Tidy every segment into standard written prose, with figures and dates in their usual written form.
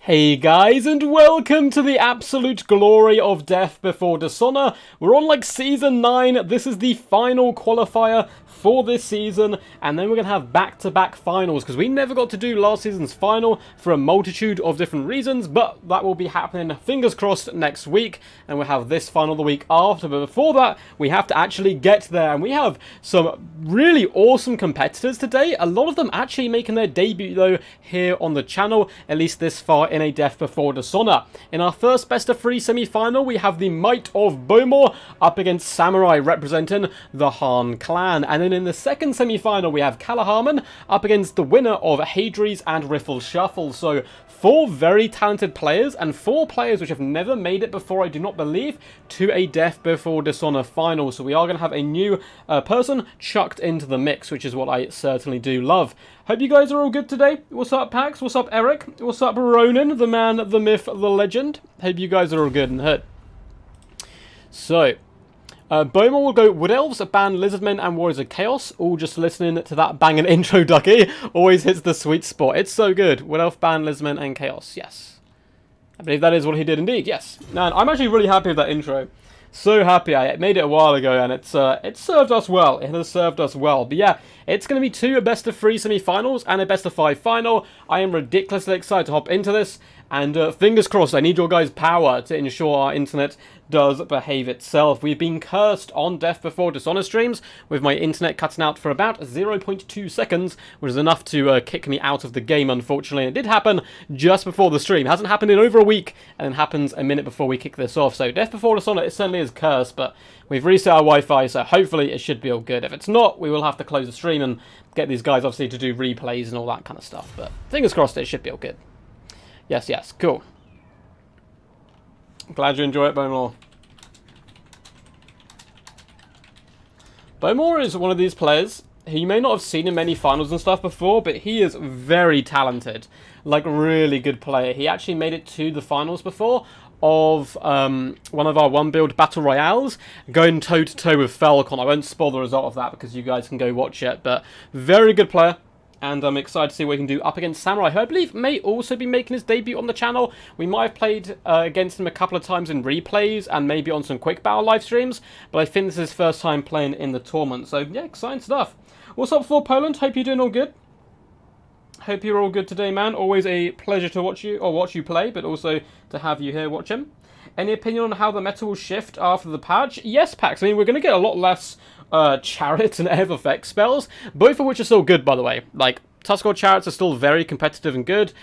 Hey guys, and welcome to the absolute glory of Death Before Dishonour. We're on like Season 9, this is the final qualifier for this season, and then we're going to have back-to-back finals, because we never got to do last season's final for a multitude of different reasons, but that will be happening, fingers crossed, next week, and we'll have this final the week after. But before that, we have to actually get there, and we have some really awesome competitors today, a lot of them actually making their debut, though, here on the channel, at least this far in a Death Before Dishonour. In our first best-of-3 semi-final, we have the Might of Bowmore up against Samurai, representing the Han clan, and then in the second semi-final, we have Callaharman up against the winner of Hadries and Riffle Shuffle. So, 4 very talented players, and 4 players which have never made it before, I do not believe, to a Death Before Dishonour final. So we are going to have a new person chucked into the mix, which is what I certainly do love. Hope you guys are all good today. What's up, Pax? What's up, Eric? What's up, Ronan, the man, the myth, the legend? Hope you guys are all good and hurt. So, Bowmore will go Wood Elves, Band Lizardmen, and Warriors of Chaos. All just listening to that banging intro, Ducky. Always hits the sweet spot. It's so good. Wood Elf, Band Lizardmen, and Chaos. Yes. I believe that is what he did indeed. Yes. And I'm actually really happy with that intro. So happy. I made it a while ago, and it served us well. It has served us well. But yeah, it's going to be 2 best-of-3 semi-finals and a best-of-5 final. I am ridiculously excited to hop into this. And fingers crossed, I need your guys' power to ensure our internet does behave itself. We've been cursed on Death Before Dishonour streams with my internet cutting out for about 0.2 seconds, which is enough to kick me out of the game, unfortunately. It did happen just before the stream. It hasn't happened in over a week, and it happens a minute before we kick this off. So Death Before Dishonour, it certainly is cursed, but we've reset our Wi-Fi, so hopefully it should be all good. If it's not, we will have to close the stream and get these guys, obviously, to do replays and all that kind of stuff. But fingers crossed, it should be all good. Yes, yes, cool. Glad you enjoy it, Bowmore. Bowmore is one of these players who you may not have seen in many finals and stuff before, but he is very talented. Like, really good player. He actually made it to the finals before of one of our one-build battle royales, going toe-to-toe with Falcon. I won't spoil the result of that because you guys can go watch it, but very good player. And I'm excited to see what he can do up against Samurai, who I believe may also be making his debut on the channel. We might have played against him a couple of times in replays and maybe on some quick battle live streams, but I think this is his first time playing in the tournament. So yeah, exciting stuff. What's up for Poland? Hope you're doing all good. Hope you're all good today, man. Always a pleasure to watch you play, but also to have you here watch him. Any opinion on how the meta will shift after the patch? Yes, Pax. I mean, we're going to get a lot less Chariot and Air Effect spells, both of which are still good, by the way. Like, Tuskor Chariots are still very competitive and good,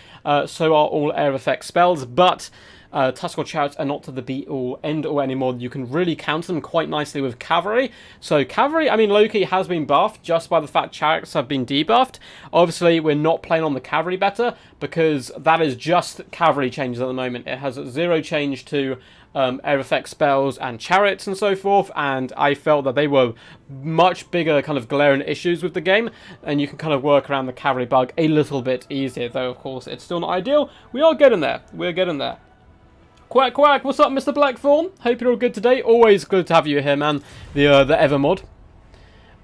so are all Air Effect spells, but Tuskor Chariots are not to the be-all, end-all anymore. You can really counter them quite nicely with Cavalry. So Cavalry, I mean, Loki has been buffed just by the fact Chariots have been debuffed. Obviously, we're not playing on the Cavalry better, because that is just Cavalry changes at the moment. It has 0 change to air effect spells and chariots and so forth, and I felt that they were much bigger kind of glaring issues with the game, and you can kind of work around the cavalry bug a little bit easier, though of course it's still not ideal. We are getting there. We're getting there. Quack quack, what's up, Mr. Blackthorn? Hope you're all good today. Always good to have you here, man. The Ever mod.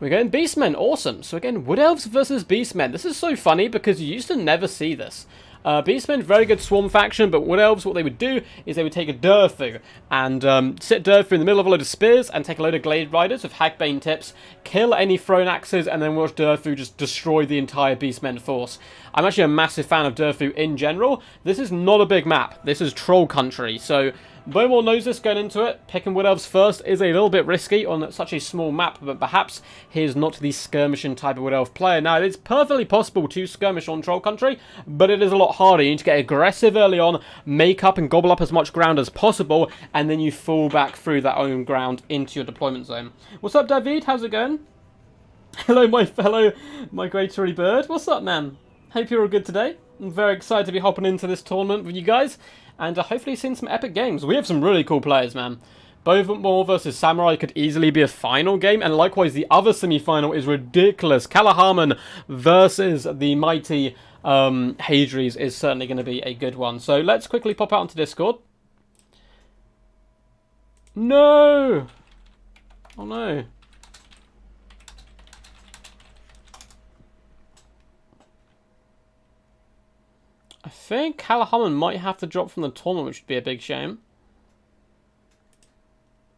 We're getting beastmen, awesome. So again, Wood Elves versus beastmen. This is so funny because you used to never see this. Beastmen, very good swarm faction, but Wood Elves, what they would do is they would take a Durfu and sit Durfu in the middle of a load of spears and take a load of Glade Riders with Hagbane tips, kill any thrown axes, and then watch Durfu just destroy the entire Beastmen force. I'm actually a massive fan of Durfu in general. This is not a big map. This is troll country, so Bowmore knows this going into it. Picking Wood Elves first is a little bit risky on such a small map, but perhaps he is not the skirmishing type of Wood Elf player. Now, it's perfectly possible to skirmish on troll country, but it is a lot harder. You need to get aggressive early on, make up and gobble up as much ground as possible, and then you fall back through that own ground into your deployment zone. What's up, David? How's it going? Hello, my fellow migratory bird. What's up, man? Hope you're all good today. I'm very excited to be hopping into this tournament with you guys, and hopefully seeing some epic games. We have some really cool players, man. Bowmore versus Samurai could easily be a final game, and likewise the other semi-final is ridiculous. Callaharman versus the mighty Hadries is certainly going to be a good one. So let's quickly pop out onto Discord. No! Oh no. I think Callahan might have to drop from the tournament, which would be a big shame.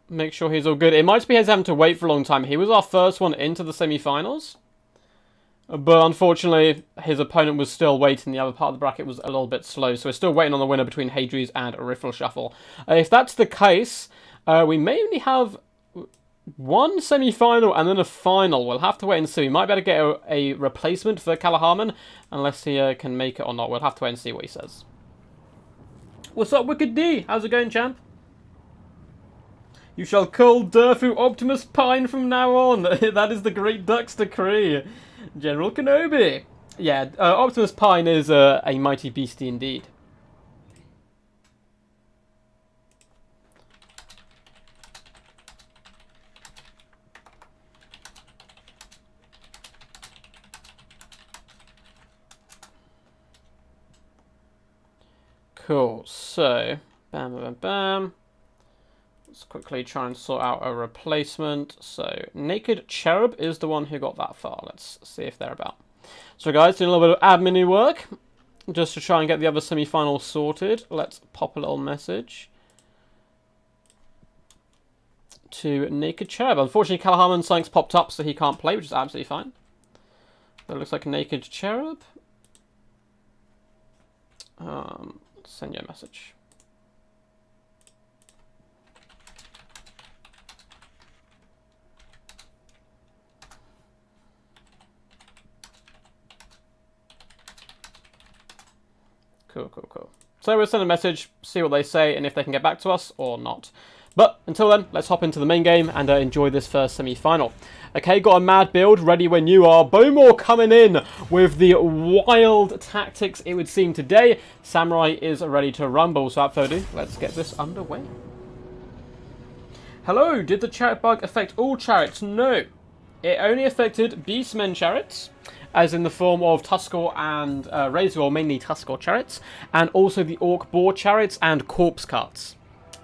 Make sure he's all good. It might be he's having to wait for a long time. He was our first one into the semi-finals. But unfortunately, his opponent was still waiting. The other part of the bracket was a little bit slow. So we're still waiting on the winner between Hadries and Riffle Shuffle. If that's the case, we may only have one semi-final and then a final. We'll have to wait and see. We might be able to get a replacement for Callahan, unless he can make it or not. We'll have to wait and see what he says. What's up, Wicked D? How's it going, champ? You shall call Durfu Optimus Pine from now on. That is the Great Duck's decree. General Kenobi. Yeah, Optimus Pine is a mighty beastie indeed. Cool, so, bam, bam, bam. Let's quickly try and sort out a replacement. So, Naked Cherub is the one who got that far. Let's see if they're about. So, guys, doing a little bit of admin work just to try and get the other semi-final sorted. Let's pop a little message to Naked Cherub. Unfortunately, Callahan something's popped up, so he can't play, which is absolutely fine. That looks like Naked Cherub. Send you a message. Cool. So we'll send a message, see what they say, and if they can get back to us or not. But until then, let's hop into the main game and enjoy this first semi-final. Okay, got a mad build ready when you are. Bowmore coming in with the wild tactics, it would seem, today. Samurai is ready to rumble, so without further ado, let's get this underway. Hello, did the chariot bug affect all chariots? No. It only affected beastmen chariots, as in the form of Tuskor and Razor, or mainly Tuskor chariots, and also the Orc boar chariots and corpse carts.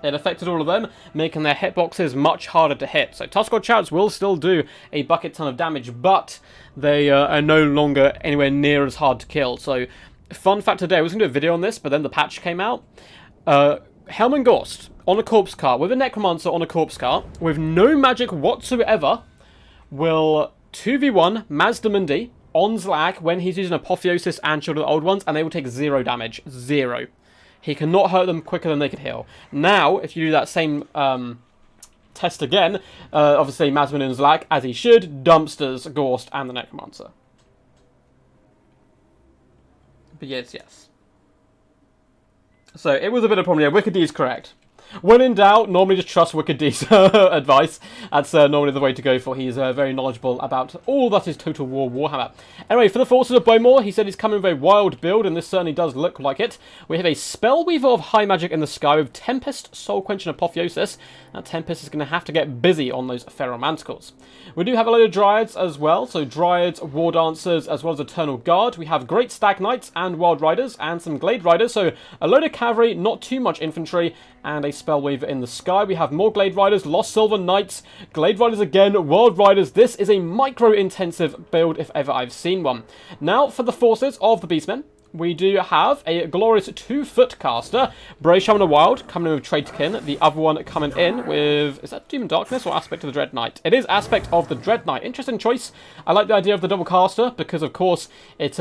It affected all of them, making their hitboxes much harder to hit. So Tuskor chariots will still do a bucket ton of damage, but they are no longer anywhere near as hard to kill. So, fun fact today, I was going to do a video on this, but then the patch came out. Helm Ghost on a corpse cart, with a Necromancer on a corpse cart, with no magic whatsoever, will 2v1 Mazdamundi on Zlag when he's using Apotheosis and Shield of the Old Ones, and they will take 0 damage. 0. He cannot hurt them quicker than they could heal. Now, if you do that same test again, obviously Mazdamundi and Zlag, as he should, Dumpsters, Ghost, and the Necromancer. But yes. So, it was a bit of a problem. Yeah, Wicked D is correct. When in doubt, normally just trust Wicked D's advice. That's normally the way to go for. He's very knowledgeable about all that is Total War Warhammer. Anyway, for the forces of Bowmore, he said he's coming with a wild build, and this certainly does look like it. We have a Spellweaver of High Magic in the sky with Tempest, Soul Quench, and Apotheosis. Now, Tempest is going to have to get busy on those Feral Manticles. We do have a load of Dryads as well, so Dryads, War Dancers, as well as Eternal Guard. We have Great Stag Knights and Wild Riders, and some Glade Riders, so a load of cavalry, not too much infantry, and a Spellweaver in the sky. We have more Glade Riders, Lost Silver Knights, Glade Riders again, Wild Riders. This is a micro-intensive build if ever I've seen one. Now, for the forces of the Beastmen, we do have a glorious 2-foot caster, Brave Shaman of Wild, coming in with Traitkin. The other one coming in with, is that Doom and Darkness or Aspect of the Dread Knight? It is Aspect of the Dread Knight. Interesting choice. I like the idea of the double caster because, of course, it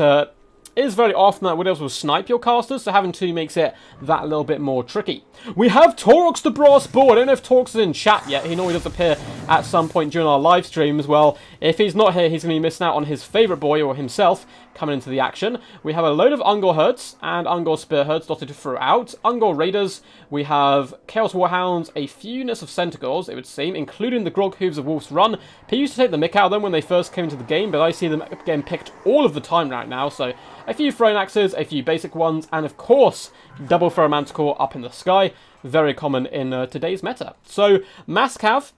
is very often that Widows will snipe your casters, so having two makes it that little bit more tricky. We have Torox the Brass Bull. I don't know if Torox is in chat yet. He normally does appear at some point during our live streams. Well, if he's not here, he's going to be missing out on his favourite boy, or himself, coming into the action. We have a load of Ungor Herds and Ungor Spear Herds dotted throughout. Ungor Raiders, we have Chaos Warhounds, a fewness of Centaurs, it would seem, including the Grog Hooves of Wolf's Run. He used to take the mick out of them when they first came into the game, but I see them getting picked all of the time right now, so a few Throne Axes, a few basic ones, and of course, double Feral Manticore up in the sky. Very common in today's meta. So, Masscav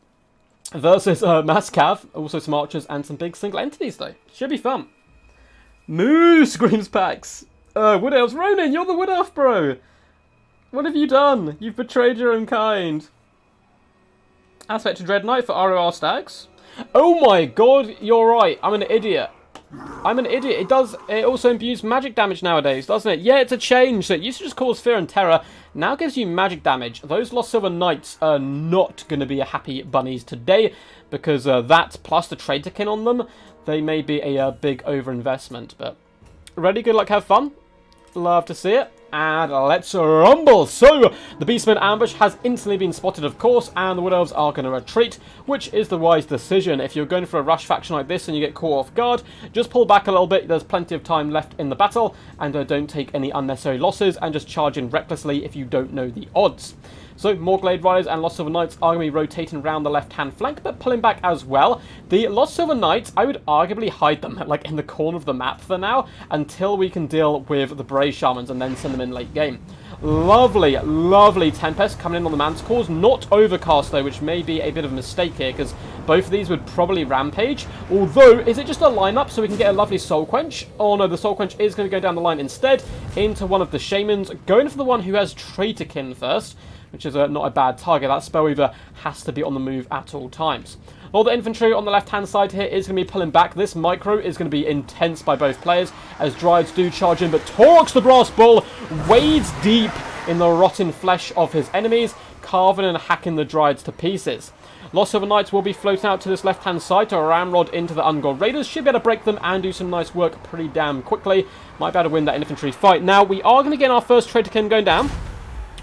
versus Masscav, also some archers and some big single entities though. Should be fun. Moose Screams Packs. Wood Elves. Ronin, you're the Wood Elf, bro. What have you done? You've betrayed your own kind. Aspect to Dread Knight for ROR Stags. Oh my god, you're right. I'm an idiot. I'm an idiot. It also imbues magic damage nowadays, doesn't it? Yeah, it's a change. So it used to just cause fear and terror. Now gives you magic damage. Those Lost Silver Knights are not going to be a happy bunnies today, because that plus the traitor kin on them, they may be a big overinvestment. But ready, good luck, have fun. Love to see it. And let's rumble. So, the beastmen ambush has instantly been spotted, of course, and the Wood Elves are going to retreat, which is the wise decision. If you're going for a rush faction like this and you get caught off guard, just pull back a little bit. There's plenty of time left in the battle, and don't take any unnecessary losses, and just charge in recklessly if you don't know the odds. So, more Glade Riders and Lost Silver Knights are going to be rotating around the left-hand flank, but pulling back as well. The Lost Silver Knights, I would arguably hide them, like, in the corner of the map for now, until we can deal with the Brave Shamans and then send them in late game. Lovely, lovely Tempest coming in on the Manticores. Not Overcast, though, which may be a bit of a mistake here, because both of these would probably Rampage. Although, is it just a lineup so we can get a lovely Soul Quench? Oh, no, the Soul Quench is going to go down the line instead into one of the Shamans, going for the one who has Traitorkin first, which is not a bad target. That Spellweaver has to be on the move at all times. All the infantry on the left-hand side here is going to be pulling back. This micro is going to be intense by both players, as Dryads do charge in, but Torx the Brass Bull wades deep in the rotten flesh of his enemies, carving and hacking the Dryads to pieces. Lost Silver Knights will be floating out to this left-hand side to ramrod into the Ungod Raiders. Should be able to break them and do some nice work pretty damn quickly. Might be able to win that infantry fight. Now, we are going to get our first Traitorkin going down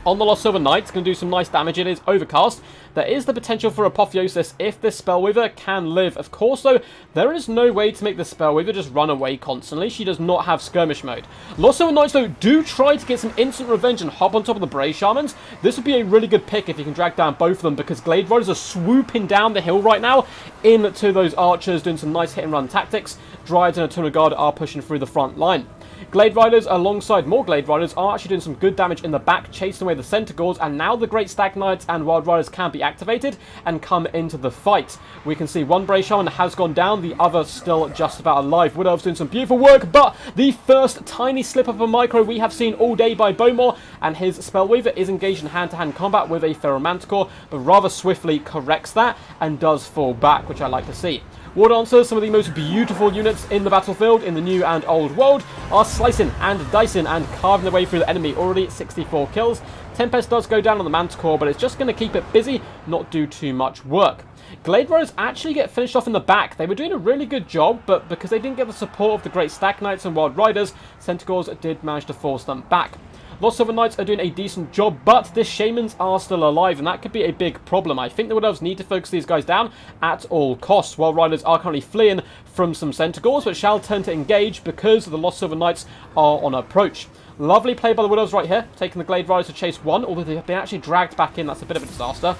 on the Lost Silver Knights. Going to do some nice damage. It is Overcast. There is the potential for Apotheosis if this Spellweaver can live. Of course, though, there is no way to make the Spellweaver just run away constantly. She does not have skirmish mode. Lost Silver Knights, though, do try to get some instant revenge and hop on top of the Brave Shamans. This would be a really good pick if you can drag down both of them, because Glade Riders are swooping down the hill right now into those archers, doing some nice hit-and-run tactics. Dryads and Eternal Guard are pushing through the front line. Glade Riders, alongside more Glade Riders, are actually doing some good damage in the back, chasing away the Centaurs, and now the Great Stag Knights and Wild Riders can be activated and come into the fight. We can see one Brave Shaman has gone down, the other still just about alive. Wood Elves doing some beautiful work, but the first tiny slip of a micro we have seen all day by Bowmore, and his Spellweaver is engaged in hand-to-hand combat with a Feral Manticore, but rather swiftly corrects that and does fall back, which I like to see. War Dancers, some of the most beautiful units in the battlefield in the new and old world, are slicing and dicing and carving their way through the enemy. Already 64 kills. Tempest does go down on the Manticore, but it's just going to keep it busy, not do too much work. Glade Riders actually get finished off in the back. They were doing a really good job, but because they didn't get the support of the Great Stag Knights and Wild Riders, Centaurs did manage to force them back. Lost Silver Knights are doing a decent job, but the Shamans are still alive, and that could be a big problem. I think the Wood Elves need to focus these guys down at all costs, while Riders are currently fleeing from some Centaurs, but shall turn to engage because the Lost Silver Knights are on approach. Lovely play by the Wood Elves right here, taking the Glade Riders to chase one, although they've been actually dragged back in. That's a bit of a disaster.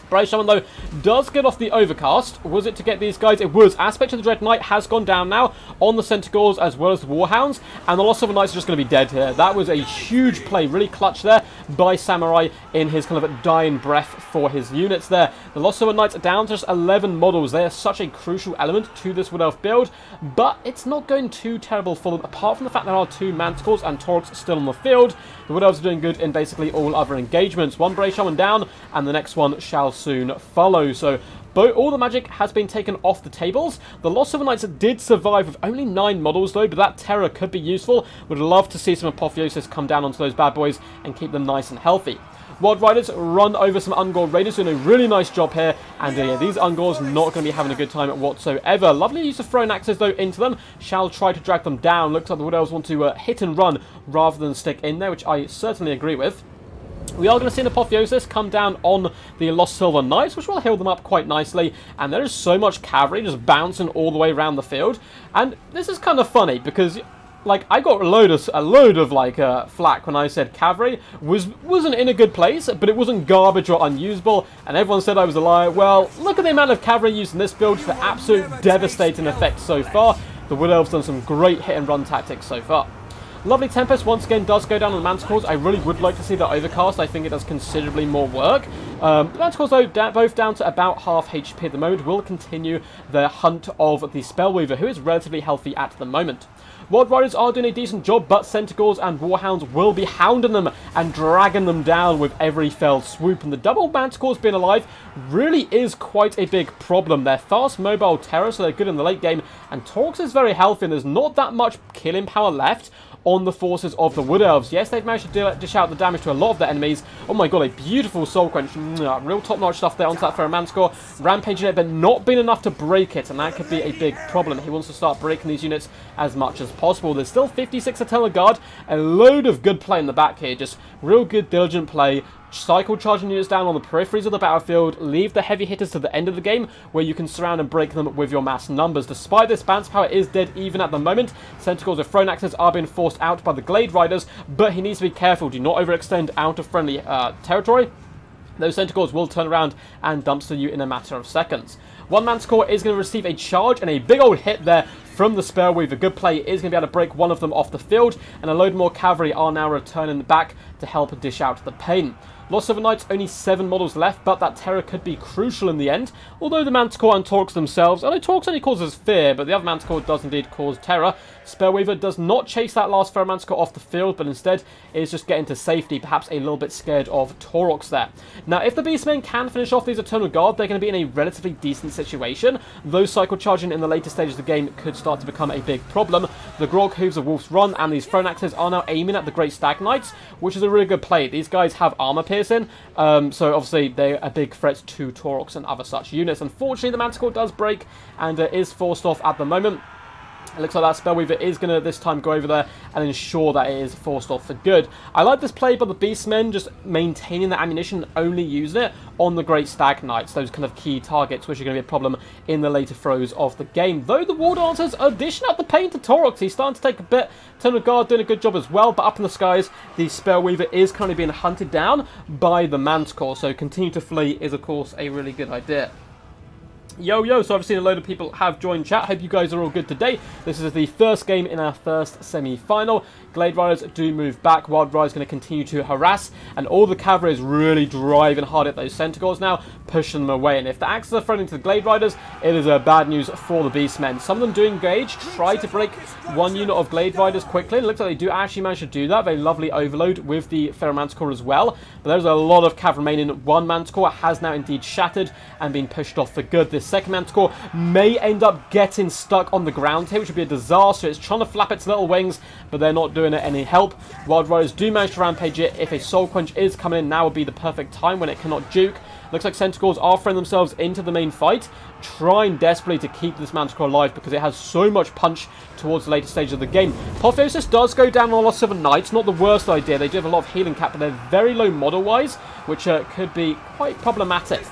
Brave Shaman, though, does get off the Overcast. Was it to get these guys? It was. Aspect of the Dread Knight has gone down now on the Centaurs as well as the Warhounds, and the Lost Silver Knights are just going to be dead here. That was a huge play, really clutch there by Samurai in his kind of a dying breath for his units there. The Lost Silver Knights are down to just 11 models. They are such a crucial element to this Wood Elf build, but it's not going too terrible for them, apart from the fact there are two Manticores and Torx still on the field. The Wood Elves are doing good in basically all other engagements. One Brave Shaman down, and the next one shall soon follow. So all the magic has been taken off the tables. The Lost Silver Knights did survive with only 9 models, though, but that terror could be useful. Would love to see some Apotheosis come down onto those bad boys and keep them nice and healthy. Wild Riders run over some Ungod Raiders, doing a really nice job here, and yeah, these Ungors not going to be having a good time whatsoever. Lovely use of thrown axes, though, into them. Shall try to drag them down. Looks like the Wood Elves want to hit and run rather than stick in there, which I certainly agree with. We are going to see an Apotheosis come down on the Lost Silver Knights, which will heal them up quite nicely. And there is so much cavalry just bouncing all the way around the field. And this is kind of funny because, like, I got a load of flack when I said cavalry wasn't in a good place, but it wasn't garbage or unusable, and everyone said I was a liar. Well, look at the amount of cavalry used in this build for absolute devastating effect so far. The Wood Elves done some great hit and run tactics so far. Lovely Tempest once again does go down on the Manticores. I really would like to see that Overcast. I think it does considerably more work. The Manticores, though, both down to about half HP at the moment, will continue their hunt of the Spellweaver, who is relatively healthy at the moment. Wild Riders are doing a decent job, but Centaurs and Warhounds will be hounding them and dragging them down with every failed swoop. And the double Manticores being alive really is quite a big problem. They're fast, mobile terror, so they're good in the late game. And Torx is very healthy, and there's not that much killing power left on the forces of the Wood Elves. Yes, they've managed to dish out the damage to a lot of their enemies. Oh my god, a beautiful Soul Quench. Real top-notch stuff there onto that Ferromanticore. Rampaging it, but not been enough to break it, and that could be a big problem. He wants to start breaking these units as much as possible. There's still 56 Eternal Guard. A load of good play in the back here. Just real good, diligent play. Cycle charging units down on the peripheries of the battlefield, leave the heavy hitters to the end of the game where you can surround and break them with your mass numbers. Despite this, Banter's power is dead even at the moment. Centaurs with thrown axes are being forced out by the Glade Riders, but he needs to be careful. Do not overextend out of friendly territory. Those Centaurs will turn around and dumpster you in a matter of seconds. One Manticore is going to receive a charge and a big old hit there from the Spellweaver. Good play is going to be able to break one of them off the field, and a load more cavalry are now returning back to help dish out the pain. Lost Silver Knights, only 7 models left, but that terror could be crucial in the end. Although the Manticore and Torx themselves, although Torx only causes fear, but the other Manticore does indeed cause terror. Spellweaver does not chase that last Ferromanticore off the field, but instead is just getting to safety, perhaps a little bit scared of Taurox there. Now, if the Beastmen can finish off these Eternal Guard, they're going to be in a relatively decent situation. Though cycle charging in the later stages of the game could start to become a big problem. The Grog Hooves of Wolf's Run and these Thrown Axes are now aiming at the Great Stag Knights, which is a really good play. These guys have armor piercing, so obviously they're a big threat to Taurox and other such units. Unfortunately, the Manticore does break and is forced off at the moment. It looks like that Spellweaver is going to this time go over there and ensure that it is forced off for good. I like this play by the Beastmen, just maintaining the ammunition and only using it on the Great Stag Knights, those kind of key targets, which are going to be a problem in the later throes of the game. Though the War Dancers are dishing out the pain to Taurox. He's starting to take a bit. Eternal Guard doing a good job as well, but up in the skies, the Spellweaver is currently being hunted down by the Manticore, so continue to flee is, of course, a really good idea. Yo, so I've seen a load of people have joined chat. Hope you guys are all good today. This is the first game in our first semi-final. Glade Riders do move back. Wild Riders going to continue to harass, and all the cavalry is really driving hard at those Centaurs now, pushing them away. And if the axes are thrown into the Glade Riders, it is bad news for the Beastmen. Some of them do engage, try to break one unit of Glade Riders quickly. It looks like they do actually manage to do that. Very lovely overload with the Ferromanticore as well. But there's a lot of cav remaining. One Manticore has now indeed shattered and been pushed off for good. This second Manticore may end up getting stuck on the ground here, which would be a disaster. It's trying to flap its little wings, but they're not doing it any help. Wild Riders do manage to rampage it. If a Soul Quench is coming in, now would be the perfect time when it cannot juke. Looks like Centaurs are throwing themselves into the main fight, trying desperately to keep this Manticore alive because it has so much punch towards the later stage of the game. Apotheosis does go down on Lost Silver Knights. Not the worst idea. They do have a lot of healing cap, but they're very low model-wise, which could be quite problematic.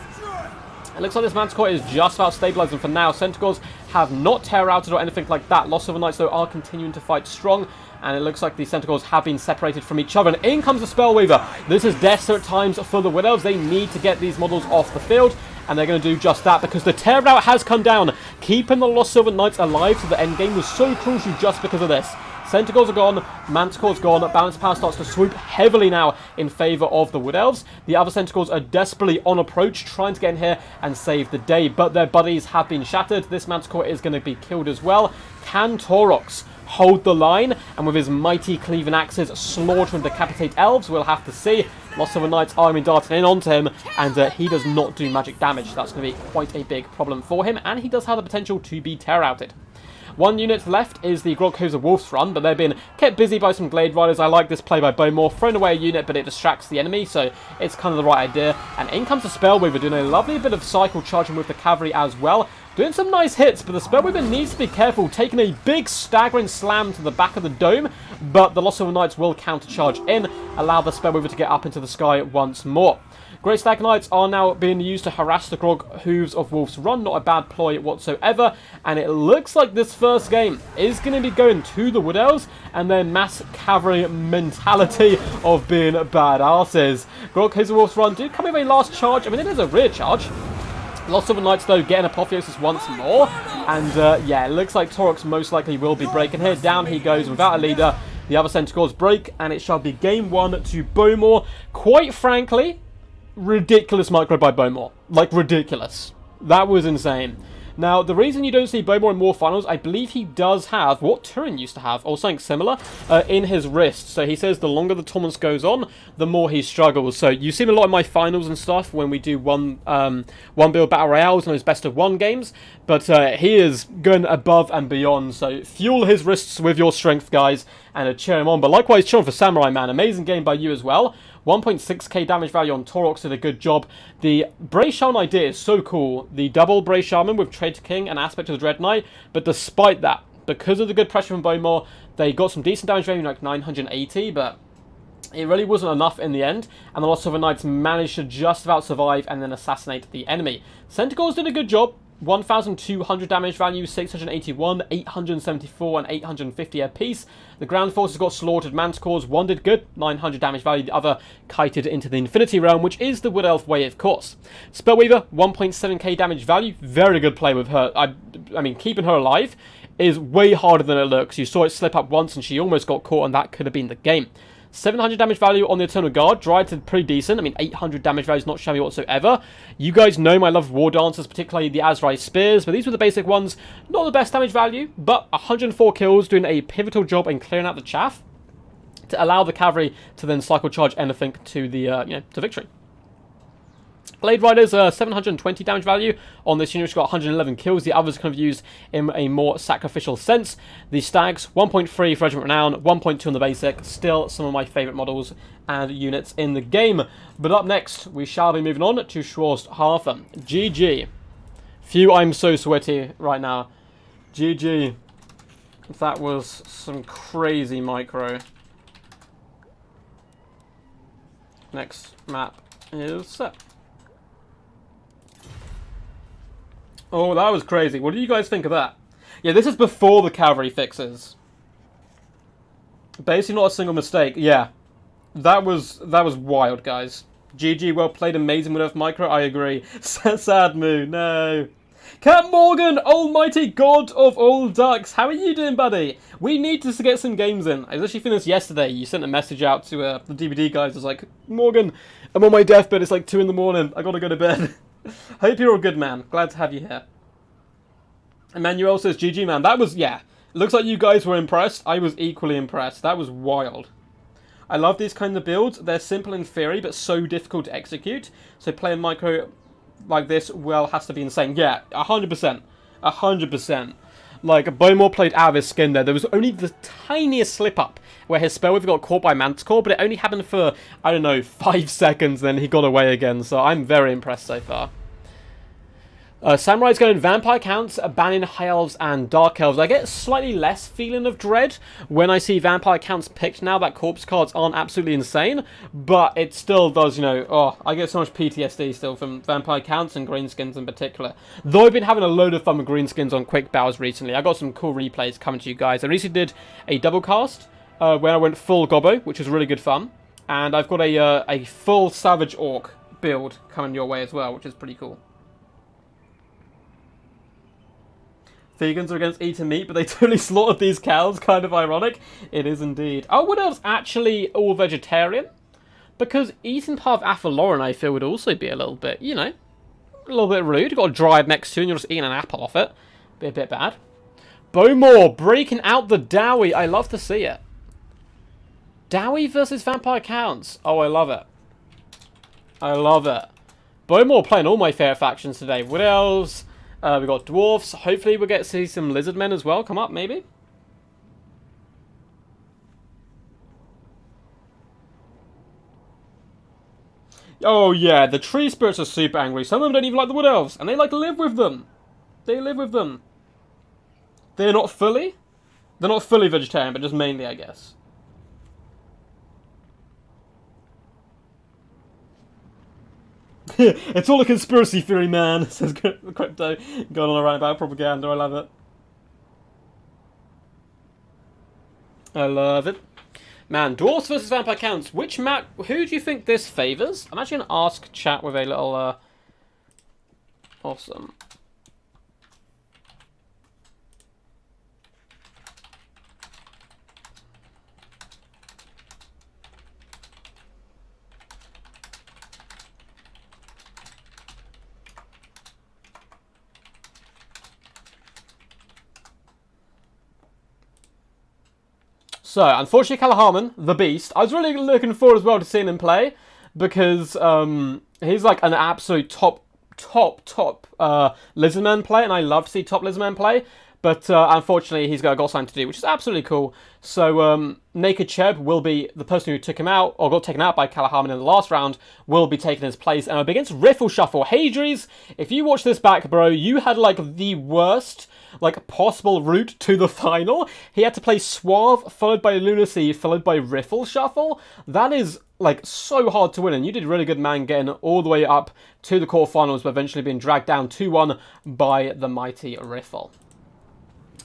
It looks like this Manticore is just about stabilizing for now. Centaurs have not terror-outed or anything like that. Lost Silver Knights, though, are continuing to fight strong. And it looks like the Centaurs have been separated from each other. And in comes the Spellweaver. This is desperate times for the Wood Elves. They need to get these models off the field. And they're going to do just that because the tear out has come down. Keeping the Lost Silver Knights alive to the end game was so crucial just because of this. Centaurs are gone, Manticore's gone, Balance Power starts to swoop heavily now in favour of the Wood Elves. The other Centaurs are desperately on approach, trying to get in here and save the day, but their buddies have been shattered. This Manticore is going to be killed as well. Can Taurox hold the line, and with his mighty cleaving axes slaughter and decapitate elves? We'll have to see. Lost Silver Knights are darting in onto him, and he does not do magic damage. That's going to be quite a big problem for him, and he does have the potential to be terror-outed. One unit left is the Grog Hooves of Wolf's Run, but they've been kept busy by some Glade Riders. I like this play by Bowmore. Thrown away a unit, but it distracts the enemy, so it's kind of the right idea. And in comes the Spellweaver, doing a lovely bit of cycle charging with the cavalry as well. Doing some nice hits, but the Spellweaver needs to be careful, taking a big staggering slam to the back of the dome, but the Lost Silver Knights will countercharge in, allow the Spellweaver to get up into the sky once more. Great Stag Knights are now being used to harass the Grog Hooves of Wolf's Run. Not a bad ploy whatsoever. And it looks like this first game is going to be going to the Wood Elves and their mass cavalry mentality of being badasses. Grog Hooves of Wolf's Run do come with a last charge. I mean, it is a rear charge. Lost Silver Knights, though, getting Apotheosis once more. And, yeah, it looks like Taurox most likely will be breaking here. Down he goes without a leader. The other Centaurs break, and it shall be game 1 to Bowmore. Quite frankly, ridiculous micro by Bowmore. Like, ridiculous. That was insane. Now, the reason you don't see Bowmore in more finals, I believe he does have what Turin used to have, or something similar, in his wrist. So he says the longer the tournament goes on, the more he struggles. So you see him a lot in my finals and stuff when we do one build battle royales and those best of one games. But he is going above and beyond. So fuel his wrists with your strength, guys, and cheer him on. But likewise, cheer on for Samurai Man. Amazing game by you as well. 1.6k damage value on Taurox did a good job. The Bray Shaman idea is so cool. The double Bray Shaman with Traitor King and aspect of the Dread Knight. But despite that, because of the good pressure from Bowmore, they got some decent damage value, like 980, but it really wasn't enough in the end. And the Lost Silver Knights managed to just about survive and then assassinate the enemy. Centaurs did a good job. 1,200 damage value, 681, 874, and 850 apiece. The ground forces got slaughtered. Manticores, one did good, 900 damage value. The other kited into the Infinity Realm, which is the Wood Elf way, of course. Spellweaver, 1.7k damage value. Very good play with her. I mean, keeping her alive is way harder than it looks. You saw it slip up once, and she almost got caught, and that could have been the game. 700 damage value on the Eternal Guard. Dryad did pretty decent. I mean, 800 damage value is not shabby whatsoever. You guys know my love of War Dancers, particularly the Azrai Spears, but these were the basic ones. Not the best damage value, but 104 kills, doing a pivotal job in clearing out the chaff to allow the cavalry to then cycle charge anything to the, to victory. Blade Riders, 720 damage value on this unit, which got 111 kills. The others kind of used in a more sacrificial sense. The Stags, 1.3 for Regiment Renown, 1.2 on the basic. Still some of my favourite models and units in the game. But up next, we shall be moving on to Schwarz-Harfen. GG. Phew, I'm so sweaty right now. GG. That was some crazy micro. Next map is set. Oh, that was crazy. What do you guys think of that? Yeah, this is before the cavalry fixes. Basically not a single mistake. Yeah. That was wild, guys. GG, well played, amazing with Earth Micro, I agree. Sad moo, no. Cat Morgan, almighty god of all ducks, how are you doing, buddy? We need to get some games in. I was actually finished yesterday. You sent a message out to the DVD guys. I was like, Morgan, I'm on my deathbed. It's like 2 in the morning. I gotta go to bed. Hope you're all good, man. Glad to have you here. Emmanuel says, GG, man. That was, yeah. Looks like you guys were impressed. I was equally impressed. That was wild. I love these kind of builds. They're simple in theory, but so difficult to execute. So playing micro like this, well, has to be insane. Yeah, 100%. 100%. Like, Bowmore played out of his skin there. There was only the tiniest slip-up where his Spellweaver got caught by Manticore, but it only happened for, I don't know, 5 seconds, then he got away again. So I'm very impressed so far. Samurai's going Vampire Counts, banning High Elves and Dark Elves. I get slightly less feeling of dread when I see Vampire Counts picked now that corpse cards aren't absolutely insane, but it still does, you know, oh, I get so much PTSD still from Vampire Counts and greenskins in particular. Though I've been having a load of fun with greenskins on quick battles recently. I got some cool replays coming to you guys. I recently did a double cast where I went full Gobbo, which was really good fun, and I've got a full Savage Orc build coming your way as well, which is pretty cool. Vegans are against eating meat, but they totally slaughtered these cows. Kind of ironic. It is indeed. Oh, Wood Elves actually all vegetarian? Because eating part of Athelauren, I feel, would also be a little bit, you know, a little bit rude. You've got a Dryad next to you and you're just eating an apple off it. Be a bit bad. Bowmore breaking out the Dowie. I love to see it. Dowie versus Vampire Counts. Oh, I love it. I love it. Bowmore playing all my favourite factions today. Wood Elves. We got Dwarfs. Hopefully we'll get to see some Lizard Men as well come up, maybe. Oh yeah, the Tree Spirits are super angry. Some of them don't even like the Wood Elves, and they like to live with them. They live with them. They're not fully vegetarian, but just mainly, I guess. It's all a conspiracy theory, man, says Crypto. Going on around about propaganda, I love it. I love it. Man, Dwarfs versus Vampire Counts. Which map, who do you think this favours? I'm actually going to ask chat with a little, awesome. So, unfortunately, Calaharman, the Beast, I was really looking forward as well to seeing him play, because he's like an absolute top Lizardman player, and I love to see top Lizardman play. But unfortunately, he's got something to do, which is absolutely cool. So Naked Cheb will be the person who took him out, or got taken out by Calaharman in the last round, will be taking his place. And it'll be against Riffle Shuffle. Hadries, if you watch this back, bro, you had like the worst possible route to the final. He had to play Suave, followed by Lunacy, followed by Riffle Shuffle. That is like so hard to win, and you did really good, man, getting all the way up to the quarterfinals, but eventually being dragged down 2-1 by the mighty Riffle.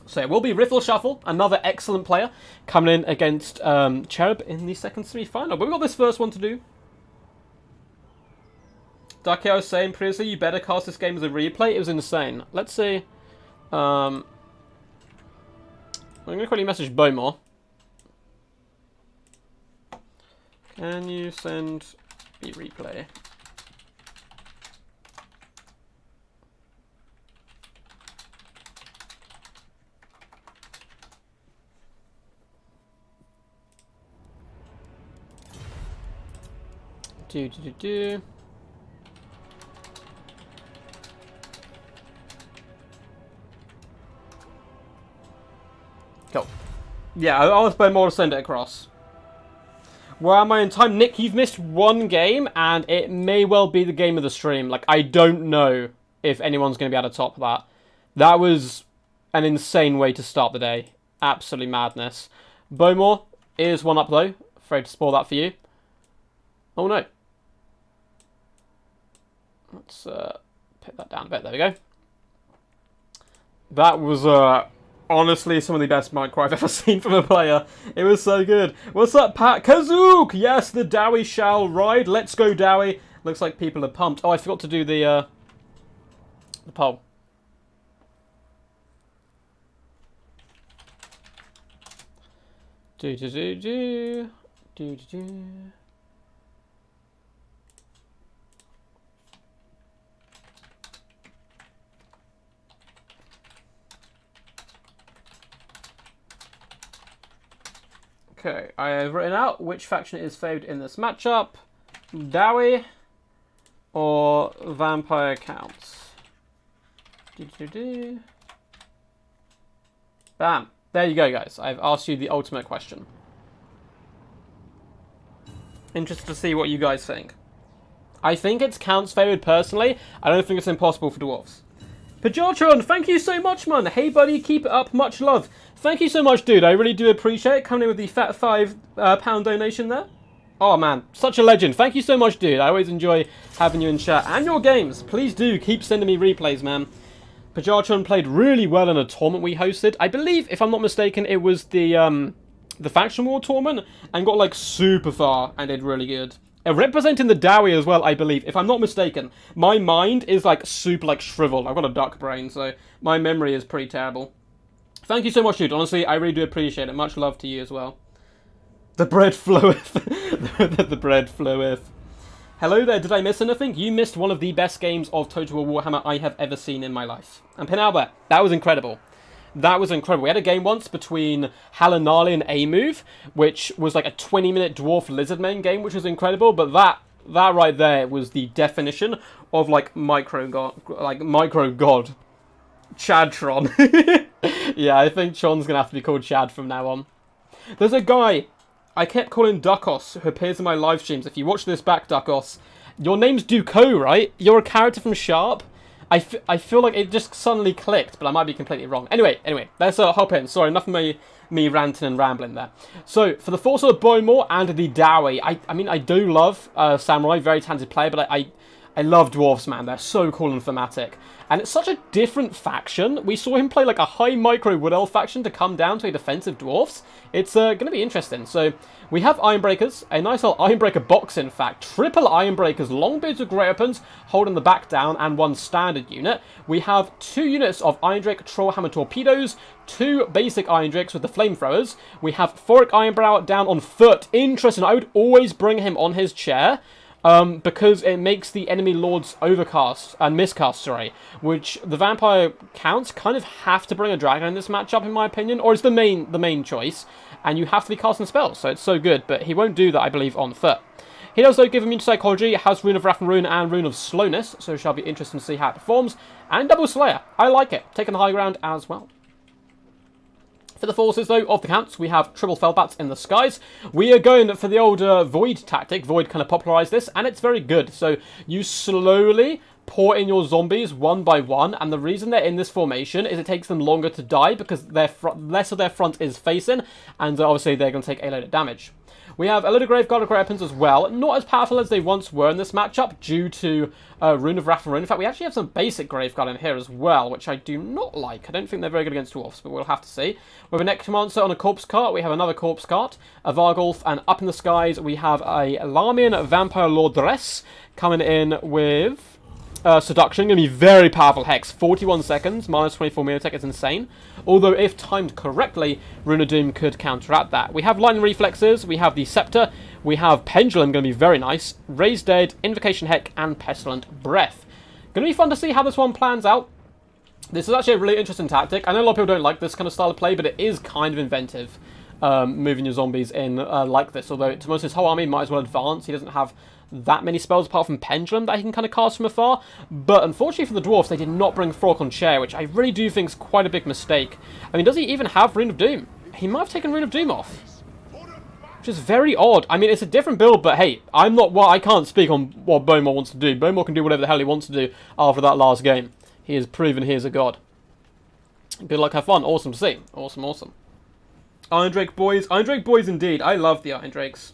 So it will be Riffle Shuffle, another excellent player, coming in against Cherub in the second semi-final. But we've got this first one to do. Ducky, I was saying previously, you better cast this game as a replay. It was insane. Let's see. I'm going to quickly message Bowmore. Can you send me replay? Do. Cool. Yeah, I'll spend more to send it across. Where am I in time? Nick, you've missed one game, and it may well be the game of the stream. Like, I don't know if anyone's going to be able to top that. That was an insane way to start the day. Absolutely madness. Bowmore is one up, though. Afraid to spoil that for you. Oh, no. Let's put that down a bit. There we go. That was honestly some of the best micro I've ever seen from a player. It was so good. What's up, Pat Kazook? Yes, the Dowie shall ride. Let's go, Dowie. Looks like people are pumped. Oh, I forgot to do the poll. Do. Okay, I have written out which faction is favoured in this matchup. Dowie or Vampire Counts. Bam. There you go, guys. I've asked you the ultimate question. Interested to see what you guys think. I think it's Counts favoured personally. I don't think it's impossible for Dwarfs. Pajotron, thank you so much, man. Hey, buddy, keep it up. Much love. Thank you so much, dude. I really do appreciate it. Coming in with the fat £5 donation there. Oh, man. Such a legend. Thank you so much, dude. I always enjoy having you in chat. And your games. Please do keep sending me replays, man. Pajotron played really well in a tournament we hosted. I believe, if I'm not mistaken, it was the Faction War tournament. And got, like, super far and did really good. Representing the Dowie as well, I believe, if I'm not mistaken. My mind is, like, super, like, shriveled. I've got a duck brain, so my memory is pretty terrible. Thank you so much, dude. Honestly, I really do appreciate it. Much love to you as well. The bread floweth. The bread floweth. Hello there, did I miss anything? You missed one of the best games of Total War Warhammer I have ever seen in my life. And Pinalba, that was incredible. That was incredible. We had a game once between Halanali and A-Move, which was like a 20-minute Dwarf Lizardmen game, which was incredible. But that right there was the definition of like micro god. Chadtron. Yeah, I think Tron's gonna have to be called Chad from now on. There's a guy I kept calling Duckos who appears in my live streams. If you watch this back, Duckos, your name's Duco, right? You're a character from Sharp. I feel like it just suddenly clicked, but I might be completely wrong. Anyway, let's hop in. Sorry, enough of me ranting and rambling there. So, for the Force of Bowmore and the Dowie, I mean, I do love Samurai, very talented player, but I love Dwarfs, man. They're so cool and thematic. And it's such a different faction. We saw him play like a high micro Wood Elf faction to come down to a defensive Dwarfs. It's going to be interesting. So, we have Ironbreakers, a nice little Ironbreaker box, in fact. Triple Ironbreakers, Longbeards with Great Weapons, holding the back down, and one standard unit. We have 2 units of Irondrake Trollhammer Torpedoes, 2 basic Irondrake with the Flamethrowers. We have Thoric Ironbrow down on foot. Interesting, I would always bring him on his chair. because it makes the enemy lords overcast and miscast, sorry, which the vampire counts kind of have to bring a dragon in this matchup, in my opinion, or it's the main choice, and you have to be casting spells, so it's so good, but he won't do that, I believe, on foot. He does, though, give immune to psychology, has Rune of Wrath and Rune, and Rune of Slowness, so it shall be interesting to see how it performs, and Double Slayer. I like it, taking the high ground as well. For the forces, though, of the counts, we have triple Felbats in the skies. We are going for the old Void tactic. Void kind of popularised this, and it's very good. So you slowly pour in your zombies one by one, and the reason they're in this formation is it takes them longer to die because less of their front is facing, and obviously they're going to take a load of damage. We have a load of Graveguard weapons as well. Not as powerful as they once were in this matchup due to Rune of Wrath and Rune. In fact, we actually have some basic Graveguard in here as well, which I do not like. I don't think they're very good against Dwarfs, but we'll have to see. We have a Necromancer on a Corpse Cart. We have another Corpse Cart, a Vargulf, and up in the skies we have a Larmian Vampire Lordress coming in with Seduction. Going to be very powerful Hex. 41 seconds, minus 24 melee attack is insane. Although, if timed correctly, Rune of Doom could counteract that. We have Lightning Reflexes, we have the Scepter, we have Pendulum, going to be very nice, Raised Dead, Invocation Heck, and Pestilent Breath. Going to be fun to see how this one plans out. This is actually a really interesting tactic. I know a lot of people don't like this kind of style of play, but it is kind of inventive, moving your zombies in like this. Although, to most his whole army might as well advance. He doesn't have that many spells apart from Pendulum that he can kind of cast from afar, but unfortunately for the Dwarfs they did not bring Frog on Chair, which I really do think is quite a big mistake. I mean, does he even have Rune of Doom? He might have taken Rune of Doom off, which is very odd. I mean, it's a different build, but hey, I can't speak on what Bowmore wants to do. Bowmore can do whatever the hell he wants to do after that last game. He has proven he is a god. Good luck, have fun. Awesome to see. Awesome, awesome. Iron Drake boys. Iron Drake boys indeed. I love the Iron Drakes.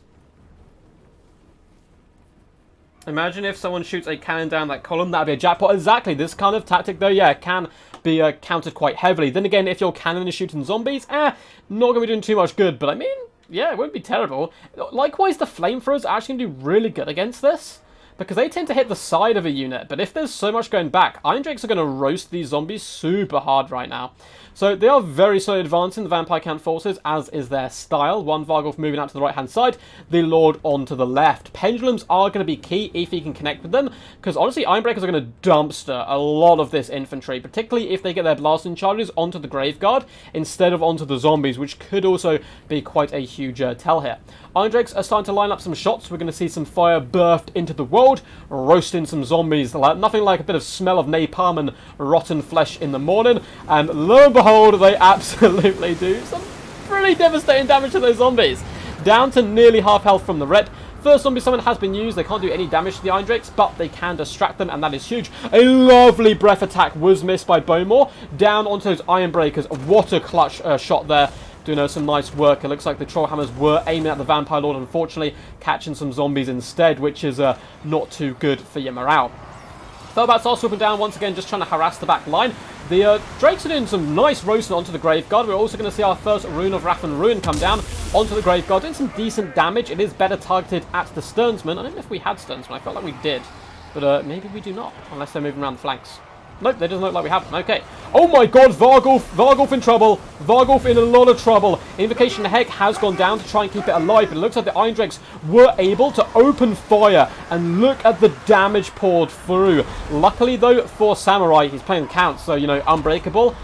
Imagine if someone shoots a cannon down that column, that'd be a jackpot. Exactly, this kind of tactic though, yeah, can be countered quite heavily. Then again, if your cannon is shooting zombies, not going to be doing too much good, but I mean, yeah, it wouldn't be terrible. Likewise, the flamethrowers are actually going to do really good against this, because they tend to hit the side of a unit, but if there's so much going back, Iron Drakes are going to roast these zombies super hard right now. So they are very slowly advancing, the Vampire Count forces, as is their style. One Vargulf moving out to the right-hand side, the Lord onto the left. Pendulums are going to be key if he can connect with them, because honestly, Ironbreakers are going to dumpster a lot of this infantry, particularly if they get their blasting charges onto the Graveguard instead of onto the zombies, which could also be quite a huge tell here. Iron Drakes are starting to line up some shots. We're going to see some fire birthed into the world, roasting some zombies. Nothing like a bit of smell of napalm and rotten flesh in the morning, and lo and behold, they absolutely do some pretty devastating damage to those zombies. Down to nearly half health from the rep. First zombie summon has been used. They can't do any damage to the Iron Drakes, but they can distract them, and that is huge. A lovely breath attack was missed by Bowmore. Down onto those Iron Breakers. What a clutch shot there. Doing some nice work. It looks like the Trollhammers were aiming at the Vampire Lord, unfortunately catching some zombies instead, which is not too good for your morale. Felbats are swooping down once again, just trying to harass the back line. The Drakes are doing some nice roasting onto the Graveguard. We're also going to see our first Rune of Wrath and Ruin come down onto the Graveguard, doing some decent damage. It is better targeted at the Sternsman. I don't know if we had Sternsman. I felt like we did, but maybe we do not, unless they're moving around the flanks. Nope, they doesn't look like we have them. Okay. Oh my god, Vargulf! Vargulf in trouble. Vargulf in a lot of trouble. Invocation Heck has gone down to try and keep it alive, but it looks like the Iron Drakes were able to open fire, and look at the damage poured through. Luckily, though, for Samurai, he's playing counts, so, you know, unbreakable,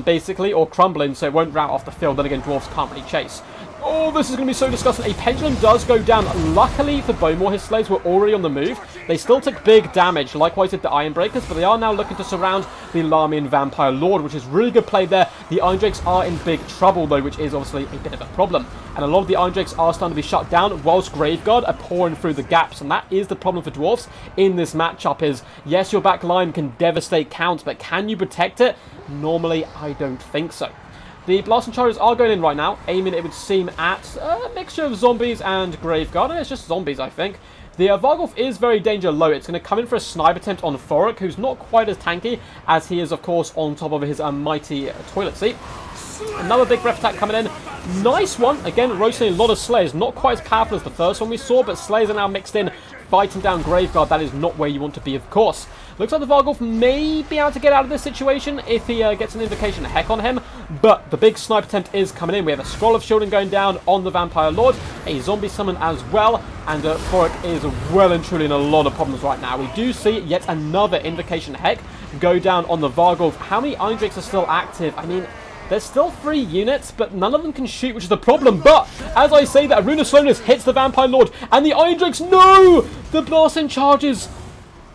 basically, or crumbling, so it won't rout off the field. Then again, Dwarfs can't really chase. Oh, this is going to be so disgusting. A Pendulum does go down. Luckily for Bowmore, his slaves were already on the move. They still took big damage, likewise did the Iron Breakers, but they are now looking to surround the Larmian Vampire Lord, which is really good play there. The Iron Drakes are in big trouble, though, which is obviously a bit of a problem. And a lot of the Iron Drakes are starting to be shut down, whilst Graveguard are pouring through the gaps, and that is the problem for Dwarfs in this matchup is, yes, your back line can devastate counts, but can you protect it? Normally, I don't think so. The blasting charges are going in right now, aiming, it would seem, at a mixture of zombies and Graveguard. And it's just zombies, I think. The Vargulf is very danger low. It's going to come in for a snipe attempt on Thorok, who's not quite as tanky as he is, of course, on top of his mighty toilet seat. Another big breath attack coming in. Nice one. Again, roasting a lot of Slayers. Not quite as powerful as the first one we saw, but Slayers are now mixed in, fighting down Graveguard. That is not where you want to be, of course. Looks like the Vargulf may be able to get out of this situation if he gets an Invocation Heck on him. But the big snipe attempt is coming in. We have a Scroll of Shielding going down on the Vampire Lord, a zombie summon as well, and Thoric is well and truly in a lot of problems right now. We do see yet another Invocation Heck go down on the Varghulf. How many Iron Drakes are still active? I mean, there's still 3 units, but none of them can shoot, which is the problem. But, as I say, that Rune of Slowness hits the Vampire Lord, and the Iron Drakes, no! The blasting charges.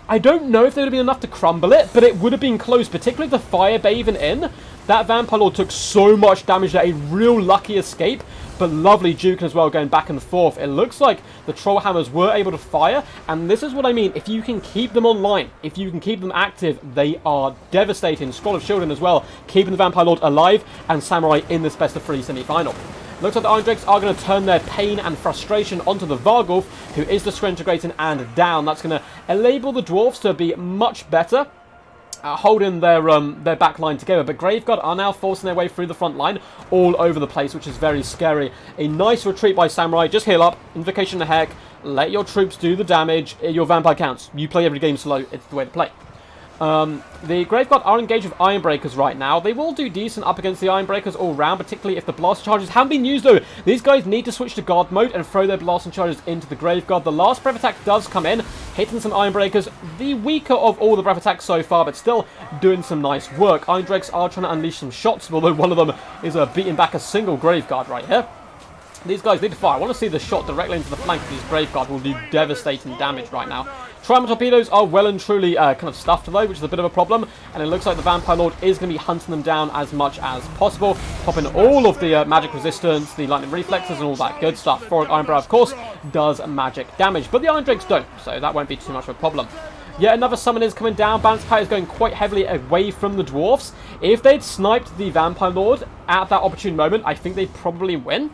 I don't know if they would have been enough to crumble it, but it would have been close, particularly the Fire Bathing in. That Vampire Lord took so much damage there, a real lucky escape, but lovely juking as well, going back and forth. It looks like the Trollhammers were able to fire, and this is what I mean. If you can keep them online, if you can keep them active, they are devastating. Scroll of Shielding as well, keeping the Vampire Lord alive, and Samurai in this best of 3 semi-final. Looks like the Iron Drakes are going to turn their pain and frustration onto the Varghulf, who is disintegrating and down. That's going to enable the Dwarfs to be much better holding their back line together. But Graveguard are now forcing their way through the front line all over the place, which is very scary. A nice retreat by Samurai. Just heal up. Invocation the Heck. Let your troops do the damage. Your Vampire counts. You play every game slow. It's the way to play. The Graveguard are engaged with Ironbreakers right now. They will do decent up against the Ironbreakers all round, particularly if the Blast Charges haven't been used though. These guys need to switch to Guard mode and throw their Blasting Charges into the Graveguard. The last Breath Attack does come in, hitting some Ironbreakers. The weaker of all the Breath Attacks so far, but still doing some nice work. Iron Drakes are trying to unleash some shots, although one of them is beating back a single Graveguard right here. These guys need to fire. I want to see the shot directly into the flank of these Graveguard will do devastating damage right now. Triumph Torpedoes are well and truly kind of stuffed though, which is a bit of a problem. And it looks like the Vampire Lord is going to be hunting them down as much as possible. Popping all of the magic resistance, the lightning reflexes and all that good stuff. Thoric Ironbrow, of course, does magic damage. But the Iron Drakes don't, so that won't be too much of a problem. Yet another summon is coming down. Balance Power is going quite heavily away from the Dwarfs. If they'd sniped the Vampire Lord at that opportune moment, I think they'd probably win.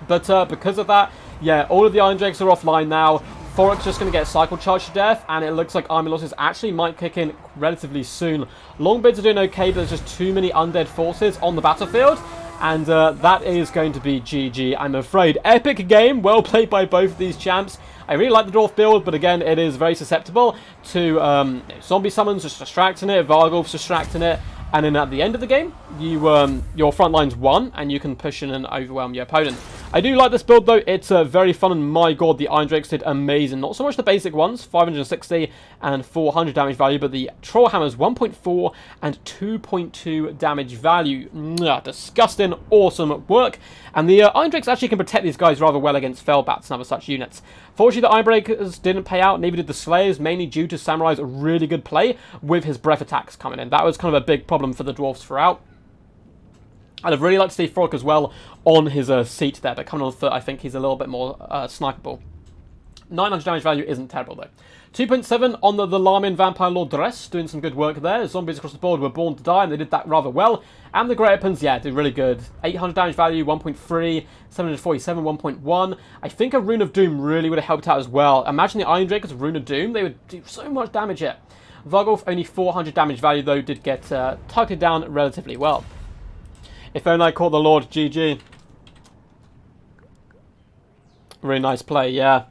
But because of that, yeah, all of the Iron Drakes are offline now. Thoric's just going to get cycle charged to death, and it looks like army losses actually might kick in relatively soon. Longbeards are doing okay, but there's just too many undead forces on the battlefield, and that is going to be GG, I'm afraid. Epic game, well played by both of these champs. I really like the Dwarf build, but again, it is very susceptible to zombie summons just distracting it, Varghulf's distracting it, and then at the end of the game, your front line's won, and you can push in and overwhelm your opponent. I do like this build though, it's very fun, and my god, the Iron Drakes did amazing. Not so much the basic ones, 560 and 400 damage value, but the Trollhammers 1.4 and 2.2 damage value. Disgusting, awesome work. And the Iron Drakes actually can protect these guys rather well against Fellbats and other such units. Fortunately, the Ironbreakers didn't pay out, neither did the Slayers, mainly due to Samurai's really good play with his breath attacks coming in. That was kind of a big problem for the Dwarfs throughout. I'd have really liked to see Thoric as well on his seat there, but coming on foot, I think he's a little bit more snipeable. 900 damage value isn't terrible though. 2.7 on the Larmian Vampire Lord Dress, doing some good work there. Zombies across the board were born to die, and they did that rather well. And the Great Weapons, yeah, did really good. 800 damage value, 1.3, 747, 1.1. I think a Rune of Doom really would have helped out as well. Imagine the Iron Drake as a Rune of Doom, they would do so much damage here. Varghulf, only 400 damage value though, did get targeted down relatively well. If only I caught the Lord, GG. Really nice play, yeah.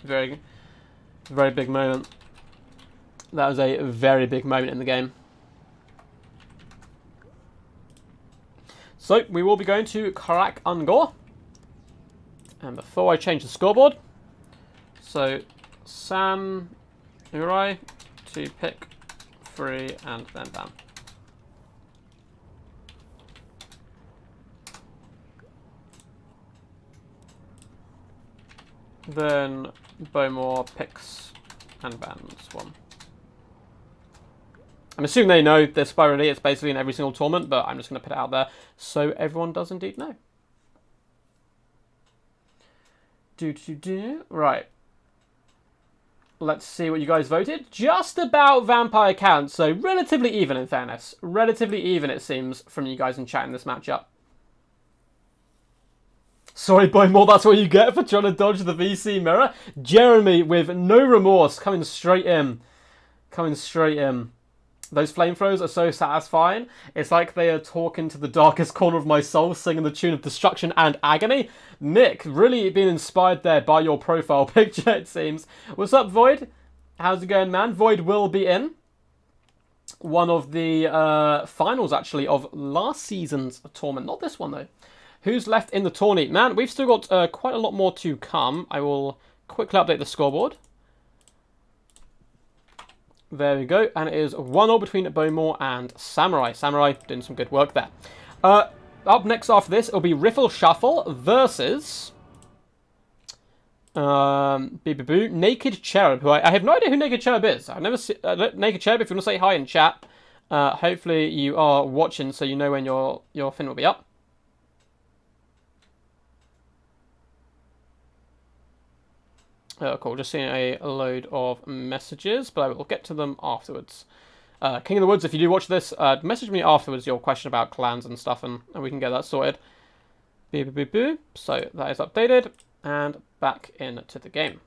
Very big moment. That was a very big moment in the game. So, we will be going to Karak Ungor. And before I change the scoreboard, so Samurai to pick 3 and then bam. Then Bowmore picks and bans 1. I'm assuming they know this already. It's basically in every single tournament, but I'm just going to put it out there so everyone does indeed know. Right. Let's see what you guys voted. Just about vampire count, so relatively even in fairness. Relatively even it seems from you guys in chat in this matchup. Sorry, Bowmore, that's what you get for trying to dodge the VC mirror. Jeremy with no remorse coming straight in. Coming straight in. Those flamethrowers are so satisfying. It's like they are talking to the darkest corner of my soul, singing the tune of destruction and agony. Nick, really being inspired there by your profile picture, it seems. What's up, Void? How's it going, man? Void will be in. one of the finals, actually, of last season's tournament. Not this one, though. Who's left in the tourney? Man, we've still got quite a lot more to come. I will quickly update the scoreboard. There we go. And it is 1-0 between Bowmore and Samurai. Samurai doing some good work there. Up next after this, it'll be Riffle Shuffle versus... Naked Cherub, who I have no idea who Naked Cherub is. I've never seen Naked Cherub. If you want to say hi in chat, hopefully you are watching, so you know when your fin will be up. Oh, cool. Just seeing a load of messages, but I will get to them afterwards. King of the Woods, if you do watch this, message me afterwards your question about clans and stuff, and we can get that sorted. So that is updated, and back into the game.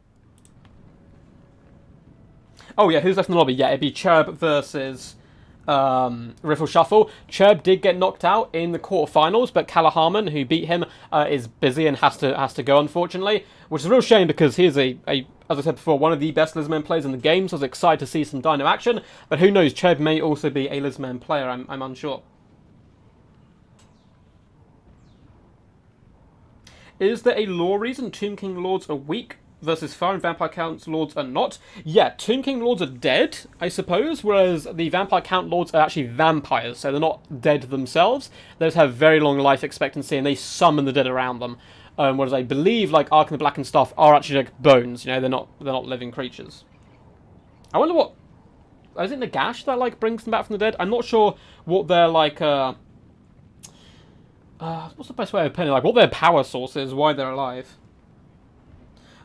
Oh yeah, who's left in the lobby? Yeah, it'd be Cherub versus Riffle Shuffle. Cherub did get knocked out in the quarterfinals, but Callaharman, who beat him, is busy and has to go, unfortunately, which is a real shame because he is as I said before, one of the best Lizardmen players in the game. So I was excited to see some Dino action, but who knows? Cherub may also be a Lizardmen player. I'm unsure. Is there a lore reason Tomb King Lords are weak versus Fire and Vampire Count Lords are not? Yeah, Tomb King Lords are dead, I suppose, whereas the Vampire Count Lords are actually vampires, so they're not dead themselves. They just have very long life expectancy, and they summon the dead around them. Whereas I believe, like, Ark and the Black and stuff are actually like bones, you know, they're not living creatures. I wonder what... Is it Nagash that, like, brings them back from the dead? I'm not sure what their, like, what's the best way of putting it? Like, what their power source is, why they're alive.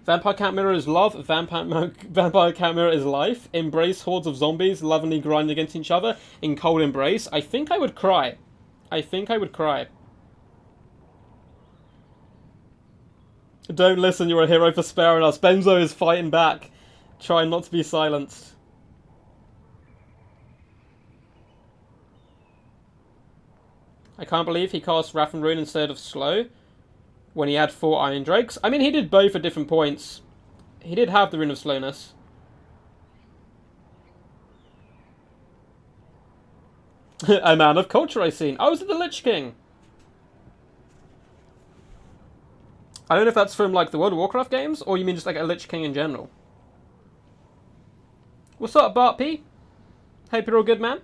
Vampire Cat Mirror is love. Vampire Cat Mirror is life. Embrace hordes of zombies lovingly grinding against each other in cold embrace. I think I would cry. I think I would cry. Don't listen, you're a hero for sparing us. Benzo is fighting back. Try not to be silenced. I can't believe he cast Wrath and Ruin instead of Slow when he had 4 Iron Drakes. I mean, he did both at different points. He did have the Rune of Slowness. A man of culture, I seen. Oh, was it the Lich King? I don't know if that's from, like, the World of Warcraft games, or you mean just, like, a Lich King in general. What's up, Bart P? Hope you're all good, man.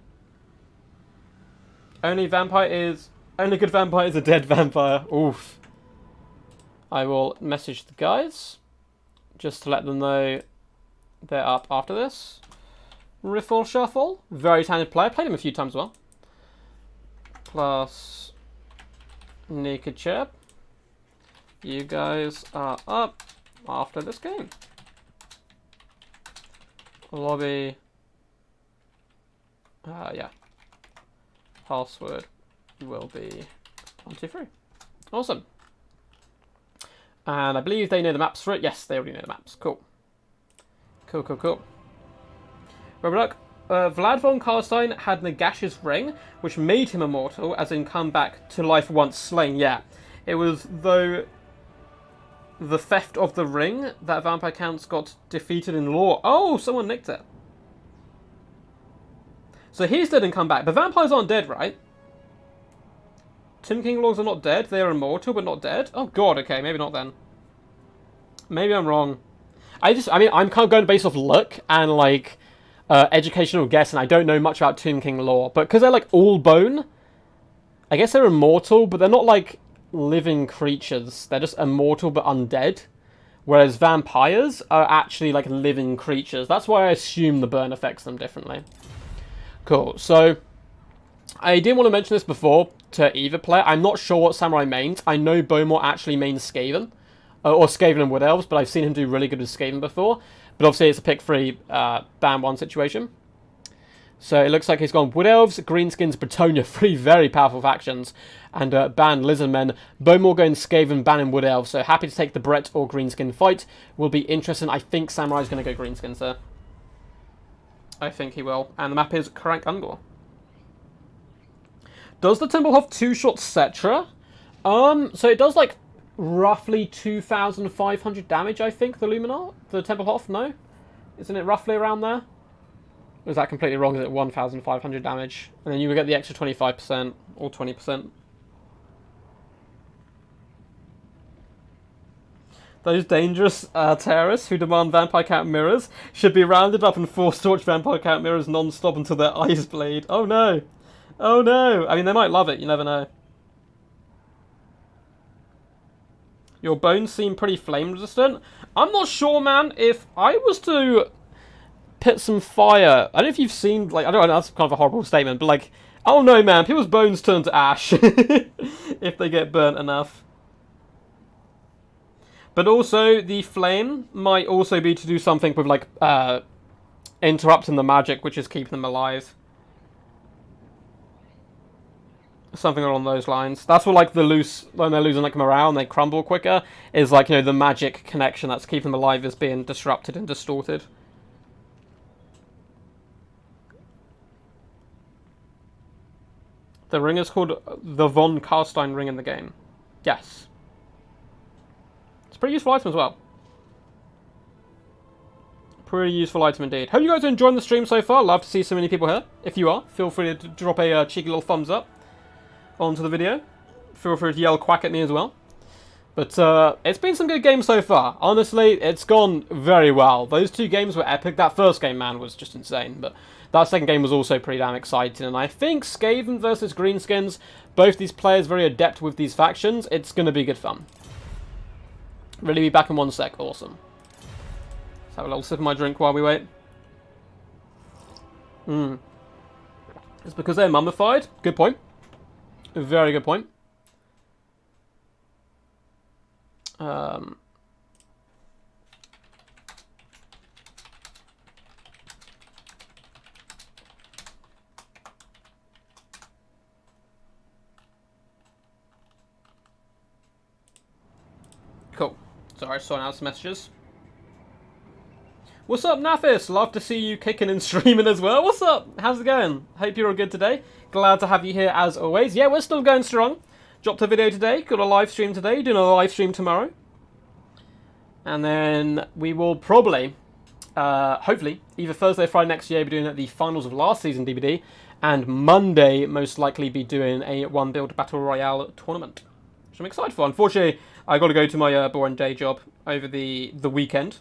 Only good vampire is a dead vampire. Oof. I will message the guys, just to let them know they're up after this. Riffle Shuffle. Very talented player. Played him a few times as well. Plus Naked Cherub. You guys are up after this game. Lobby. Yeah. Password will be 1, 2, 3. Awesome. And I believe they know the maps for it. Yes, they already know the maps. Cool. Cool. Rubberduck. Vlad von Karstein had Nagash's ring, which made him immortal, as in come back to life once slain. Yeah. It was, though, the theft of the ring that Vampire Counts got defeated in lore. Oh, someone nicked it. So he's dead and come back. But vampires aren't dead, right? Tomb King Lords are not dead. They are immortal, but not dead. Oh, God. Okay, maybe not then. Maybe I'm wrong. I mean, I'm kind of going based off luck and, like, educational guess, and I don't know much about Tomb King lore. But because they're, like, all bone, I guess they're immortal, but they're not, like, living creatures. They're just immortal, but undead. Whereas vampires are actually, like, living creatures. That's why I assume the burn affects them differently. Cool. So, I didn't want to mention this before to either player. I'm not sure what Samurai mains. I know Bowmore actually mains Skaven. Or Skaven and Wood Elves, but I've seen him do really good with Skaven before. But obviously it's a pick 3, ban 1 situation. So it looks like he's gone Wood Elves, Greenskins, Bretonia, 3 very powerful factions. And ban Lizardmen. Bowmore going Skaven, banning Wood Elves. So happy to take the Brett or Greenskin fight. Will be interesting. I think Samurai's going to go Greenskins there. I think he will. And the map is Karank Ungor. Does the Timberhoff 2-shot Cetra? So it does like roughly 2,500 damage, I think, the Luminar? The Templehoff, no? Isn't it roughly around there? Or is that completely wrong? Is it 1,500 damage? And then you would get the extra 25% or 20%. Those dangerous terrorists who demand vampire count mirrors should be rounded up and forced to watch vampire count mirrors non-stop until their eyes bleed. Oh no. Oh no. I mean, they might love it. You never know. Your bones seem pretty flame resistant. I'm not sure, man. If I was to put some fire... I don't know if you've seen... like, I don't know, that's kind of a horrible statement, but like... I don't know, man. People's bones turn to ash if they get burnt enough. But also, the flame might also be to do something with, like, interrupting the magic, which is keeping them alive. Something along those lines. That's what, like, when they're losing, like, morale and they crumble quicker, is, like, you know, the magic connection that's keeping them alive is being disrupted and distorted. The ring is called the Von Karstein ring in the game. Yes. It's a pretty useful item as well. Pretty useful item indeed. Hope you guys are enjoying the stream so far. Love to see so many people here. If you are, feel free to drop a cheeky little thumbs up onto the video. Feel free to yell quack at me as well. But it's been some good games so far. Honestly, it's gone very well. Those two games were epic. That first game, man, was just insane. But that second game was also pretty damn exciting. And I think Skaven versus Greenskins, both these players very adept with these factions. It's going to be good fun. Really be back in 1 sec. Awesome. Let's have a little sip of my drink while we wait. It's because they're mummified. Good point. Very good point. Cool. Sorry, sorting out some messages. What's up, Nafis? Love to see you kicking and streaming as well. What's up? How's it going? Hope you're all good today. Glad to have you here as always. Yeah, we're still going strong. Dropped a video today. Got a live stream today. Doing a live stream tomorrow. And then we will probably, hopefully, either Thursday or Friday next year, be doing the finals of last season DBD. And Monday, most likely, be doing a one build battle royale tournament, which I'm excited for. Unfortunately, I got to go to my boring day job over the weekend.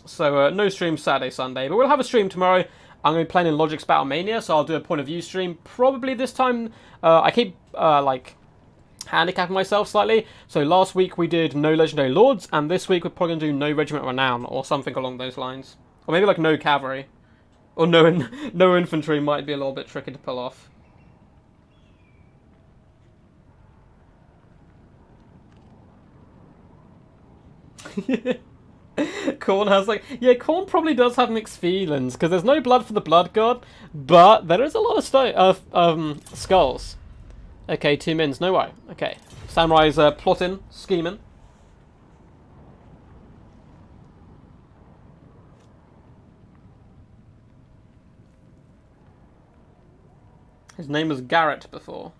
So no stream Saturday, Sunday, but we'll have a stream tomorrow. I'm going to be playing in Logic's Battlemania, so I'll do a point of view stream. Probably this time, I keep like handicapping myself slightly. So last week we did no Legendary Lords, and this week we're probably going to do no Regiment Renown or something along those lines, or maybe like no Cavalry, or no Infantry might be a little bit tricky to pull off. Khorne has like... yeah, Khorne probably does have mixed feelings, because there's no blood for the Blood God, but there is a lot of skulls. Okay, 2 mins, no way. Okay, Samurai's plotting, scheming. His name was Garrett before.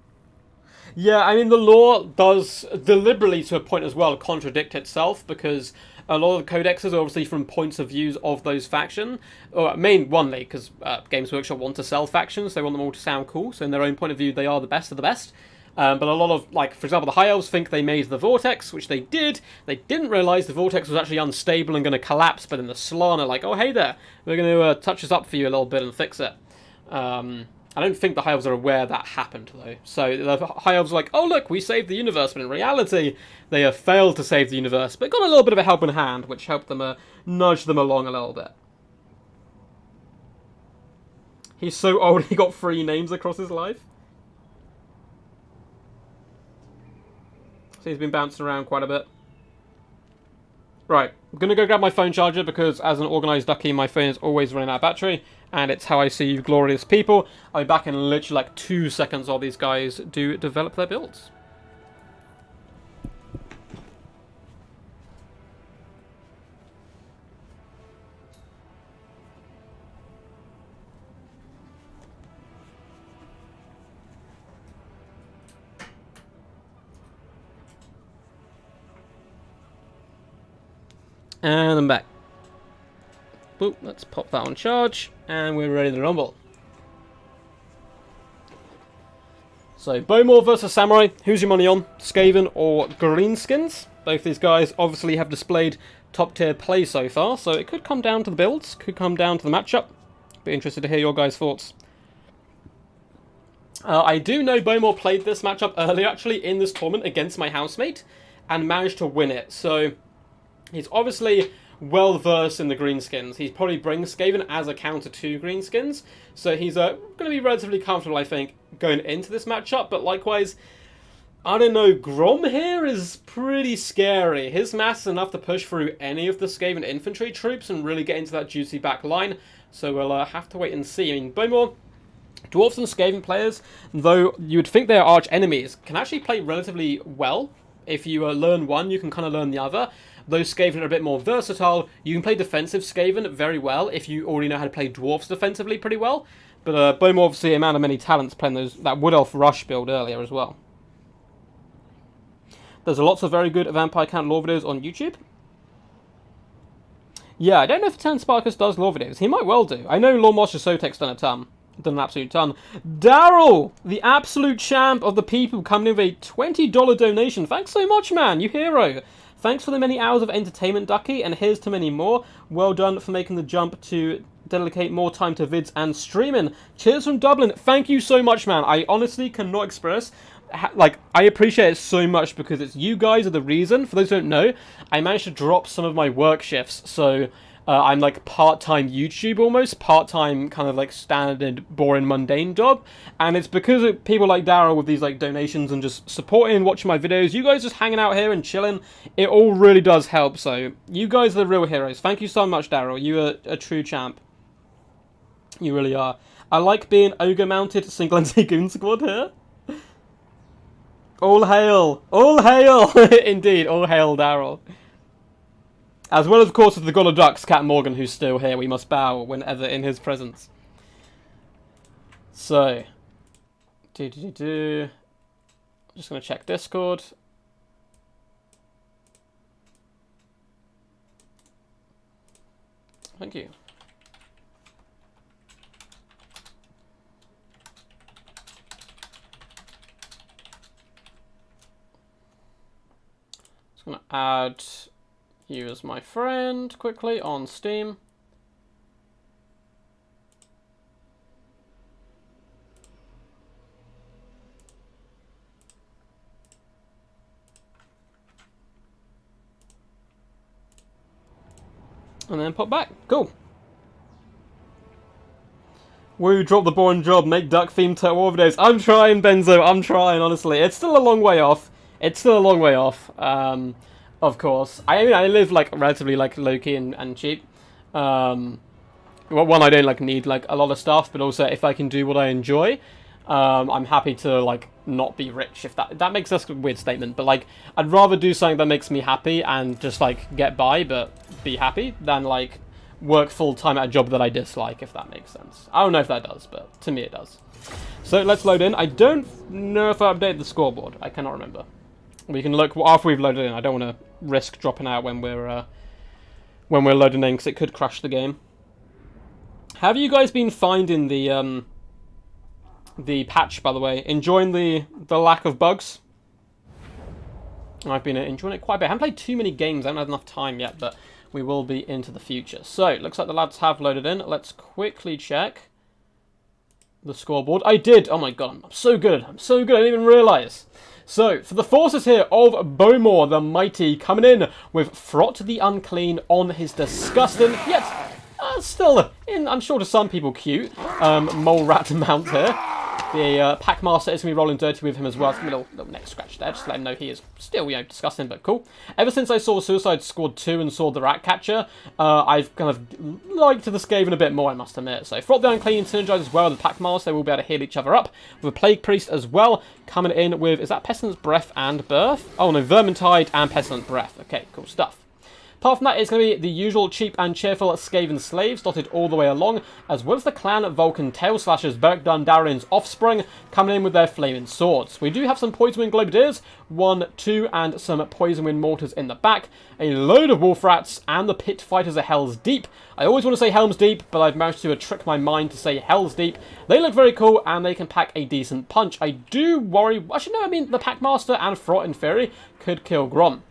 Yeah, I mean, the lore does deliberately, to a point as well, contradict itself, because a lot of the codexes are obviously from points of views of those factions, or mainly because Games Workshop want to sell factions, they want them all to sound cool, so in their own point of view, they are the best of the best. But a lot of, like, for example, the High Elves think they made the Vortex, which they did. They didn't realise the Vortex was actually unstable and going to collapse, but in the Slann are like, oh, hey there, we're going to touch this up for you a little bit and fix it. I don't think the High Elves are aware that happened, though. So the High Elves are like, oh, look, we saved the universe. But in reality, they have failed to save the universe, but got a little bit of a helping hand, which helped them nudge them along a little bit. He's so old, he got 3 names across his life. So he's been bouncing around quite a bit. Right, I'm going to go grab my phone charger, because as an organised ducky, my phone is always running out of battery. And it's how I see you glorious people. I'll be back in literally like 2 seconds while these guys do develop their builds. And I'm back. boop. Let's pop that on charge, and we're ready to rumble. So, Bowmore versus Samurai. Who's your money on? Skaven or greenskins? Both these guys obviously have displayed top-tier play so far, so it could come down to the builds, could come down to the matchup. Be interested to hear your guys' thoughts. I do know Bowmore played this matchup earlier, actually, in this tournament against my housemate, and managed to win it. So, he's obviously well-versed in the greenskins. He probably brings Skaven as a counter to greenskins, so he's going to be relatively comfortable, I think, going into this matchup. But likewise, I don't know, Grom here is pretty scary. His mass is enough to push through any of the Skaven infantry troops and really get into that juicy back line, so we'll have to wait and see. I mean, Bowmore, Dwarfs and Skaven players, though you would think they're arch enemies, can actually play relatively well. If you learn one, you can kind of learn the other. Those Skaven are a bit more versatile. You can play defensive Skaven very well if you already know how to play Dwarfs defensively pretty well. But Bowmore, obviously, a man of many talents, playing that Wood Elf Rush build earlier as well. There's lots of very good Vampire Count lore videos on YouTube. Yeah, I don't know if Tan Sparkus does lore videos. He might well do. I know Lore Master Sotek's done a ton. Done an absolute ton. Daryl, the absolute champ of the people, coming in with a $20 donation. Thanks so much, man. You hero. Thanks for the many hours of entertainment, Ducky, and here's to many more. Well done for making the jump to dedicate more time to vids and streaming. Cheers from Dublin. Thank you so much, man. I honestly cannot express, like, I appreciate it so much because it's you guys are the reason. For those who don't know, I managed to drop some of my work shifts, so I'm like part-time YouTube almost, part-time kind of like standard, boring, mundane job, and it's because of people like Daryl with these like donations and just supporting, watching my videos, you guys just hanging out here and chilling, it all really does help, so you guys are the real heroes. Thank you so much, Daryl. You are a true champ. You really are. I like being ogre-mounted single-entity goon squad here. All hail! All hail! Indeed, all hail, Daryl. As well as, of course, as the God of Ducks, Cat Morgan, who's still here. We must bow whenever in his presence. So, just going to check Discord. Thank you. Just going to add you as my friend quickly on Steam. And then pop back. Cool. Woo, drop the boring job, make duck themed Total War videos. I'm trying, Benzo, I'm trying, honestly. It's still a long way off. It's still a long way off. Of course. I mean, I live, like, relatively, like, low-key and cheap. One, I don't, like, need, like, a lot of stuff, but also, if I can do what I enjoy, I'm happy to, like, not be rich, if that makes us a weird statement, but, like, I'd rather do something that makes me happy and just, like, get by, but be happy, than, like, work full-time at a job that I dislike, if that makes sense. I don't know if that does, but to me it does. So, let's load in. I don't know if I updated the scoreboard. I cannot remember. We can look after we've loaded in. I don't want to risk dropping out when we're loading in, because it could crash the game. Have you guys been finding the patch, by the way? Enjoying the lack of bugs? I've been enjoying it quite a bit. I haven't played too many games. I haven't had enough time yet, but we will be into the future. So, looks like the lads have loaded in. Let's quickly check the scoreboard. I did! Oh my god, I'm so good. I'm so good, I didn't even realise. So, for the forces here of Bowmore the Mighty, coming in with Frot the Unclean on his disgusting, yet still, I'm sure to some people, cute, mole rat mount here. The Packmaster is going to be rolling dirty with him as well. It's going to be a little neck scratch there, just to let him know he is still, you know, disgusting, but cool. Ever since I saw Suicide Squad 2 and saw the Rat Catcher, I've kind of liked the Skaven a bit more, I must admit. So, Frot the Unclean synergizes as well with the Packmaster. They will be able to heal each other up. With a Plague Priest as well, coming in with, is that Pestilence Breath and Birth? Oh no, Vermintide and Pestilent Breath. Okay, cool stuff. Apart from that, it's going to be the usual cheap and cheerful Skaven slaves dotted all the way along, as well as the clan Vulcan tail slashers, Beric Dondarrion's offspring, coming in with their flaming swords. We do have some Poison Wind Globadiers, 1, 2, and some Poison Wind Mortars in the back, a load of Wolf Rats, and the Pit Fighters of Hell's Deep. I always want to say Helm's Deep, but I've managed to trick my mind to say Hell's Deep. They look very cool, and they can pack a decent punch. I do worry... Actually, no, I mean, the Packmaster and Fraught in Theory could kill Grom.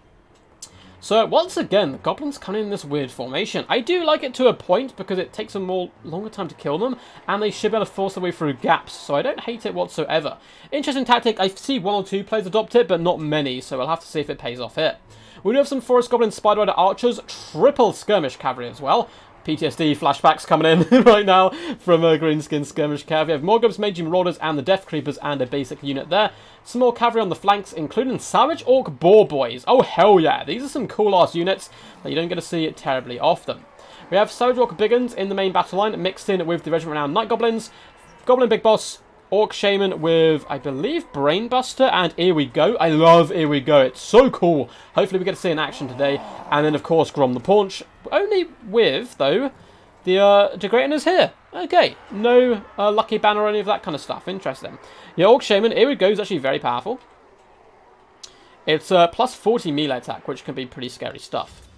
So, once again, the Goblins come in this weird formation. I do like it to a point, because it takes a longer time to kill them, and they should be able to force their way through gaps, so I don't hate it whatsoever. Interesting tactic. I see 1 or 2 players adopt it, but not many, so we'll have to see if it pays off here. We do have some Forest Goblin Spider Rider Archers, triple Skirmish Cavalry as well. PTSD flashbacks coming in right now from Greenskins Skirmish Cav. We have more Goblins, Mage Marauders, and the Death Creepers, and a basic unit there. Some more cavalry on the flanks, including Savage Orc Boar Boys. Oh, hell yeah. These are some cool-ass units that you don't get to see terribly often. We have Savage Orc Biggins in the main battle line, mixed in with the Regiment Renowned Night Goblins, Goblin Big Boss, Orc Shaman with, I believe, Brainbuster, and Here We Go. I love Here We Go. It's so cool. Hopefully we get to see in action today. And then, of course, Grom the Paunch. Only with, though, the Degratinors here. Okay. No Lucky Banner or any of that kind of stuff. Interesting. Yeah, Orc Shaman, Here We Go is actually very powerful. It's plus 40 melee attack, which can be pretty scary stuff.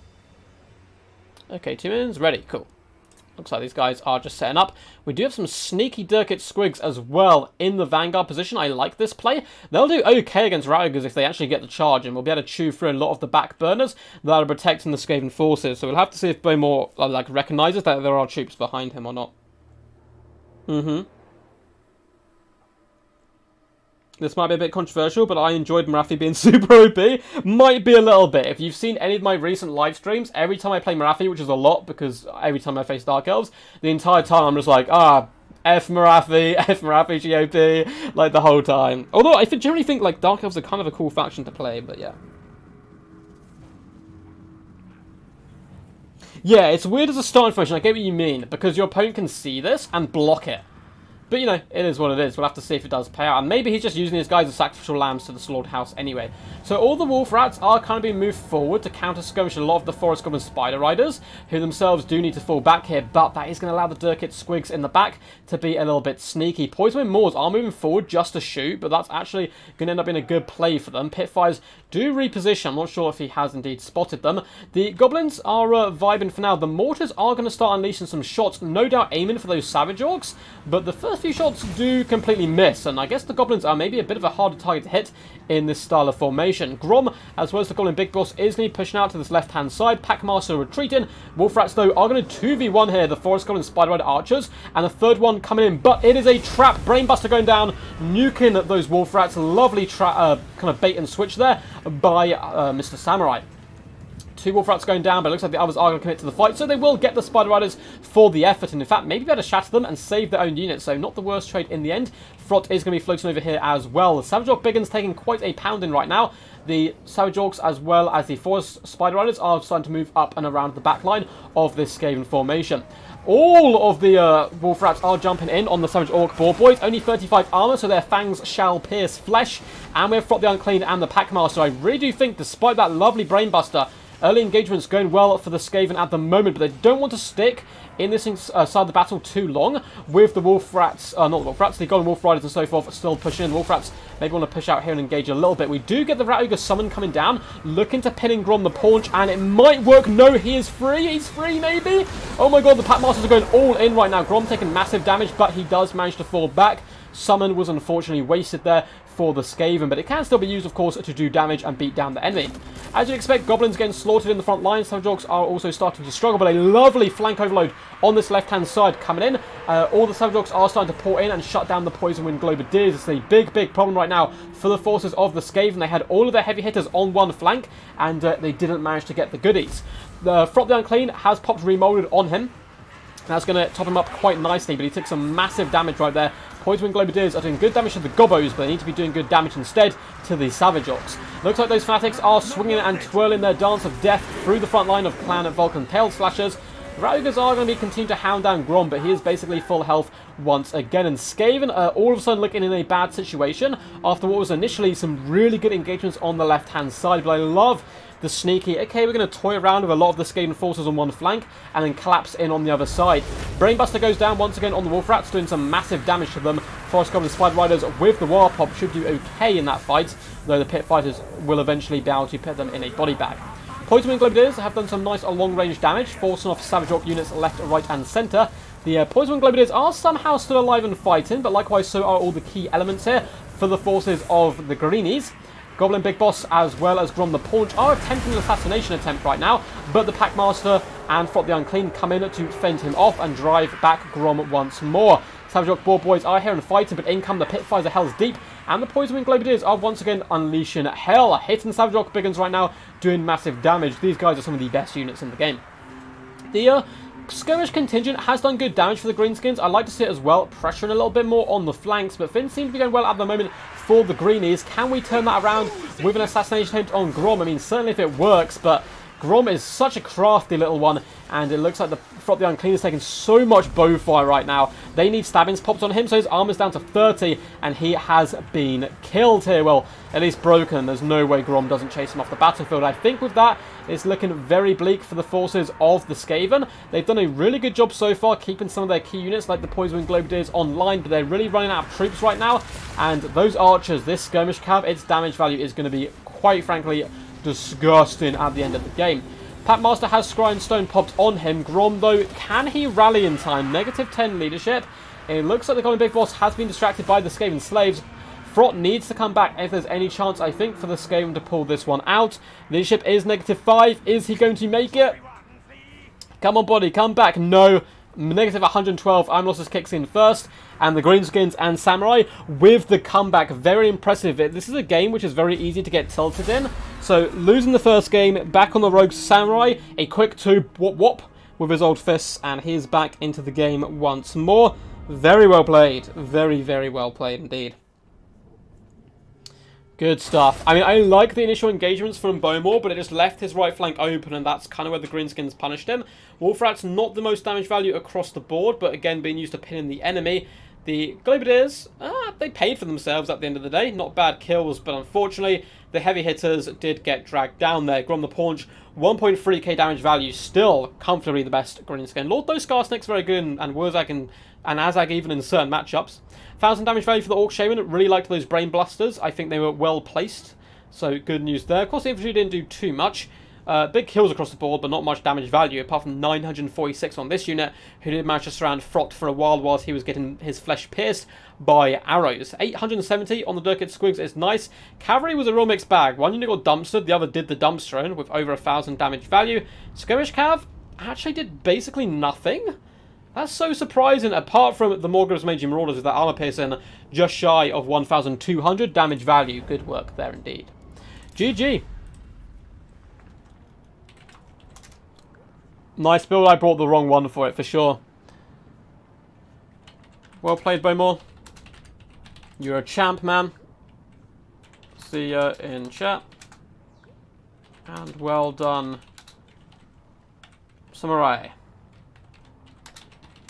Okay, 2 mins. Ready. Cool. Looks like these guys are just setting up. We do have some sneaky Dirkit Squigs as well in the Vanguard position. I like this play. They'll do okay against Raugers if they actually get the charge, and we'll be able to chew through a lot of the back burners that are protecting the Skaven forces. So we'll have to see if Bowmore recognises that there are troops behind him or not. This might be a bit controversial, but I enjoyed Marathi being super OP. Might be a little bit. If you've seen any of my recent live streams, every time I play Marathi, which is a lot, because every time I face Dark Elves, the entire time I'm just like, F Marathi, GOP, like the whole time. Although I generally think like Dark Elves are kind of a cool faction to play, but yeah. Yeah, it's weird as a starting formation, I get what you mean, because your opponent can see this and block it. But, you know, it is what it is. We'll have to see if it does pay out. And maybe he's just using his guys as sacrificial lambs to the slaughterhouse anyway. So all the Wolf Rats are kind of being moved forward to counter-skirmish a lot of the Forest Goblin Spider Riders, who themselves do need to fall back here. But that is going to allow the Dirkit Squigs in the back to be a little bit sneaky. Poison Wind Moors are moving forward just to shoot, but that's actually going to end up being a good play for them. Pitfires do reposition. I'm not sure if he has indeed spotted them. The Goblins are vibing for now. The Mortars are going to start unleashing some shots, no doubt aiming for those Savage Orcs, but the first few shots do completely miss, and I guess the Goblins are maybe a bit of a harder target to hit in this style of formation. Grom, as well as the Goblin Big Boss, is going to be pushing out to this left-hand side. Packmaster retreating. Wolf Rats, though, are going to 2v1 here, the Forest Goblin Spider Rider Archers, and the third one coming in, but it is a trap. Brainbuster going down, nuking those Wolf Rats. Lovely kind of bait and switch there by Mr. Samurai. 2 Wolf Rats going down, but it looks like the others are going to commit to the fight, so they will get the Spider Riders for the effort, and in fact, maybe be able to shatter them and save their own units, so not the worst trade in the end. Fraught is going to be floating over here as well. The Savage Orc Biggins taking quite a pounding right now. The Savage Orcs, as well as the Forest Spider Riders, are starting to move up and around the back line of this Skaven formation. All of the Wolf Rats are jumping in on the Savage Orc Boar Boys. Only 35 armor, so their fangs shall pierce flesh. And we have Fraught the Unclean and the Packmaster. I really do think, despite that lovely Brainbuster, early engagement's going well for the Skaven at the moment, but they don't want to stick in this side of the battle too long with the Wolf Rats, not the Wolf Rats, the Golden Wolf Riders and so forth still pushing in. The Wolf Rats maybe want to push out here and engage a little bit. We do get the Rat Ogre Summon coming down, looking to pin in Grom the Paunch, and it might work. No, he is free. He's free, maybe. Oh my god, the Packmasters are going all in right now. Grom taking massive damage, but he does manage to fall back. Summon was unfortunately wasted there for the Skaven, but it can still be used, of course, to do damage and beat down the enemy. As you'd expect, Goblins getting slaughtered in the front line. Savage Orcs are also starting to struggle, but a lovely flank overload on this left-hand side coming in. All the Savage Orcs are starting to pour in and shut down the Poison Wind Globadiers. It's a big, big problem right now for the forces of the Skaven. They had all of their heavy hitters on one flank, and they didn't manage to get the goodies. The Fraught the Unclean has popped Remolded on him. That's going to top him up quite nicely, but he took some massive damage right there. Poison Wind Globadiers are doing good damage to the Gobbos, but they need to be doing good damage instead to the Savage Orcs. Looks like those Fanatics are swinging and twirling their dance of death through the front line of Clan Vulcan Tail Slashers. The Raugers are going to be continuing to hound down Grom, but he is basically full health once again. And Skaven are all of a sudden looking in a bad situation after what was initially some really good engagements on the left-hand side. But I love the sneaky, okay, we're going to toy around with a lot of the Skaven forces on one flank and then collapse in on the other side. Brainbuster goes down once again on the Wolf Rats, doing some massive damage to them. Forest Goblin Spider Riders with the War Pop should do okay in that fight, though the Pit Fighters will eventually be able to put them in a body bag. Poison Wing Globadiers have done some nice long-range damage, forcing off Savage Orc units left, right, and centre. The Poison Wing Globadiers are somehow still alive and fighting, but likewise so are all the key elements here for the forces of the Greenies. Goblin Big Boss as well as Grom the Paunch are attempting an assassination attempt right now, but the Packmaster and Frot the Unclean come in to fend him off and drive back Grom once more. Savage Orc Boar Boys are here and fighting, but in come the Pit Fires of Hell's Deep, and the Poison Wing Globadiers are once again unleashing hell, hitting Savage Orc Big Guns right now, doing massive damage. These guys are some of the best units in the game. The Skirmish Contingent has done good damage for the Greenskins. I like to see it as well, pressuring a little bit more on the flanks, but things seem to be going well at the moment for the Greenies. Can we turn that around with an assassination attempt on Grom? I mean, certainly if it works, but Grom is such a crafty little one, and it looks like the Frot the Unclean is taking so much bow fire right now. They need stabbings popped on him, so his armor's down to 30, and he has been killed here. Well, at least broken. There's no way Grom doesn't chase him off the battlefield. I think with that, it's looking very bleak for the forces of the Skaven. They've done a really good job so far, keeping some of their key units, like the Poison Wing Globadiers, online, but they're really running out of troops right now. And those archers, this skirmish cav, its damage value is going to be, quite frankly, disgusting at the end of the game. Packmaster has Scry and Stone popped on him. Grom, though, can he rally in time? Negative 10 leadership. It looks like the Goblin Big Boss has been distracted by the Skaven slaves. Frot needs to come back if there's any chance, I think, for the Skaven to pull this one out. Leadership is negative 5. Is he going to make it? Come on, body, come back. No. Negative 112. Losses kicks in first. And the Greenskins and Samurai with the comeback. Very impressive. This is a game which is very easy to get tilted in. So, losing the first game, back on the Rogue Samurai. A quick 2 whop whop with his old fists. And he's back into the game once more. Very well played. Very, very well played indeed. Good stuff. I mean, I like the initial engagements from Bowmore, but it just left his right flank open, and that's kind of where the Greenskins punished him. Wolfrat's not the most damage value across the board, but again, being used to pinning the enemy. The Globadiers, they paid for themselves at the end of the day. Not bad kills, but unfortunately, the heavy hitters did get dragged down there. Grom the Paunch, 1.3k damage value, still comfortably the best Greenskin. Lord Those Skarsnick's very good, and Wurzag and Azag even in certain matchups. 1000 damage value for the Orc Shaman. Really liked those Brain Blasters. I think they were well placed. So good news there. Of course, the infantry didn't do too much. Big kills across the board, but not much damage value, apart from 946 on this unit, who did manage to surround Frot for a while whilst he was getting his flesh pierced by arrows. 870 on the Durkit Squigs is nice. Cavalry was a real mixed bag. One unit got dumpstered, the other did the dumpstering with over 1000 damage value. Skirmish Cav actually did basically nothing. That's so surprising, apart from the Morgre's Magi Marauders with that armor piercing just shy of 1,200 damage value. Good work there indeed. GG. Nice build. I brought the wrong one for it, for sure. Well played, Bowmore. You're a champ, man. See ya in chat. And well done, Samurai.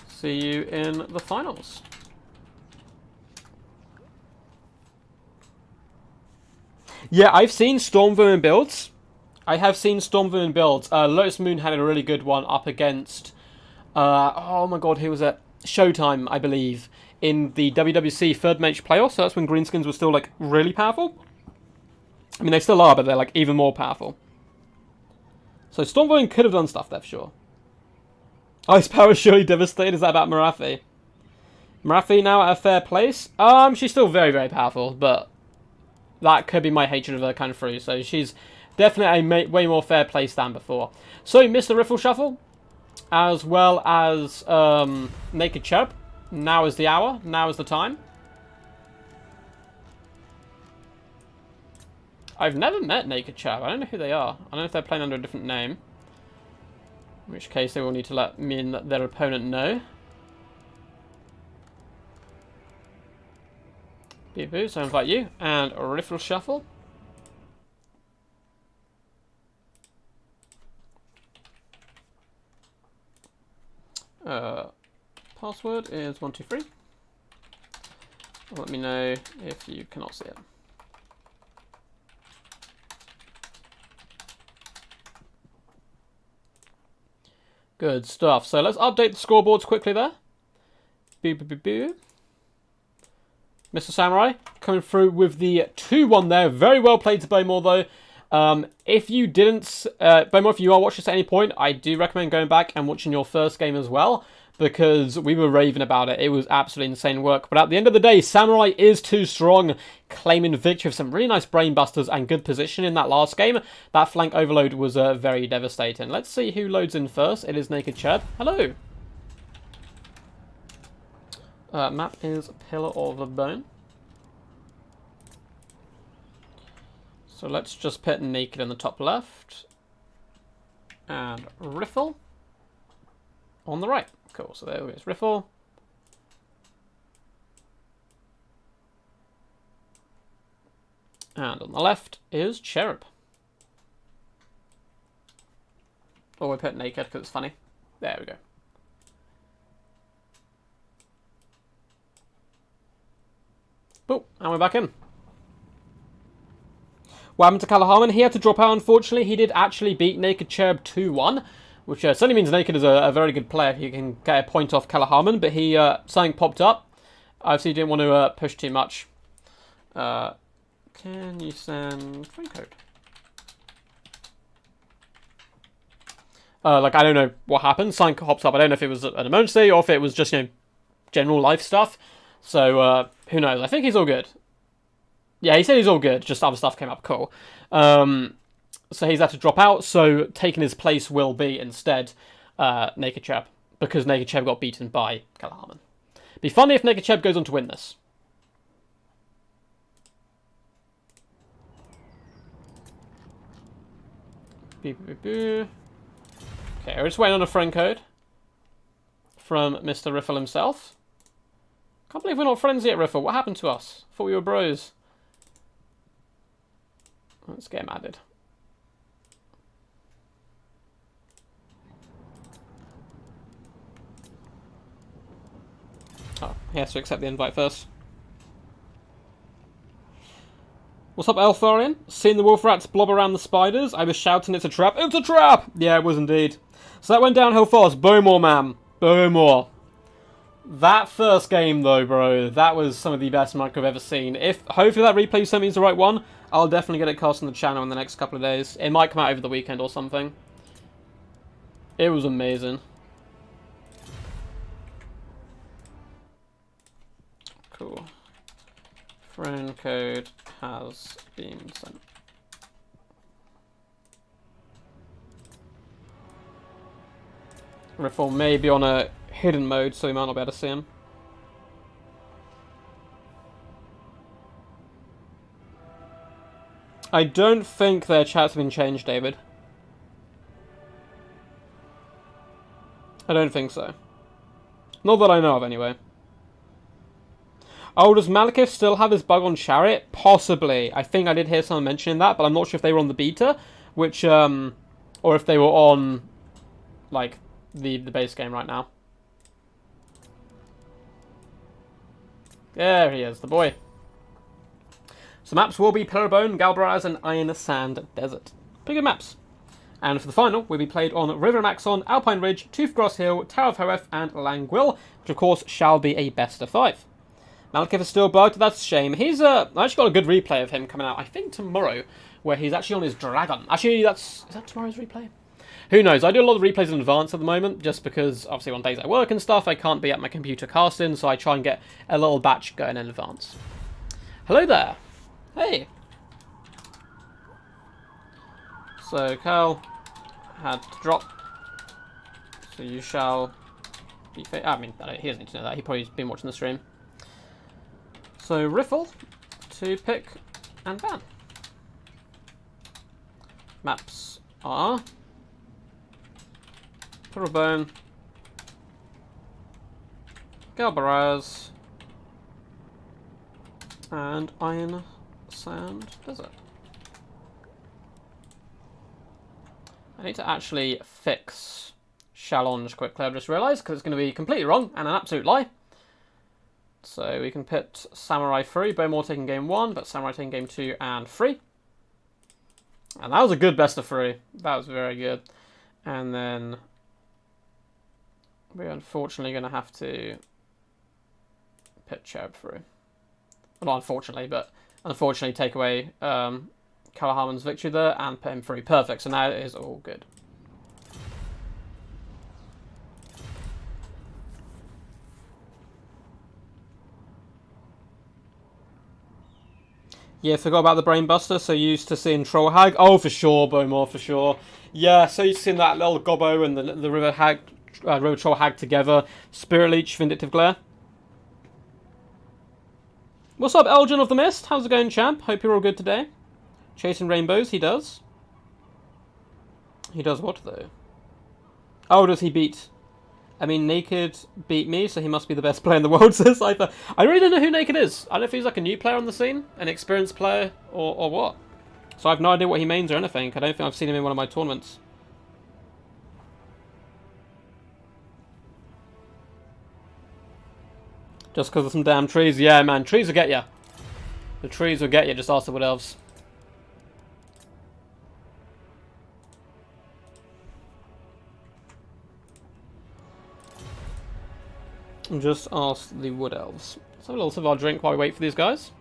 See you in the finals. Yeah, I've seen Storm Vermin builds. I have seen Storm Vermin builds. Lotus Moon had a really good one up against... oh my god, who was it? Showtime, I believe. In the WWC third match playoff. So that's when Greenskins were still, like, really powerful. I mean, they still are, but they're, like, even more powerful. So Storm Vermin could have done stuff there, for sure. Ice Power is surely devastated. Is that about Marathi? Marathi now at a fair place? She's still very, very powerful, but that could be my hatred of her kind of through. So she's definitely a way more fair place than before. So Mr. Riffle Shuffle, as well as Naked Chub. Now is the hour. Now is the time. I've never met Naked Chub. I don't know who they are. I don't know if they're playing under a different name. In which case they will need to let me and their opponent know. Boo, so I invite you. And a Riffle Shuffle. Password is 123. Let me know if you cannot see it. Good stuff. So let's update the scoreboards quickly there. Boo, boo, boo, boo. Mr. Samurai coming through with the 2-1 there. Very well played to Bowmore, though. If you didn't... Bowmore, if you are watching this at any point, I do recommend going back and watching your first game as well, because we were raving about it. It was absolutely insane work. But at the end of the day, Samurai is too strong, claiming victory with some really nice brainbusters and good position in that last game. That flank overload was very devastating. Let's see who loads in first. It is Naked Chad. Hello. Map is Pillar of the Bone. So let's just put Naked in the top left. And Riffle on the right. Cool, so there is Riffle. And on the left is Cherub. Or we put Naked because it's funny. There we go. Boop, and we're back in. What happened to Callahan? He had to drop out, unfortunately. He did actually beat Naked Cherub 2-1, which certainly means Naked is a very good player. He can get a point off Callahan, but he something popped up. Obviously, didn't want to push too much. Can you send free code? Like, I don't know what happened. Something popped up. I don't know if it was an emergency or if it was just, general life stuff. So, who knows? I think he's all good. Yeah, he said he's all good. Just other stuff came up. Cool. So he's had to drop out. So taking his place will be instead Naked Cheb, because Naked Cheb got beaten by Callahan. Be funny if Naked Cheb goes on to win this. Okay, we're just waiting on a friend code from Mr. Riffle himself. Can't believe we're not friends yet, Riffle. What happened to us? Thought we were bros. Let's get him added. Oh, he has to accept the invite first. What's up, Eltharian? Seeing the wolf rats blob around the spiders, I was shouting it's a trap. It's a trap! Yeah, it was indeed. So that went downhill fast. Bowmore, man. Bowmore. That first game, though, bro, that was some of the best Mike I've ever seen. If hopefully that replay you sent me is the right one, I'll definitely get it cast on the channel in the next couple of days. It might come out over the weekend or something. It was amazing. Cool. Friend code has been sent. Riffle may be on a hidden mode, so we might not be able to see him. I don't think their chats have been changed, David. I don't think so. Not that I know of, anyway. Oh, does Malekith still have his bug on Chariot? Possibly. I think I did hear someone mentioning that, but I'm not sure if they were on the beta, which, or if they were on, like, the base game right now. There he is, the boy. So maps will be Pillar of Bone, Galbaraz, and Iron Sand Desert. Pretty good maps. And for the final, we'll be played on River Maxon, Alpine Ridge, Toothgrass Hill, Tower of Hereth, and Langwill, which of course shall be a best of 5. Malekith is still bugged, that's a shame. He's I actually got a good replay of him coming out, I think tomorrow, where he's actually on his dragon. Actually, is that tomorrow's replay? Who knows? I do a lot of replays in advance at the moment, just because, obviously, on days I work and stuff, I can't be at my computer casting, so I try and get a little batch going in advance. Hello there. Hey. So, Cal had to drop. So you shall be... I mean, he doesn't need to know that. He probably been watching the stream. So, Riffle to pick and ban. Maps are... Pillar of Bone, Galbaraz, and Iron Sand Desert. I need to actually fix challenge quickly, I've just realised, because it's going to be completely wrong and an absolute lie. So we can put Samurai 3, Bowmore taking game 1, but Samurai taking game 2 and 3. And that was a good best of 3. That was very good. And then We're unfortunately going to have to put Cherub through. Well, not unfortunately, but unfortunately take away Kalaharman's victory there and put him through. Perfect, so now it is all good. Yeah, forgot about the Brainbuster, so used to seeing Troll Hag. Oh, for sure, Bowmore, for sure. Yeah, so used to seeing that little Gobbo and the River Hag, River Troll Hag together. Spirit Leech, Vindictive Glare. What's up, Elgin of the Mist? How's it going, champ? Hope you're all good today. Chasing rainbows, he does. He does what, though? Oh, does he beat... I mean, Naked beat me, so he must be the best player in the world, says Cypher. I really don't know who Naked is. I don't know if he's like a new player on the scene, an experienced player, or what. So I have no idea what he mains or anything. I don't think I've seen him in one of my tournaments. Just because of some damn trees. Yeah, man, trees will get you. The trees will get you, just ask the Wood Elves. Just ask the Wood Elves. Let's have a little sip of our drink while we wait for these guys.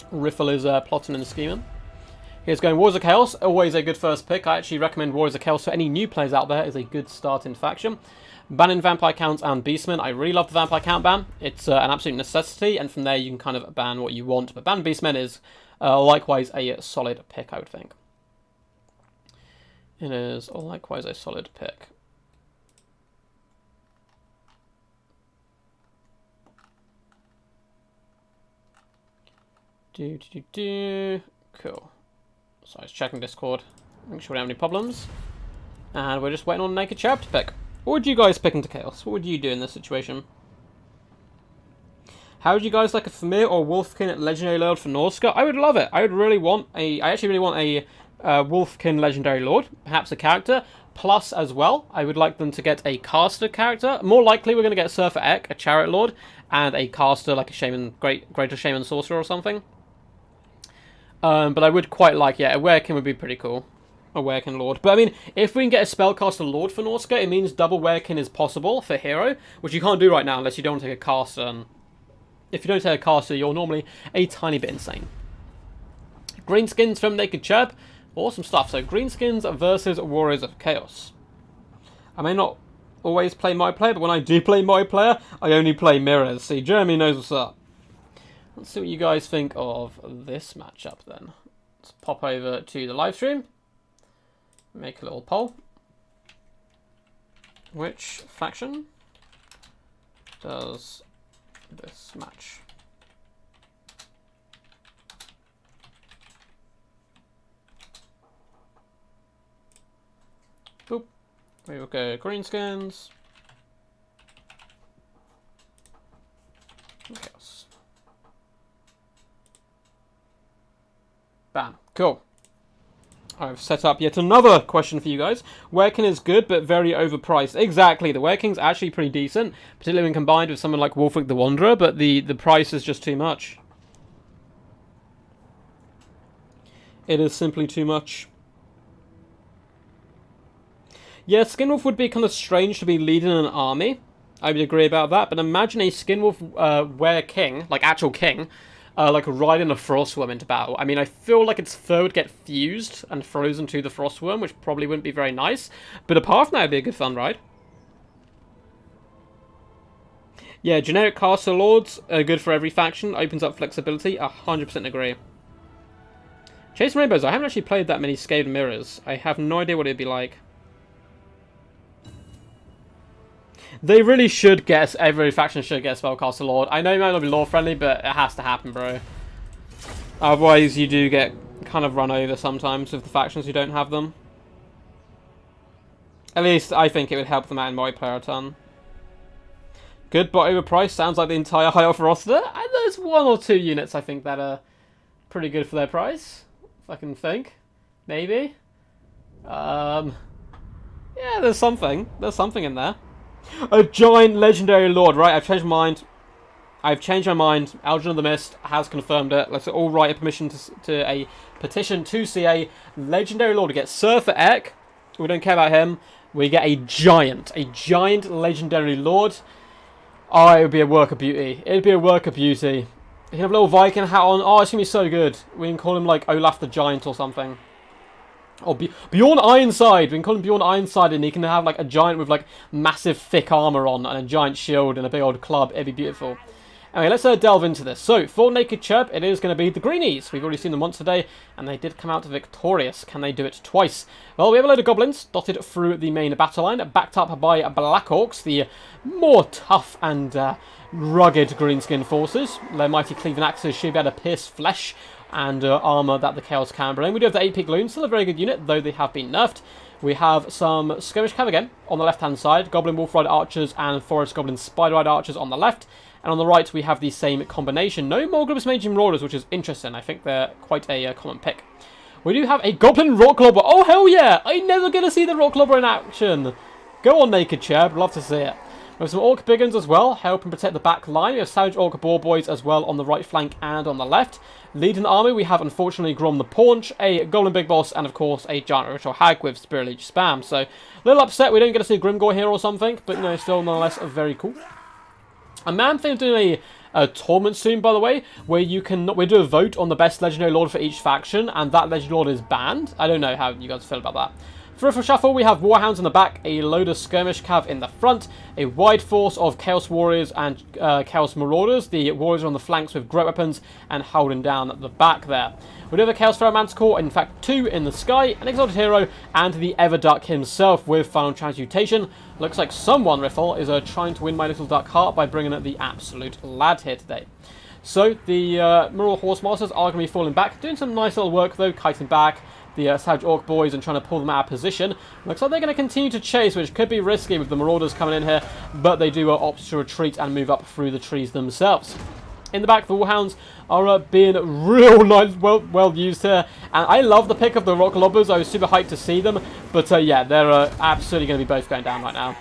Riffle is plotting and scheming. Here's going Warriors of Chaos, always a good first pick. I actually recommend Warriors of Chaos for any new players out there. Is a good starting faction. Banning Vampire Counts and Beastmen. I really love the Vampire Count ban. It's an absolute necessity, and from there you can kind of ban what you want. But Ban Beastmen is likewise a solid pick, I would think. It is likewise a solid pick. Cool. So I was checking Discord, make sure we don't have any problems. And we're just waiting on Naked Cherub to pick. What would you guys pick into Chaos? What would you do in this situation? How would you guys like a Famir or Wolfkin Legendary Lord for Norska? I would love it. I actually really want a Wolfkin Legendary Lord, perhaps a character. Plus, as well, I would like them to get a caster character. More likely, we're going to get Surfer Ek, a Chariot Lord, and a caster like a Shaman, Greater Shaman Sorcerer or something. But I would quite like, yeah, a Werekin would be pretty cool. A Werekin Lord. But I mean, if we can get a Spellcaster Lord for Norska, it means double Werekin is possible for Hero, which you can't do right now unless you don't take a caster. And if you don't take a caster, you're normally a tiny bit insane. Greenskins from Naked Cherub. Awesome stuff. So, Greenskins versus Warriors of Chaos. I may not always play my player, but when I do play my player, I only play mirrors. See, Jeremy knows what's up. Let's see what you guys think of this matchup then. Let's pop over to the live stream. Make a little poll. Which faction does this match? Boop. We will go Greenskins. Chaos. Bam. Cool. I've set up yet another question for you guys. Werekin is good, but very overpriced. Exactly. The Werekin's actually pretty decent, particularly when combined with someone like Wolfwick the Wanderer, but the price is just too much. It is simply too much. Yeah, Skinwolf would be kind of strange to be leading an army. I would agree about that, but imagine a Skinwolf Wereking, like actual king, like riding a Frostworm into battle. I mean, I feel like its fur would get fused and frozen to the Frostworm, which probably wouldn't be very nice. But apart from that, it'd be a good fun ride. Yeah, generic caster lords are good for every faction. Opens up flexibility. 100% agree. Chasing Rainbows. I haven't actually played that many Skaven Mirrors. I have no idea what it'd be like. They really should get, every faction should get a Spellcaster Lord. I know it might not be lore friendly, but it has to happen, bro. Otherwise, you do get kind of run over sometimes with the factions who don't have them. At least, I think it would help them out in multiplayer a ton. Good, but overpriced. Sounds like the entire High Elf roster. And there's one or two units, I think, that are pretty good for their price. If I can think. Maybe. Yeah, there's something. There's something in there. A giant legendary lord, right? I've changed my mind. I've changed my mind. Elgin of the Mist has confirmed it. Let's all write a petition to see a legendary lord to get Surfer Ek We don't care about him. We get a giant legendary lord. Oh, it would be a work of beauty. It would be a work of beauty. He can have a little Viking hat on. Oh, it's going to be so good. We can call him like Olaf the Giant or something. Or Bjorn Ironside. We can call him Bjorn Ironside, and he can have like a giant with like massive thick armor on and a giant shield and a big old club. It'd be beautiful. Anyway, let's delve into this. So, for Naked Chirp, it is going to be the Greenies. We've already seen them once today, and they did come out victorious. Can they do it twice? Well, we have a load of goblins dotted through the main battle line, backed up by Black Orcs, the more tough and rugged greenskin forces. Their mighty cleaving axes should be able to pierce flesh and armor that the Chaos can bring. We do have the 8-pick loons, still a very good unit, though they have been nerfed. We have some skirmish cav again on the left-hand side, Goblin Wolf Rider Archers and Forest Goblin Spider Rider Archers on the left. And on the right, we have the same combination. No more Grimm's Mage Marauders, which is interesting. I think they're quite a common pick. We do have a Goblin Rock Clobber. Oh, hell yeah! I'm never going to see the Rock Clobber in action. Go on, Naked Chirp. Love to see it. We have some Orc Biggins as well, helping protect the back line. We have Savage Orc Boar Boys as well on the right flank and on the left. Leading the army, we have, unfortunately, Grom the Paunch, a Goblin Big Boss, and, of course, a Giant Ritual Hag with Spirit Leech spam. So, a little upset we don't get to see Grimgore here or something, but, you know, still, nonetheless, very cool. A man thing doing a tournament soon, by the way, where we do a vote on the best legendary lord for each faction, and that legendary lord is banned. I don't know how you guys feel about that. For a shuffle, we have Warhounds in the back, a load of Skirmish Cav in the front, a wide force of Chaos Warriors and Chaos Marauders. The Warriors are on the flanks with great weapons and holding down at the back there. We do have a Chaos Pharaoh Manticore, in fact 2 in the sky, an Exalted Hero, and the Everduck himself with Final Transmutation. Looks like someone, Riffle, is trying to win my little duck heart by bringing the absolute lad here today. So, the Marauder Horsemasters are going to be falling back, doing some nice little work though, kiting back the Savage Orc Boys and trying to pull them out of position. Looks like they're going to continue to chase, which could be risky with the Marauders coming in here, but they do opt to retreat and move up through the trees themselves. In the back, the Warhounds are being real nice, well used here, and I love the pick of the Rock Lobbers. I was super hyped to see them, but yeah, they're absolutely going to be both going down right now.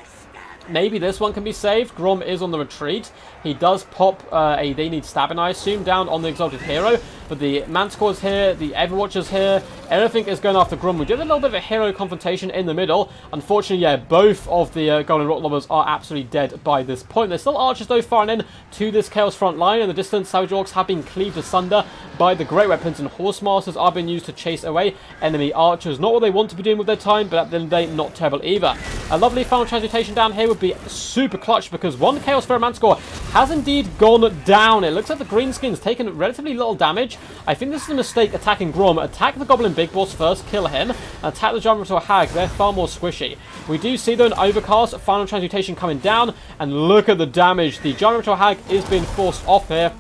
Maybe this one can be saved. Grom is on the retreat. He does pop a They Need Stabbing, I assume, down on the Exalted Hero. But the Manticore's here, the Everwatcher's here. Everything is going after Grom. We do have a little bit of a hero confrontation in the middle. Unfortunately, yeah, both of the Golden Rock Lobbers are absolutely dead by this point. There's still archers, though, firing in to this Chaos front line. In the distance, Savage Orcs have been cleaved asunder by the Great Weapons, and Horsemasters are being used to chase away enemy archers. Not what they want to be doing with their time, but at the end of the day, not terrible either. A lovely Final Transmutation down here would be super clutch, because one Chaos Pharaoh Manticore has indeed gone down. It looks like the greenskins taken relatively little damage. I think this is a mistake attacking Grom. Attack the Goblin Big Boss first, kill him. Attack the Giant Ritual Hag. They're far more squishy. We do see though an Overcast, Final Transmutation coming down, and look at the damage. The Giant Ritual Hag is being forced off here.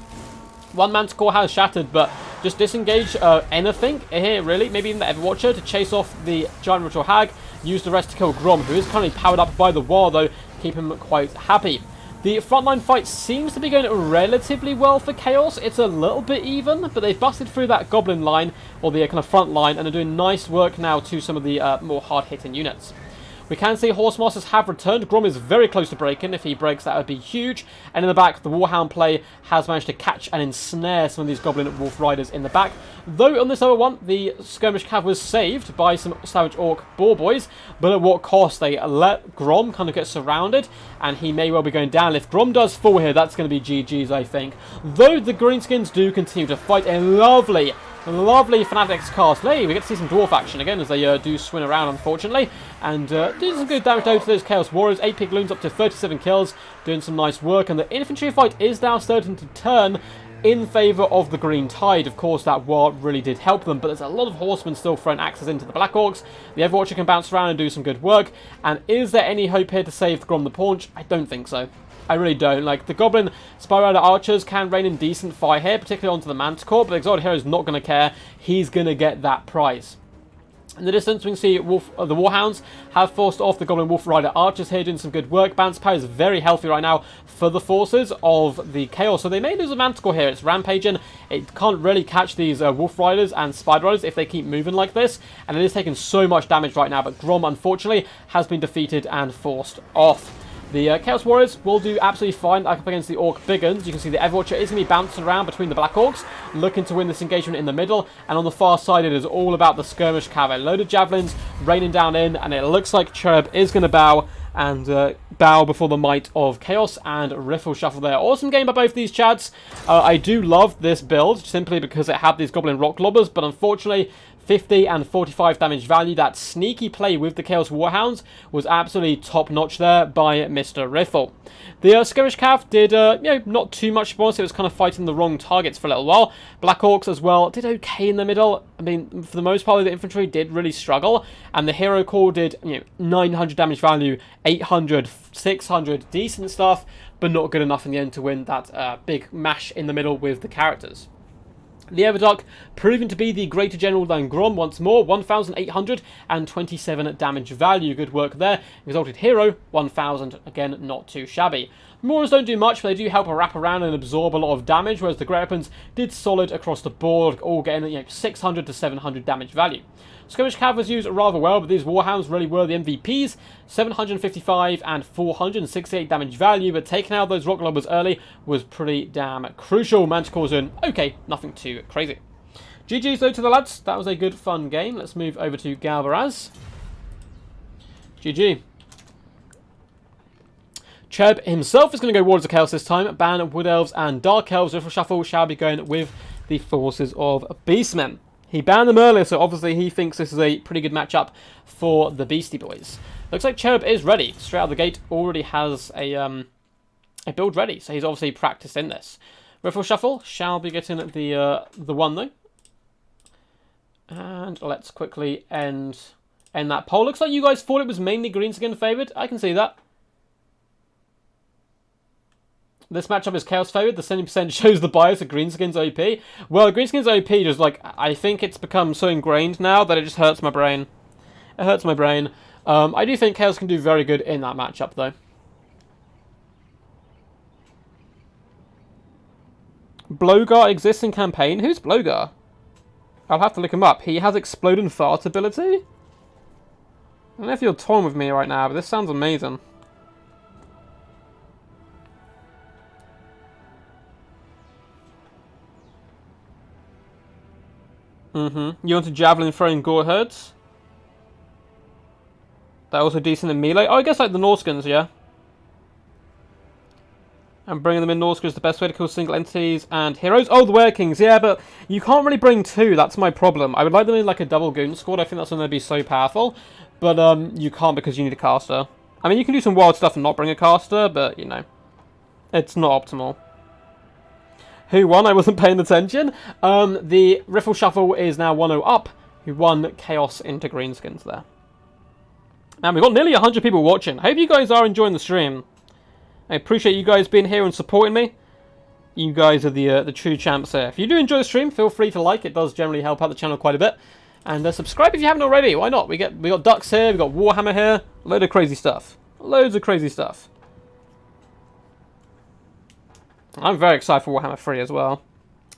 One Manticore has shattered, but just disengage anything here, really. Maybe even the Everwatcher to chase off the Giant Ritual Hag. Use the rest to kill Grom, who is currently powered up by the wall, though. Keep him quite happy. The frontline fight seems to be going relatively well for Chaos. It's a little bit even, but they've busted through that Goblin line, or the kind of front line, and are doing nice work now to some of the more hard-hitting units. We can see Horsemasters have returned. Grom is very close to breaking. If he breaks, that would be huge. And in the back, the Warhound play has managed to catch and ensnare some of these Goblin Wolf Riders in the back. Though on this other one, the Skirmish Cav was saved by some Savage Orc Boar Boys. But at what cost? They let Grom kind of get surrounded, and he may well be going down. If Grom does fall here, that's going to be GG's, I think. Though the Greenskins do continue to fight a lovely Fanatics cast. Hey, we get to see some Dwarf action again as they do swing around, unfortunately. And do some good damage to those Chaos Warriors. 8 Pig Loons up to 37 kills, doing some nice work. And the infantry fight is now starting to turn in favour of the Green Tide. Of course, that war really did help them, but there's a lot of horsemen still throwing axes into the Black Orcs. The Everwatcher can bounce around and do some good work. And is there any hope here to save the Grom the Paunch? I don't think so. I really don't. Like, the Goblin Spider Rider Archers can rain in decent fire here, particularly onto the Manticore, but the Exalted Hero is not going to care. He's going to get that prize. In the distance, we can see the Warhounds have forced off the Goblin Wolf Rider Archers here, doing some good work. Bounce power is very healthy right now for the forces of the Chaos, so they may lose a Manticore here. It's rampaging. It can't really catch these Wolf Riders and Spider Riders if they keep moving like this, and it is taking so much damage right now, but Grom, unfortunately, has been defeated and forced off. The Chaos Warriors will do absolutely fine up against the Orc Big Guns. You can see the Everwatcher is going to be bouncing around between the Black Orcs, looking to win this engagement in the middle. And on the far side, it is all about the Skirmish Cav. A load of Javelins raining down in, and it looks like Cherub is going to bow and bow before the might of Chaos and Riffle Shuffle there. Awesome game by both these chads. I do love this build, simply because it had these Goblin Rock Lobbers, but unfortunately, 50 and 45 damage value. That sneaky play with the Chaos Warhounds was absolutely top-notch there by Mr. Riffle. The Skirmish Cav did, not too much for us. It was kind of fighting the wrong targets for a little while. Black Orcs as well did okay in the middle. I mean, for the most part, the infantry did really struggle. And the Hero Corps did, 900 damage value, 800, 600, decent stuff, but not good enough in the end to win that big mash in the middle with the characters. The Everdark proving to be the greater general than Grom once more, 1,827 damage value. Good work there. Exalted Hero, 1,000. Again, not too shabby. Moors don't do much, but they do help wrap around and absorb a lot of damage, whereas the Great Weapons did solid across the board, all getting 600 to 700 damage value. Skirmish Cav was used rather well, but these Warhounds really were the MVPs. 755 and 468 damage value, but taking out those Rock Lobbers early was pretty damn crucial. Manticores in, okay, nothing too crazy. GG's though to the lads. That was a good, fun game. Let's move over to Galvaraz. GG. Cheb himself is going to go Warriors of Chaos this time. Ban Wood Elves and Dark Elves. Riffle Shuffle shall be going with the forces of Beastmen. He banned them earlier, so obviously he thinks this is a pretty good matchup for the Beastie Boys. Looks like Cherub is ready. Straight out of the gate, already has a build ready, so he's obviously practiced in this. Riffle Shuffle shall be getting the one, though. And let's quickly end that poll. Looks like you guys thought it was mainly Greenskin favoured. I can see that. This matchup is Chaos favored. The 70% shows the bias of Greenskins OP. Well, Greenskins OP just I think it's become so ingrained now that it just hurts my brain. It hurts my brain. I do think Chaos can do very good in that matchup though. Blogar exists in campaign. Who's Blogar? I'll have to look him up. He has Explode and Fart ability. I don't know if you're torn with me right now, but this sounds amazing. You want a Javelin throwing Gore Herds? They're also decent in melee. Oh, I guess like the Norskins, yeah. And bringing them in Norska is the best way to kill single entities and heroes. Oh, the Were-Kings, yeah, but you can't really bring two. That's my problem. I would like them in like a double goon squad. I think that's going to be so powerful. But you can't because you need a caster. I mean, you can do some wild stuff and not bring a caster, but, it's not optimal. Who won? I wasn't paying attention. The Riffle Shuffle is now 1-0 up. Who won Chaos into Greenskins there. And we've got nearly 100 people watching. I hope you guys are enjoying the stream. I appreciate you guys being here and supporting me. You guys are the true champs here. If you do enjoy the stream, feel free to like. It does generally help out the channel quite a bit. And subscribe if you haven't already. Why not? We got ducks here. We got Warhammer here. A load of crazy stuff. Loads of crazy stuff. I'm very excited for Warhammer 3 as well.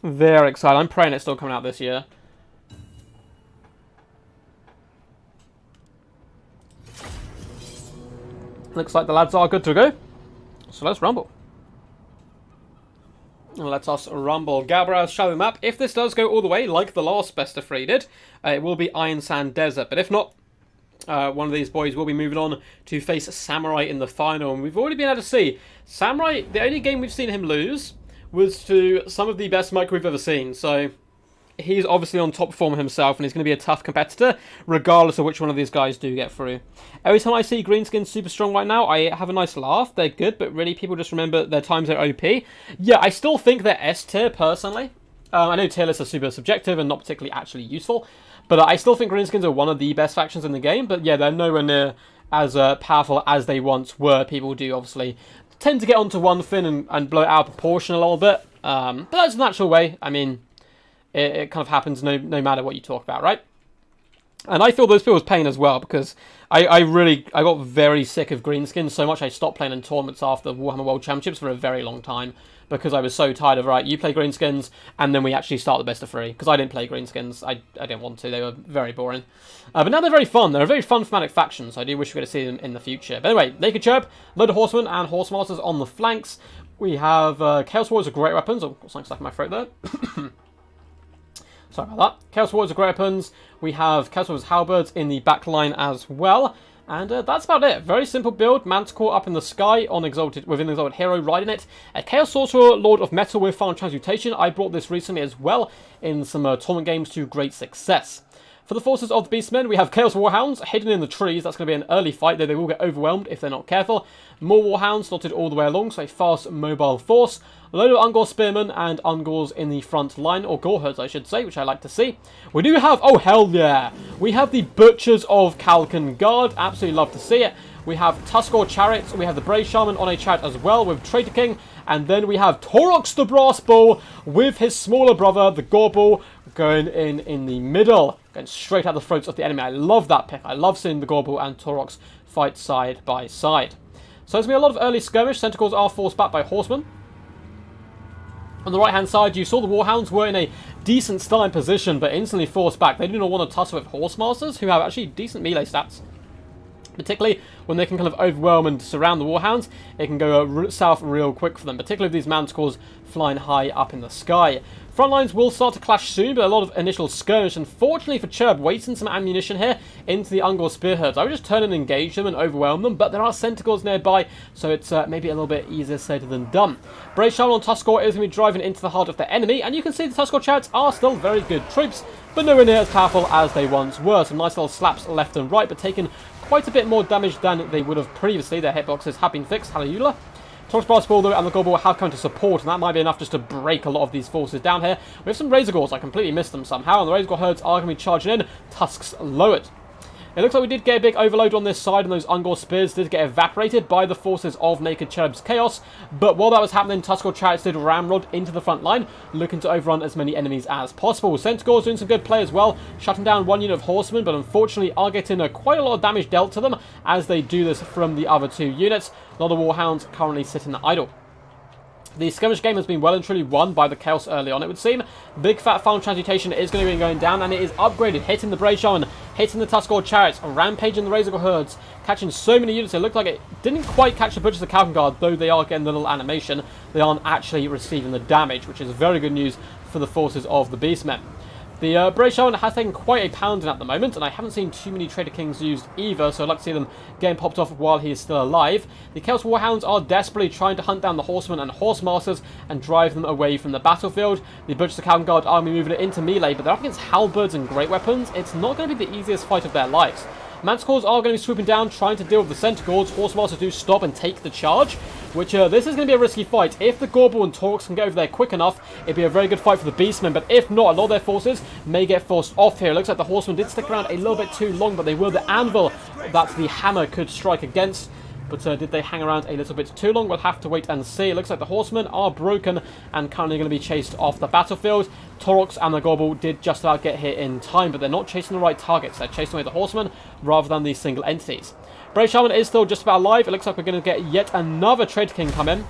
Very excited. I'm praying it's still coming out this year. Looks like the lads are good to go. So let's rumble. And let us rumble. Galbra's shadow map. If this does go all the way, like the last Best of 3 did, it will be Iron Sand Desert. But if not, one of these boys will be moving on to face Samurai in the final. And we've already been able to see Samurai, the only game we've seen him lose was to some of the best micro we've ever seen. So he's obviously on top form himself, and he's going to be a tough competitor, regardless of which one of these guys do get through. Every time I see Greenskins super strong right now, I have a nice laugh. They're good, but really people just remember their times at OP. Yeah, I still think they're S tier, personally. I know tier lists are super subjective and not particularly actually useful, but I still think Greenskins are one of the best factions in the game. But yeah, they're nowhere near as powerful as they once were. People do obviously tend to get onto one thing and blow it out of proportion a little bit. But that's a natural way. I mean, it kind of happens no matter what you talk about, right? And I feel those people's pain as well, because I got very sick of greenskins so much I stopped playing in tournaments after Warhammer World Championships for a very long time, because I was so tired of, right, you play greenskins, and then we actually start the best of 3, because I didn't play greenskins, I didn't want to, they were very boring. But now they're very fun, they're a very fun thematic faction, so I do wish we could see them in the future. But anyway, Naked Cherub, load of horsemen and horsemasters on the flanks. We have Chaos Warriors of great weapons, oh, got something stuck in my throat there. Sorry about that. Chaos Warriors of great weapons. We have Chaos Warriors halberds in the back line as well. And that's about it. Very simple build. Manticore up in the sky on Exalted, with an Exalted Hero riding it. A Chaos Sorcerer, Lord of Metal with Final Transmutation. I brought this recently as well in some tournament games to great success. For the forces of the Beastmen, we have Chaos Warhounds hidden in the trees. That's going to be an early fight, though they will get overwhelmed if they're not careful. More Warhounds slotted all the way along, so a fast, mobile force. A load of Ungor Spearmen and Ungors in the front line, or Goreherds, I should say, which I like to see. We do have, oh hell yeah, we have the Butchers of Kalkan Guard. Absolutely love to see it. We have Tuskor Chariots, we have the Brave Shaman on a chariot as well with Traitor King, and then we have Torox the Brass Bull with his smaller brother, the Gorbul, going in the middle, going straight at the throats of the enemy. I love that pick. I love seeing the Gorbul and Torox fight side by side. So there's going to be a lot of early skirmish. Centaurs are forced back by horsemen. On the right-hand side, you saw the Warhounds were in a decent starting position, but instantly forced back. They do not want to tussle with Horsemasters, who have actually decent melee stats. Particularly when they can kind of overwhelm and surround the Warhounds, it can go south real quick for them, particularly with these Manticores flying high up in the sky. Front lines will start to clash soon, but a lot of initial skirmish. Unfortunately for Cherub, wasting some ammunition here into the Ungor Spearheads. I would just turn and engage them and overwhelm them, but there are Centaurs nearby, so it's maybe a little bit easier said than done. Brave Shaman on Tuskor is going to be driving into the heart of the enemy, and you can see the Tuskor Chariots are still very good troops, but nowhere near as powerful as they once were. Some nice little slaps left and right, but taking quite a bit more damage than they would have previously. Their hitboxes have been fixed, hallelujah. Torox Brass Bull, though, and the Gorbul have come to support, and that might be enough just to break a lot of these forces down here. We have some Razor Gores. I completely missed them somehow, and the Razor Gore herds are going to be charging in. Tusks lowered. It looks like we did get a big overload on this side, and those Ungor Spears did get evaporated by the forces of Naked Cherub's Chaos. But while that was happening, Tuskor Chariots did ramrod into the front line, looking to overrun as many enemies as possible. Centaurs doing some good play as well, shutting down one unit of horsemen, but unfortunately are getting quite a lot of damage dealt to them as they do this from the other two units. A lot of Warhounds currently sitting idle. The skirmish game has been well and truly won by the Chaos early on, it would seem. Big fat Final Transmutation is going to be going down, and it is upgraded, hitting the Brave Shaman, hitting the Tuskor Chariots, rampaging the Razor Gore herds, catching so many units. It looked like it didn't quite catch the Butchers of Kalkan Guard, though they are getting the little animation. They aren't actually receiving the damage, which is very good news for the forces of the Beastmen. The Brave Shaman has taken quite a pounding at the moment, and I haven't seen too many Traitor Kings used either, so I'd like to see them getting popped off while he is still alive. The Chaos Warhounds are desperately trying to hunt down the Horsemen and Horsemasters and drive them away from the battlefield. The Butchers of Kalkan Guard are moving it into melee, but they're up against halberds and great weapons. It's not going to be the easiest fight of their lives. Manticores are going to be swooping down, trying to deal with the Centaurs. Horsemasters do stop and take the charge, which this is going to be a risky fight. If the Gorbul and Torox can get over there quick enough, it'd be a very good fight for the Beastmen, but if not, a lot of their forces may get forced off here. It looks like the Horsemen did stick around a little bit too long, but they will the anvil that the hammer could strike against. But did they hang around a little bit too long? We'll have to wait and see. It looks like the Horsemen are broken and currently going to be chased off the battlefield. Torox and the Gorbul did just about get here in time, but they're not chasing the right targets. They're chasing away the Horsemen rather than these single entities. Brave Shaman is still just about alive. It looks like we're going to get yet another Traitor King come in.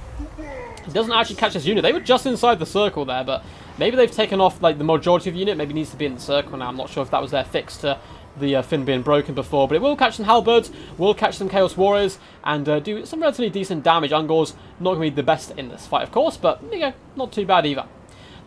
He doesn't actually catch his unit. They were just inside the circle there, but maybe they've taken off like the majority of the unit. Maybe needs to be in the circle now. I'm not sure if that was their fix to the fin being broken before, but it will catch some halberds, will catch some Chaos Warriors, and do some relatively decent damage. Ungor's not going to be the best in this fight, of course, but there you go, not too bad either.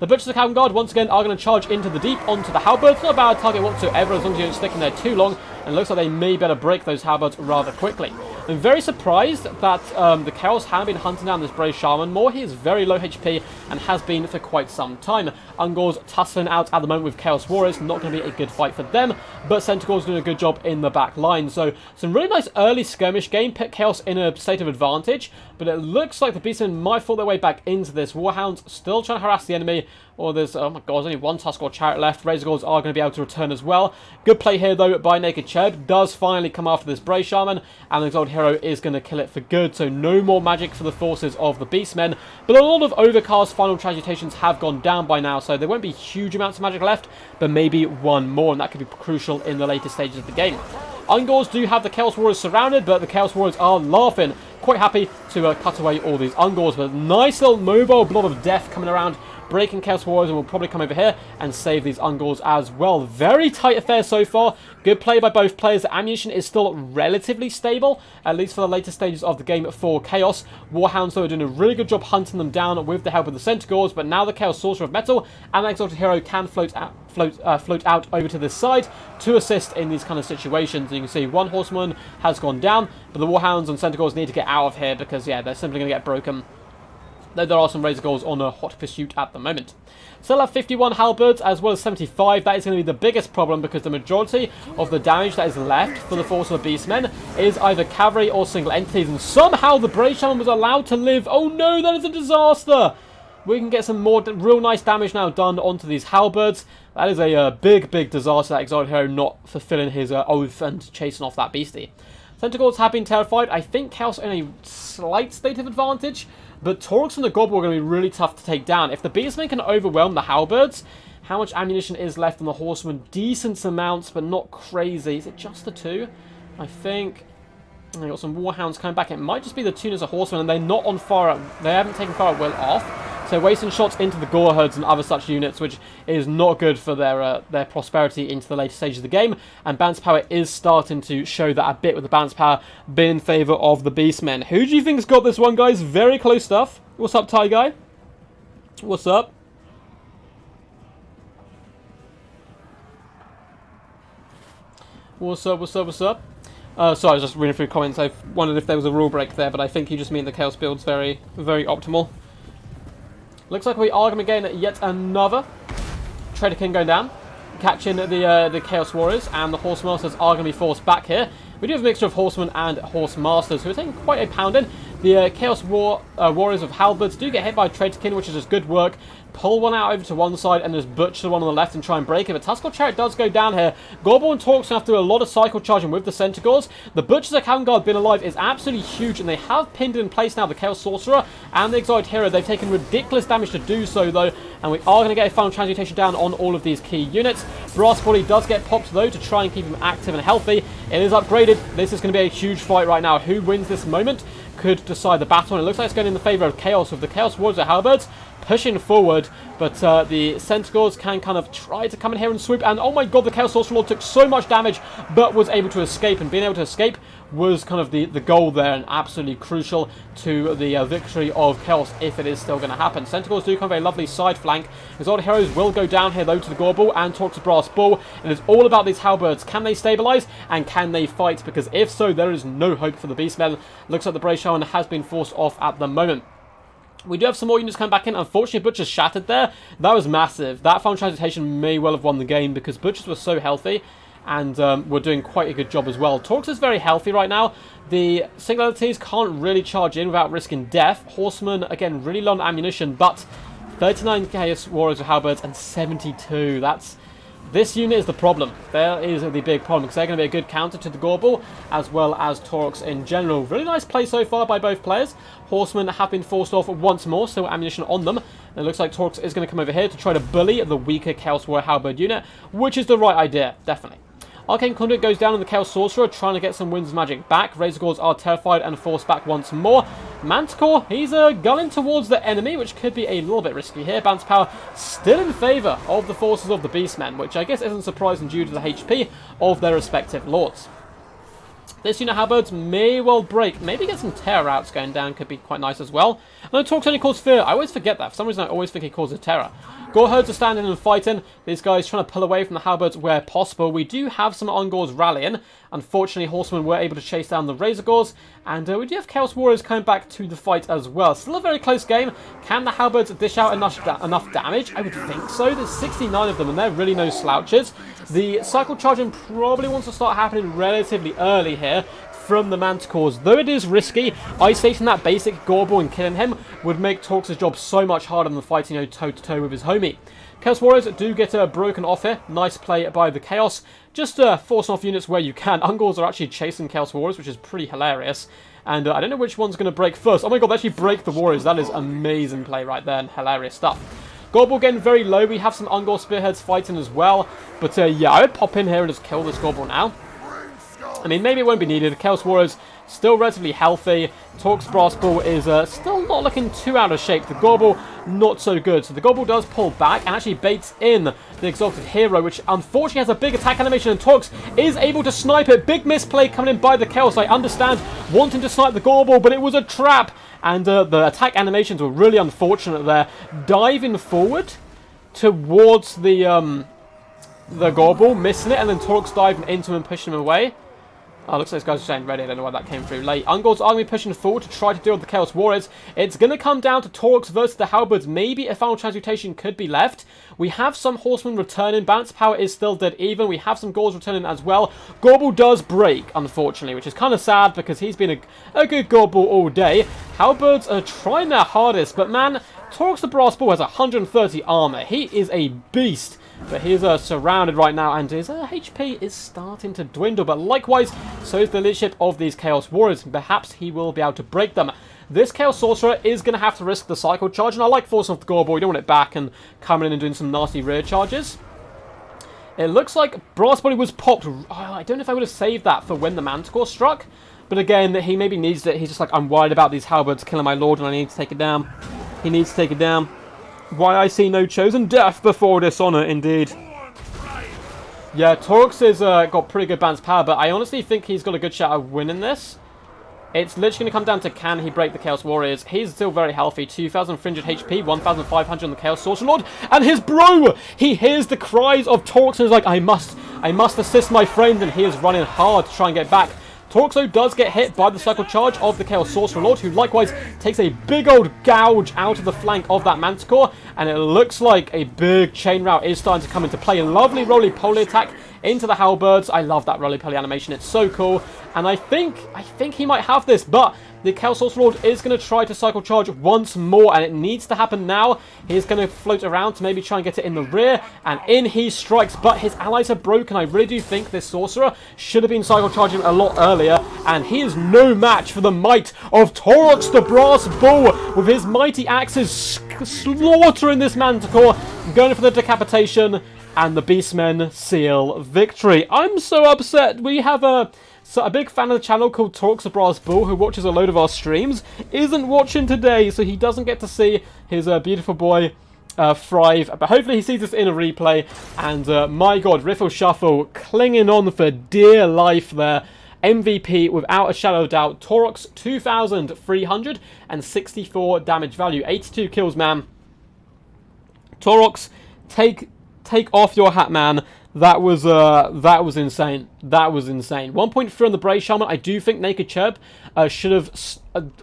The Butchers of Kalkan Guard, once again, are going to charge into the deep onto the halberds. Not a bad target whatsoever, as long as you don't stick in there too long, and it looks like they may better break those halberds rather quickly. I'm very surprised that the Chaos haven't been hunting down this Brave Shaman more. He is very low HP and has been for quite some time. Ungor's tussling out at the moment with Chaos Warriors. Not going to be a good fight for them, but Centaur's doing a good job in the back line. So some really nice early skirmish game. Put Chaos in a state of advantage, but it looks like the Beastmen might fall their way back into this. Warhounds still trying to harass the enemy, Or there's, oh my god, there's only one Tusk or Chariot left. Razor Gauls are going to be able to return as well. Good play here, though, by Naked Cheb. Does finally come after this Bray Shaman, and the Exalted Hero is going to kill it for good. So no more magic for the forces of the Beastmen. But a lot of Overcast Final Transmutations have gone down by now, so there won't be huge amounts of magic left, but maybe one more, and that could be crucial in the later stages of the game. Ungors do have the Chaos Warriors surrounded, but the Chaos Warriors are laughing. Quite happy to cut away all these Ungors, but nice little mobile blob of death coming around, breaking Chaos Warriors, and will probably come over here and save these Ungors as well. Very tight affair so far. Good play by both players. The ammunition is still relatively stable, at least for the later stages of the game for Chaos. Warhounds, though, are doing a really good job hunting them down with the help of the Centaurs, but now the Chaos Sorcerer of Metal and the Exalted Hero can float out over to this side to assist in these kind of situations. You can see one Horseman has gone down, but the Warhounds and Centaurs need to get out of here because, yeah, they're simply going to get broken. Though there are some Razor Gauls on a hot pursuit at the moment. Still have 51 halberds as well as 75. That is going to be the biggest problem because the majority of the damage that is left for the force of the Beastmen is either cavalry or single entities. And somehow the Bray Shaman was allowed to live. Oh no, that is a disaster. We can get some more real nice damage now done onto these halberds. That is a big disaster, that Exalted Hero not fulfilling his oath and chasing off that beastie. Centaurs have been terrified. I think Chaos in a slight state of advantage, but Torx and the Goblin are going to be really tough to take down. If the Beastmen can overwhelm the halberds, how much ammunition is left on the Horsemen? Decent amounts, but not crazy. Is it just the two? I think. They got some Warhounds coming back. It might just be the two as a Horseman, and they're not on fire. They haven't taken fire at will off. So wasting shots into the Gore Herds and other such units, which is not good for their prosperity into the later stages of the game. And Bounce Power is starting to show that a bit, with the Bounce Power being in favour of the Beastmen. Who do you think's got this one, guys? Very close stuff. What's up, Ty Guy? What's up? What's up, what's up, what's up? Sorry, I was just reading through comments. I wondered if there was a rule break there, but I think you just mean the Chaos build's very, very optimal. Looks like we are going to gain yet another Trader King going down, catching the Chaos Warriors, and the Horse Masters are going to be forced back here. We do have a mixture of Horsemen and Horse Masters who are taking quite a pounding. The Chaos Warriors of Halberds do get hit by Trader King, which is just good work. Pull one out over to one side and just butcher the one on the left and try and break it. But Tusk Chariot does go down here. Gorbel and Torx have to do a lot of cycle charging with the Centaurs. The Butchers of Kavangard being alive is absolutely huge, and they have pinned in place now the Chaos Sorcerer and the Exalted Hero. They've taken ridiculous damage to do so, though, and we are going to get a final transmutation down on all of these key units. Brass Body does get popped, though, to try and keep him active and healthy. It is upgraded. This is going to be a huge fight right now. Who wins this moment could decide the battle, and it looks like it's going in the favour of Chaos, with the Chaos Warriors of Halberds pushing forward, but the Centaurs can kind of try to come in here and swoop, and oh my god, the Chaos Sorcerer Lord took so much damage, but was able to escape, and being able to escape was kind of the goal there, and absolutely crucial to the victory of Chaos, if it is still going to happen. Centaurs do come a lovely side flank. Exalted Heroes will go down here, though, to the Gorbel and talk to Brass Bull. It is all about these halberds. Can they stabilise, and can they fight? Because if so, there is no hope for the Beastmen. Looks like the Bray Shaman has been forced off at the moment. We do have some more units coming back in. Unfortunately, Butchers shattered there. That was massive. That final transmutation may well have won the game because Butchers were so healthy and were doing quite a good job as well. Torx is very healthy right now. The singularities can't really charge in without risking death. Horsemen, again, really low on ammunition, but 39 Chaos Warriors with halberds and 72. This unit is the problem. There is the big problem, because they're going to be a good counter to the Gorbel, as well as Torx in general. Really nice play so far by both players. Horsemen have been forced off once more, still ammunition on them. And it looks like Torx is going to come over here to try to bully the weaker Chaos Warrior Halberd unit, which is the right idea, definitely. Arcane Conduit goes down on the Chaos Sorcerer, trying to get some Winds Magic back. Razor Gauls are terrified and forced back once more. Manticore, he's gunning towards the enemy, which could be a little bit risky here. Bounce Power still in favour of the forces of the Beastmen, which I guess isn't surprising due to the HP of their respective lords. This unit halberds may well break. Maybe get some terror routes going down could be quite nice as well. I know Torx only causes fear. I always forget that. For some reason, I always think he causes terror. Gore herds are standing and fighting. These guys trying to pull away from the halberds where possible. We do have some Ungors rallying. Unfortunately, Horsemen were able to chase down the Razor Gauls. And we do have Chaos Warriors coming back to the fight as well. Still a very close game. Can the halberds dish out enough damage? I would think so. There's 69 of them, and they're really no slouches. The cycle charging probably wants to start happening relatively early here. from the Manticores. Though it is risky, isolating that basic Gorbel and killing him would make Torx' job so much harder than fighting toe-to-toe with his homie. Chaos Warriors do get broken off here. Nice play by the Chaos. Just forcing off units where you can. Ungors are actually chasing Chaos Warriors, which is pretty hilarious. And I don't know which one's going to break first. Oh my god, they actually break the Warriors. That is amazing play right there and hilarious stuff. Gorbel getting very low. We have some Ungor Spearheads fighting as well. But yeah, I would pop in here and just kill this Gorbel now. I mean, maybe it won't be needed. Chaos Warriors still relatively healthy. Torx Brass Bull is still not looking too out of shape. The Gorbel, not so good. So the Gorbel does pull back and actually baits in the Exalted Hero, which unfortunately has a big attack animation, and Torx is able to snipe it. Big misplay coming in by the Chaos. I understand wanting to snipe the Gorbel, but it was a trap. And the attack animations were really unfortunate there. Diving forward towards the Gorbel, missing it, and then Torx diving into him and pushing him away. Oh, looks like this guy's staying ready. I don't know why that came through late. Ungors are going to be pushing forward to try to deal with the Chaos Warriors. It's going to come down to Torx versus the Halberds. Maybe a final transmutation could be left. We have some Horsemen returning. Balance power is still dead even. We have some Gauls returning as well. Gorbel does break, unfortunately, which is kind of sad because he's been a good Gorbel all day. Halberds are trying their hardest, but man, Torx the Brass Bull has 130 armor. He is a beast. But he's surrounded right now, and his HP is starting to dwindle. But likewise, so is the leadership of these Chaos Warriors. Perhaps he will be able to break them. This Chaos Sorcerer is going to have to risk the cycle charge, and I like forcing off the Gorbel. You don't want it back and coming in and doing some nasty rear charges. It looks like Brass Body was popped. Oh, I don't know if I would have saved that for when the Manticore struck. But again, he maybe needs it. He's just like, I'm worried about these Halberds killing my lord, and I need to take it down. He needs to take it down. Why I see no chosen death before Dishonour, indeed. Yeah, Torx has got pretty good balance power, but I honestly think he's got a good shot of winning this. It's literally going to come down to can he break the Chaos Warriors. He's still very healthy. 2,300 HP, 1,500 on the Chaos Sorcerer Lord. And his bro! He hears the cries of Torx and is like, I must assist my friend, and he is running hard to try and get back. Torxo does get hit by the cycle charge of the Chaos Sorcerer Lord, who likewise takes a big old gouge out of the flank of that Manticore, and it looks like a big chain route is starting to come into play. A lovely roly-poly attack into the Halberds. I love that roly-poly animation. It's so cool, and I think he might have this, but the Chaos Sorcerer Lord is going to try to cycle charge once more, and it needs to happen now. He's going to float around to maybe try and get it in the rear, and in he strikes, but his allies are broken. I really do think this Sorcerer should have been cycle charging a lot earlier, and he is no match for the might of Torx the Brass Bull, with his mighty axes slaughtering this Manticore, going for the decapitation, and the Beastmen seal victory. I'm so upset. We have a big fan of the channel called Torx the Brass Bull, who watches a load of our streams, isn't watching today, so he doesn't get to see his beautiful boy thrive. But hopefully he sees this in a replay. And my god, Riffle Shuffle clinging on for dear life there. MVP without a shadow of doubt. Torx 2,364 damage value, 82 kills, man. Torx, take off your hat, man. That was insane. That was insane. 1.3 on the Brace Helmet. I do think Naked Chirp should have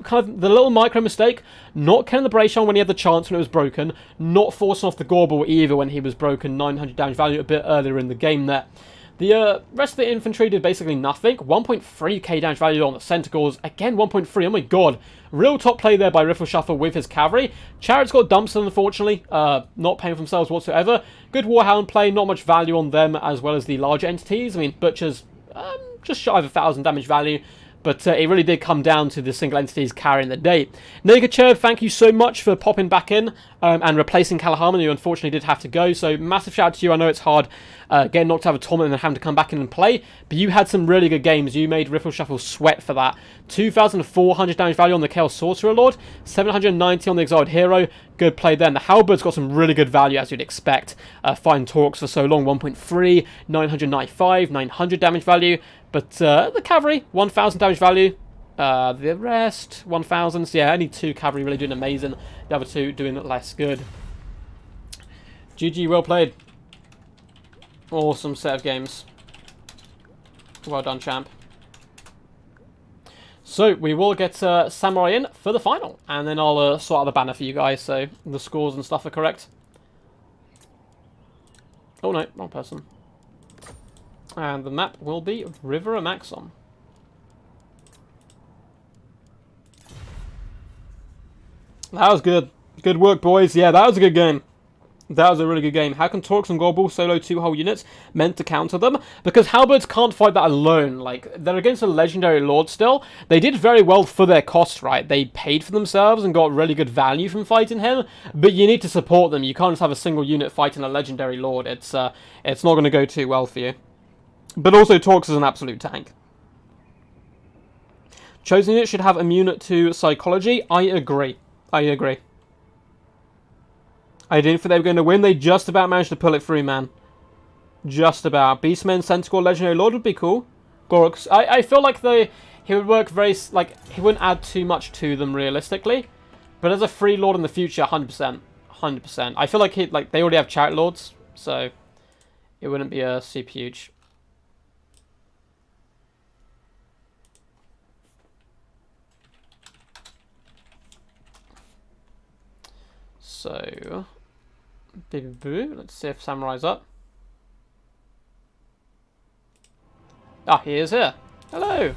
kind of the little micro mistake, not killing the Brace Helmet when he had the chance when it was broken, not forcing off the Gorbel either when he was broken. 900 damage value a bit earlier in the game there. The rest of the infantry did basically nothing. 1.3k damage value on the Centaurs. Again, 1.3. Oh my god. Real top play there by Riffle Shuffle with his cavalry. Chariots got dumped, unfortunately. Not paying for themselves whatsoever. Good Warhound play. Not much value on them as well as the larger entities. I mean, Butchers just shy of 1,000 damage value. But it really did come down to the single entities carrying the day. Negacherv, thank you so much for popping back in and replacing Calaharmon, who unfortunately did have to go. So massive shout out to you. I know it's hard getting knocked out of a tournament and then having to come back in and play. But you had some really good games. You made Riffle Shuffle sweat for that. 2,400 damage value on the Chaos Sorcerer Lord. 790 on the Exiled Hero. Good play then. The Halberd's got some really good value, as you'd expect. Fighting Torx for so long. 1.3, 995, 900 damage value. But the cavalry, 1,000 damage value. The rest, 1,000. So yeah, only 2 cavalry really doing amazing. The other 2 doing less good. GG, well played. Awesome set of games. Well done, champ. So we will get Samurai in for the final. And then I'll sort out the banner for you guys so the scores and stuff are correct. Oh no, wrong person. And the map will be River Amaxon. That was good. Good work, boys. Yeah, that was a good game. That was a really good game. How can Torques and Gorbals solo 2 whole units meant to counter them? Because Halberds can't fight that alone. Like, they're against a legendary lord still. They did very well for their cost, right? They paid for themselves and got really good value from fighting him. But you need to support them. You can't just have a single unit fighting a legendary lord. It's not going to go too well for you. But also, Torques is an absolute tank. Chosen unit should have immune to psychology. I agree. I agree. I didn't think they were going to win. They just about managed to pull it through, man. Just about. Beastmen, Centaur, Legendary Lord would be cool. Gorks. I feel like he would work very... Like, he wouldn't add too much to them, realistically. But as a free Lord in the future, 100%. 100%. I feel like they already have Chariot Lords, so it wouldn't be super huge. So... Boo. Let's see if Samurai's up. Ah, he is here. Hello.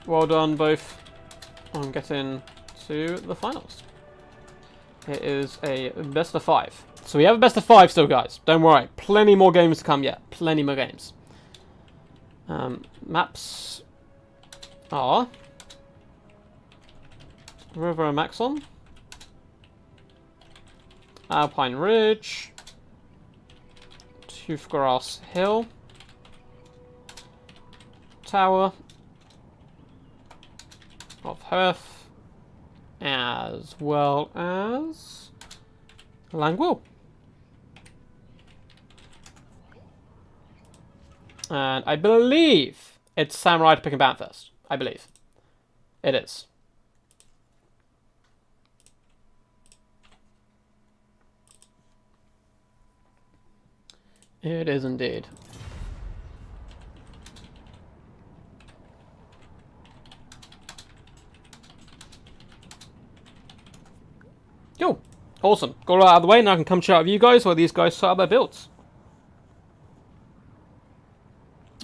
Well done, both, on getting to the finals. It is a best of 5. So we have a best of 5 still, guys. Don't worry. Plenty more games to come yet. Plenty more games. Maps are River and Maxon. Alpine Ridge, Toothgrass Hill, Tower of Hearth, as well as Langwell. And I believe it's Samurai to pick a ban first. I believe. It is. It is indeed. Cool. Awesome. Got it out of the way, now I can come chat with you guys while these guys sort out their builds.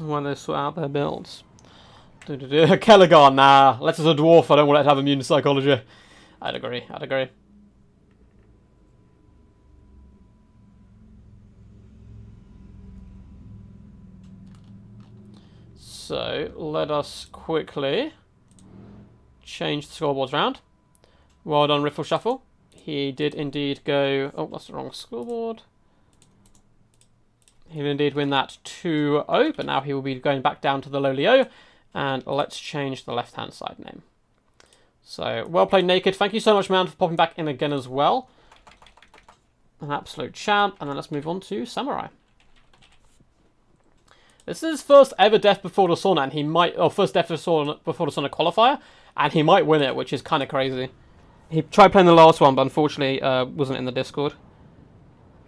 While they sort out their builds. Kelligar, nah. Unless it's a dwarf, I don't want it to have immune to psychology. I'd agree. I'd agree. So, let us quickly change the scoreboards around. Well done, Riffle Shuffle. He did indeed go... Oh, that's the wrong scoreboard. He did indeed win that 2-0, but now he will be going back down to the lowly O. And let's change the left-hand side name. So, well played, Naked. Thank you so much, man, for popping back in again as well. An absolute champ. And then let's move on to Samurai. This is his first ever Death Before the Sauna, and he might... Or first Death Before the Sauna qualifier, and he might win it, which is kind of crazy. He tried playing the last one, but unfortunately wasn't in the Discord.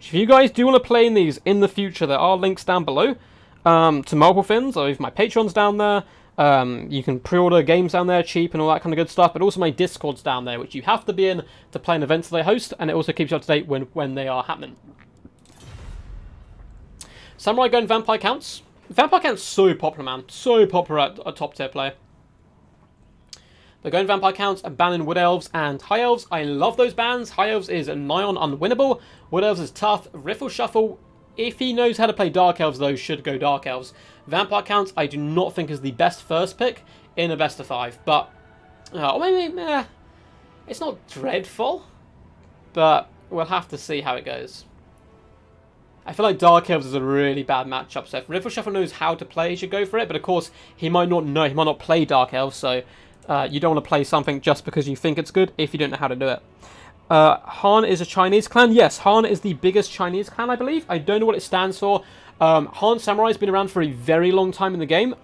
If you guys do want to play in these in the future, there are links down below to multiple things. Or my Patreon's down there. You can pre-order games down there, cheap and all that kind of good stuff. But also my Discord's down there, which you have to be in to play in events that they host, and it also keeps you up to date when they are happening. Samurai going Vampire Counts. Vampire Count's so popular, man. So popular at a top tier player. They're going Vampire Counts and banning Wood Elves and High Elves. I love those bans. High Elves is nigh on unwinnable. Wood Elves is tough. Riffle Shuffle, if he knows how to play Dark Elves, though, should go Dark Elves. Vampire Counts, I do not think is the best first pick in a best of 5. But, maybe, it's not dreadful. But we'll have to see how it goes. I feel like Dark Elves is a really bad matchup, so if Riffle Shuffle knows how to play, he should go for it, but of course, he might not know, he might not play Dark Elves, so you don't want to play something just because you think it's good, if you don't know how to do it. Han is a Chinese clan. Yes, Han is the biggest Chinese clan, I believe. I don't know what it stands for. Han Samurai has been around for a very long time in the game.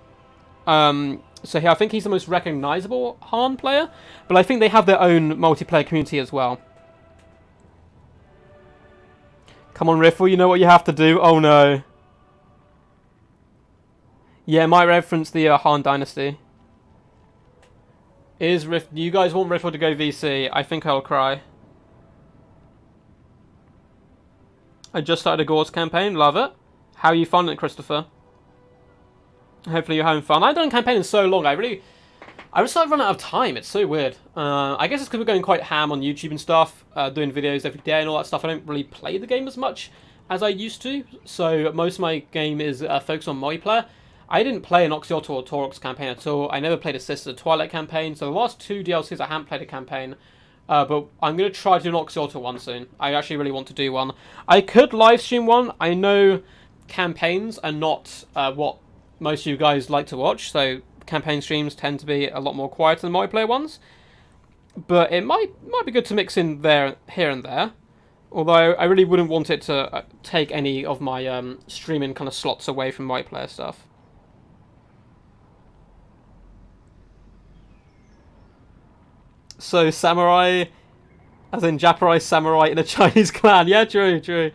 So I think he's the most recognizable Han player, but I think they have their own multiplayer community as well. Come on, Riffle, you know what you have to do. Oh, no. Yeah, might reference the Han Dynasty. Do you guys want Riffle to go VC? I think I'll cry. I just started a Gauze campaign. Love it. How are you finding it, Christopher? Hopefully you're having fun. I haven't done a campaign in so long. I I just started running out of time. It's so weird. I guess it's because we're going quite ham on YouTube and stuff, doing videos every day and all that stuff. I don't really play the game as much as I used to, so most of my game is focused on multiplayer. I didn't play an Oxyotl or Taurox campaign at all. I never played a Sisters of Twilight campaign, so the last 2 DLCs I haven't played a campaign. But I'm going to try to do an Oxyotl one soon. I actually really want to do one. I could live stream one. I know campaigns are not what most of you guys like to watch, so campaign streams tend to be a lot more quiet than multiplayer ones. But it might be good to mix in there, here and there. Although I really wouldn't want it to take any of my streaming kind of slots away from multiplayer stuff. So samurai, as in Japanese samurai in a Chinese clan. Yeah, true, true.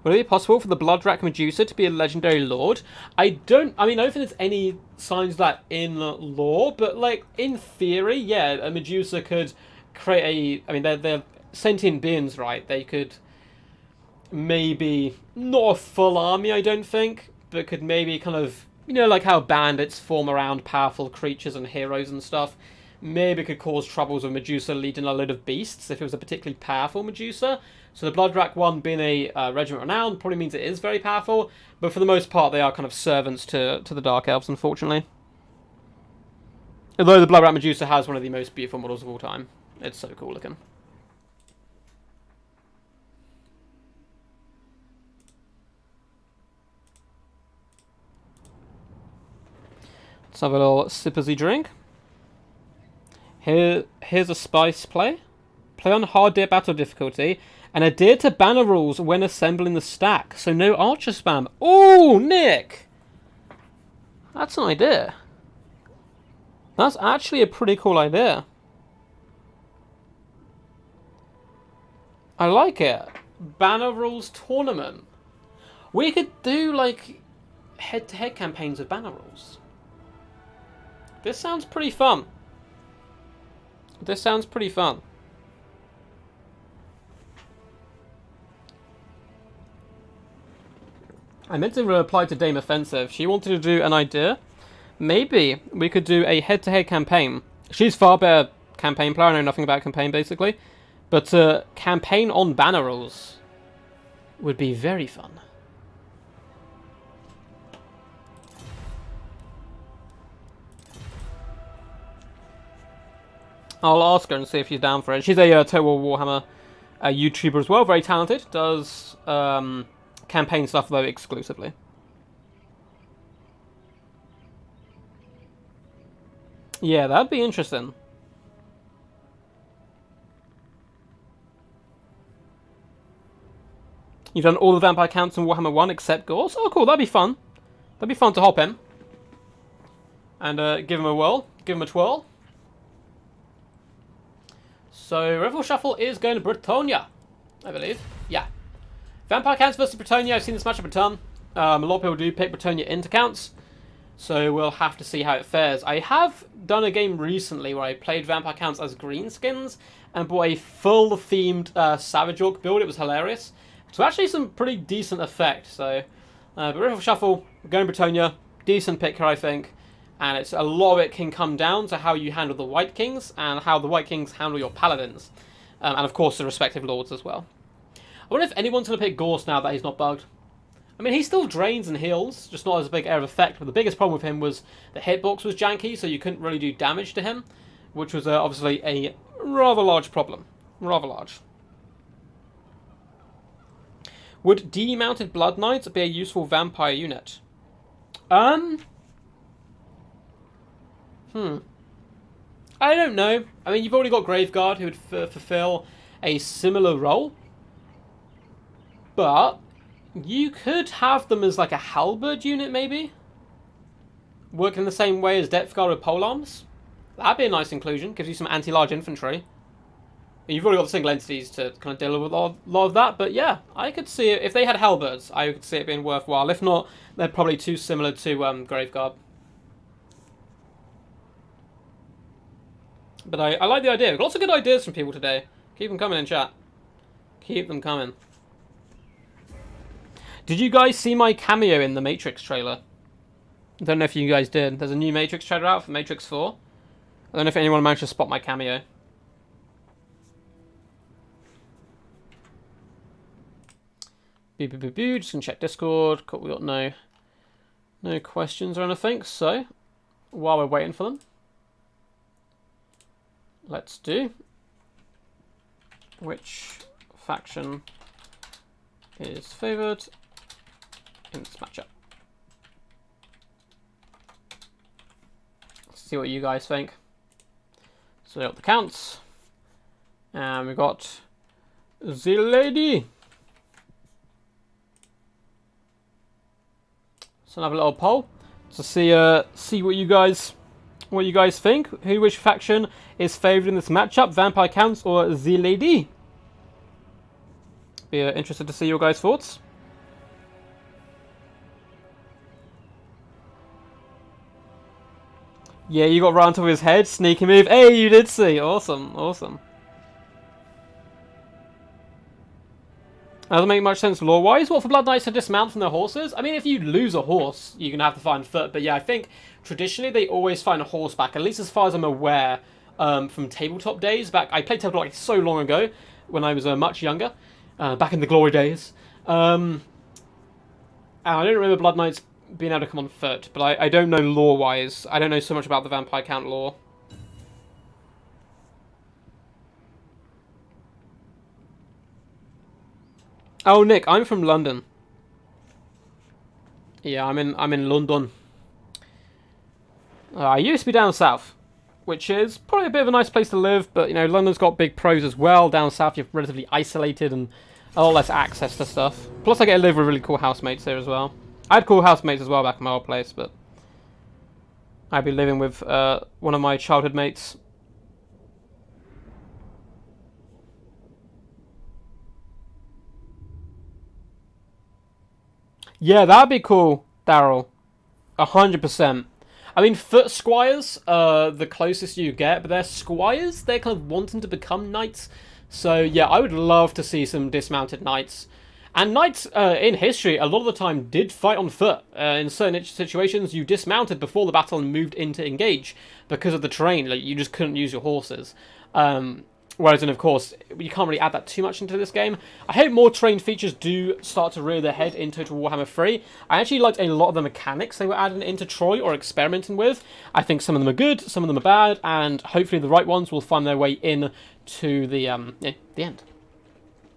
Would it be possible for the Bloodrak Medusa to be a legendary lord? I don't think there's any signs of that in lore, but, like, in theory, yeah, a Medusa could create a... I mean, they're sentient beings, right? They could maybe... Not a full army, I don't think, but could maybe kind of... You know, like how bandits form around powerful creatures and heroes and stuff. Maybe could cause troubles with Medusa leading a load of beasts if it was a particularly powerful Medusa. So the Bloodrak one being a regiment renowned probably means it is very powerful. But for the most part, they are kind of servants to the Dark Elves, unfortunately. Although the Bloodrak Medusa has one of the most beautiful models of all time. It's so cool looking. Let's have a little sippersy drink. Here's a spice play. Play on hard deer battle difficulty and adhere to banner rules when assembling the stack. So no archer spam. Oh, Nick! That's an idea. That's actually a pretty cool idea. I like it. Banner rules tournament. We could do, like, head-to-head campaigns with banner rules. This sounds pretty fun. This sounds pretty fun. I meant to reply to Dame Offensive. She wanted to do an idea. Maybe we could do a head-to-head campaign. She's far better campaign player. I know nothing about campaign, basically. But campaign on banner rules would be very fun. I'll ask her and see if she's down for it. She's a Total War Warhammer YouTuber as well. Very talented. Does campaign stuff, though, exclusively. Yeah, that'd be interesting. You've done all the vampire counts in Warhammer 1 except Gauls? Oh, cool. That'd be fun. That'd be fun to hop in. And give him a whirl. Give him a twirl. So, Revel Shuffle is going to Bretonia, I believe. Yeah. Vampire counts versus Bretonia. I've seen this matchup a ton. A lot of people do pick Bretonia into counts. So, we'll have to see how it fares. I have done a game recently where I played Vampire counts as greenskins and bought a full-themed Savage Orc build. It was hilarious. So, actually some pretty decent effect. So, but Revel Shuffle, going Bretonia. Decent pick here, I think. And it's a lot of it can come down to how you handle the White Kings and how the White Kings handle your Paladins. And of course the respective Lords as well. I wonder if anyone's going to pick Gorst now that he's not bugged. I mean, he still drains and heals, just not as a big area of effect. But the biggest problem with him was the hitbox was janky, so you couldn't really do damage to him. Which was obviously a rather large problem. Rather large. Would demounted Blood Knights be a useful vampire unit? I don't know. I mean, you've already got Graveguard who would fulfill a similar role. But you could have them as like a halberd unit, maybe? Work in the same way as Depth Guard with polearms. That'd be a nice inclusion. Gives you some anti-large infantry. You've already got the single entities to kind of deal with a lot of that. But yeah, I could see it. If they had halberds, I could see it being worthwhile. If not, they're probably too similar to Graveguard. But I like the idea. We've got lots of good ideas from people today. Keep them coming in chat. Keep them coming. Did you guys see my cameo in the Matrix trailer? I don't know if you guys did. There's a new Matrix trailer out for Matrix 4. I don't know if anyone managed to spot my cameo. Just gonna check Discord. Cool, we got no questions or anything. So while we're waiting for them, let's do which faction is favoured in this matchup. Let's see what you guys think. So we got the counts, and we got the lady. So have a little poll to see what you guys think. Which faction is favoured in this matchup? Vampire Counts or the Lady? Be interested to see your guys' thoughts. Yeah, you got right on top of his head. Sneaky move. Hey, you did see. Awesome, awesome. Doesn't make much sense lore-wise. What, for Blood Knights to dismount from their horses? I mean, if you lose a horse, you're going to have to find foot. But yeah, I think traditionally they always find a horseback, at least as far as I'm aware, from tabletop days. I played tabletop like so long ago, when I was much younger, back in the glory days. And I don't remember Blood Knights being able to come on foot, but I don't know lore-wise. I don't know so much about the Vampire Count lore. Oh, Nick, I'm from London. Yeah, I'm in London. I used to be down south, which is probably a bit of a nice place to live, but, you know, London's got big pros as well. Down south, you're relatively isolated and a lot less access to stuff. Plus, I get to live with really cool housemates here as well. I had cool housemates as well back in my old place, but I'd be living with one of my childhood mates. Yeah, that'd be cool, Daryl. 100%. I mean, foot squires are the closest you get, but they're squires. They're kind of wanting to become knights. So, yeah, I would love to see some dismounted knights. And knights, in history, a lot of the time did fight on foot. In certain situations, you dismounted before the battle and moved in to engage because of the terrain. Like, you just couldn't use your horses. Whereas, and of course, you can't really add that too much into this game. I hope more terrain features do start to rear their head in Total Warhammer 3. I actually liked a lot of the mechanics they were adding into Troy or experimenting with. I think some of them are good, some of them are bad, and hopefully the right ones will find their way in to the end.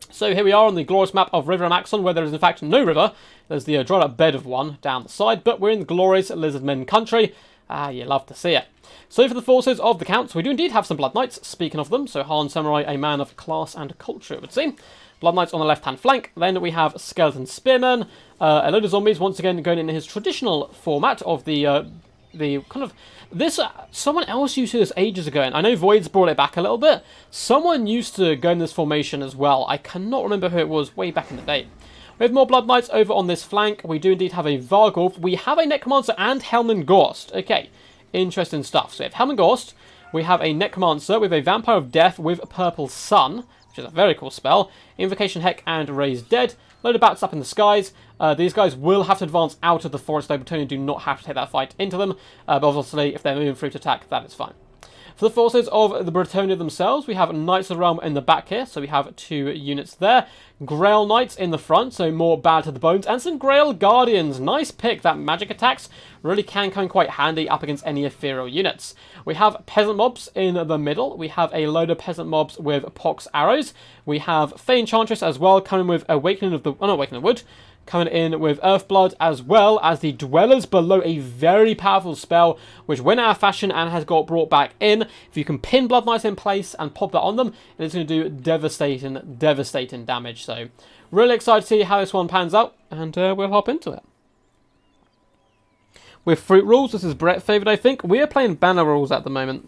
So here we are on the glorious map of River Amaxon, where there is in fact no river. There's the dried up bed of one down the side, but we're in the glorious Lizardmen country. You love to see it. So for the forces of the Counts, we do indeed have some Blood Knights, speaking of them. So Han Samurai, a man of class and culture, it would seem. Blood Knights on the left-hand flank. Then we have Skeleton Spearmen. A load of zombies, once again, going in his traditional format of the kind of... This, someone else used to this ages ago, and I know Void's brought it back a little bit. Someone used to go in this formation as well. I cannot remember who it was way back in the day. We have more Blood Knights over on this flank. We do indeed have a Vargulf. We have a Necromancer and Helman Gorst. Okay, interesting stuff. So we have Helman Gorst. We have a Necromancer with a Vampire of Death with Purple Sun, which is a very cool spell. Invocation Heck and Raise Dead. Load of bats up in the skies. These guys will have to advance out of the forest, though Bretonnian do not have to take that fight into them. But obviously, if they're moving through to attack, that is fine. For the forces of the Bretonnia themselves, we have Knights of the Realm in the back here, so we have 2 units there. Grail Knights in the front, so more bad to the bones, and some Grail Guardians. Nice pick, that magic attacks really can come quite handy up against any ethereal units. We have Peasant Mobs in the middle. We have a load of Peasant Mobs with Pox Arrows. We have Fey Enchantress as well, coming with Awakening of the... Oh, not Awakening of the Wood. Coming in with Earthblood, as well as the Dwellers Below, a very powerful spell, which went out of fashion and has got brought back in. If you can pin Blood Knights in place and pop that on them, it is going to do devastating damage. So, really excited to see how this one pans out, and we'll hop into it. With Fruit Rules, this is Brett favoured, I think. We are playing Banner Rules at the moment.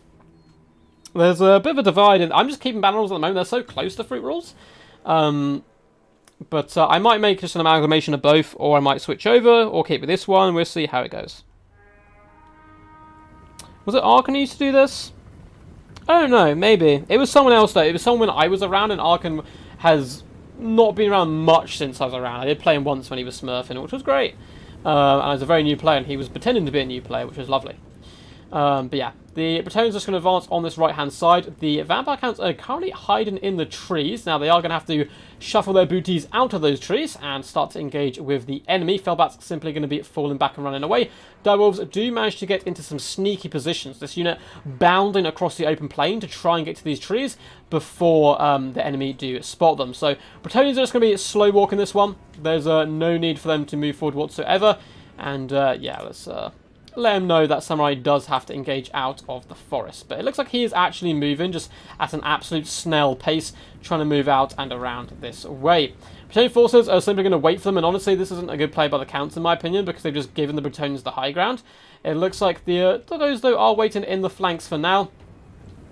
There's a bit of a divide, and I'm just keeping Banner Rules at the moment. They're so close to Fruit Rules. But I might make just an amalgamation of both, or I might switch over, or keep with this one. We'll see how it goes. Was it Arkan who used to do this? I don't know, maybe. It was someone else, though. It was someone I was around, and Arkan has not been around much since I was around. I did play him once when he was smurfing, which was great. And he's a very new player, and he was pretending to be a new player, which was lovely. But yeah, the Bretonnians are just going to advance on this right-hand side. The vampire counts are currently hiding in the trees. Now, they are going to have to shuffle their booties out of those trees and start to engage with the enemy. Felbats simply going to be falling back and running away. Direwolves do manage to get into some sneaky positions. This unit bounding across the open plain to try and get to these trees before the enemy do spot them. So, Bretonnians are just going to be slow walking this one. There's no need for them to move forward whatsoever. And yeah, let's let him know that Samurai does have to engage out of the forest. But it looks like he is actually moving just at an absolute snail pace, trying to move out and around this way. Bretonnian forces are simply going to wait for them, and honestly, this isn't a good play by the Counts in my opinion, because they've just given the Bretonnians the high ground. It looks like the Doggos, though, are waiting in the flanks for now.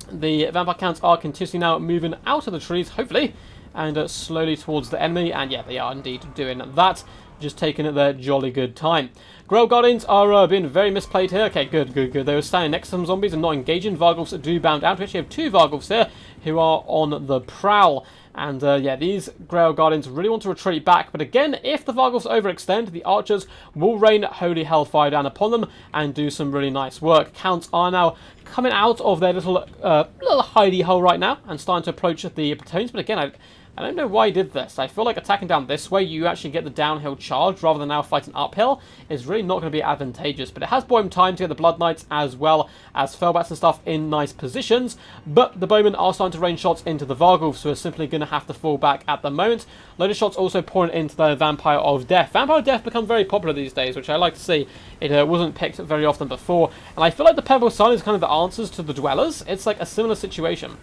The Vampire Counts are continuously now moving out of the trees, hopefully, and slowly towards the enemy, and yeah, they are indeed doing that. Just taking their jolly good time. Grail Guardians are being very misplayed here. Okay, good. They were standing next to some zombies and not engaging. Vargulfs do bound out. We actually have 2 Vargulfs here who are on the prowl. And yeah, these Grail Guardians really want to retreat back. But again, if the Vargulfs overextend, the archers will rain holy hellfire down upon them and do some really nice work. Counts are now coming out of their little hidey hole right now and starting to approach the Bretonnians. But again, I don't know why he did this. I feel like attacking down this way, you actually get the downhill charge rather than now fighting uphill, is really not going to be advantageous. But it has bought him time to get the Blood Knights as well as Felbats and stuff in nice positions. But the Bowmen are starting to rain shots into the Vargulfs, who are simply going to have to fall back at the moment. Load of shots also pouring into the Vampire of Death. Vampire of Death become very popular these days, which I like to see. It wasn't picked very often before. And I feel like the Purple Sun is kind of the answers to the Dwellers. It's like a similar situation.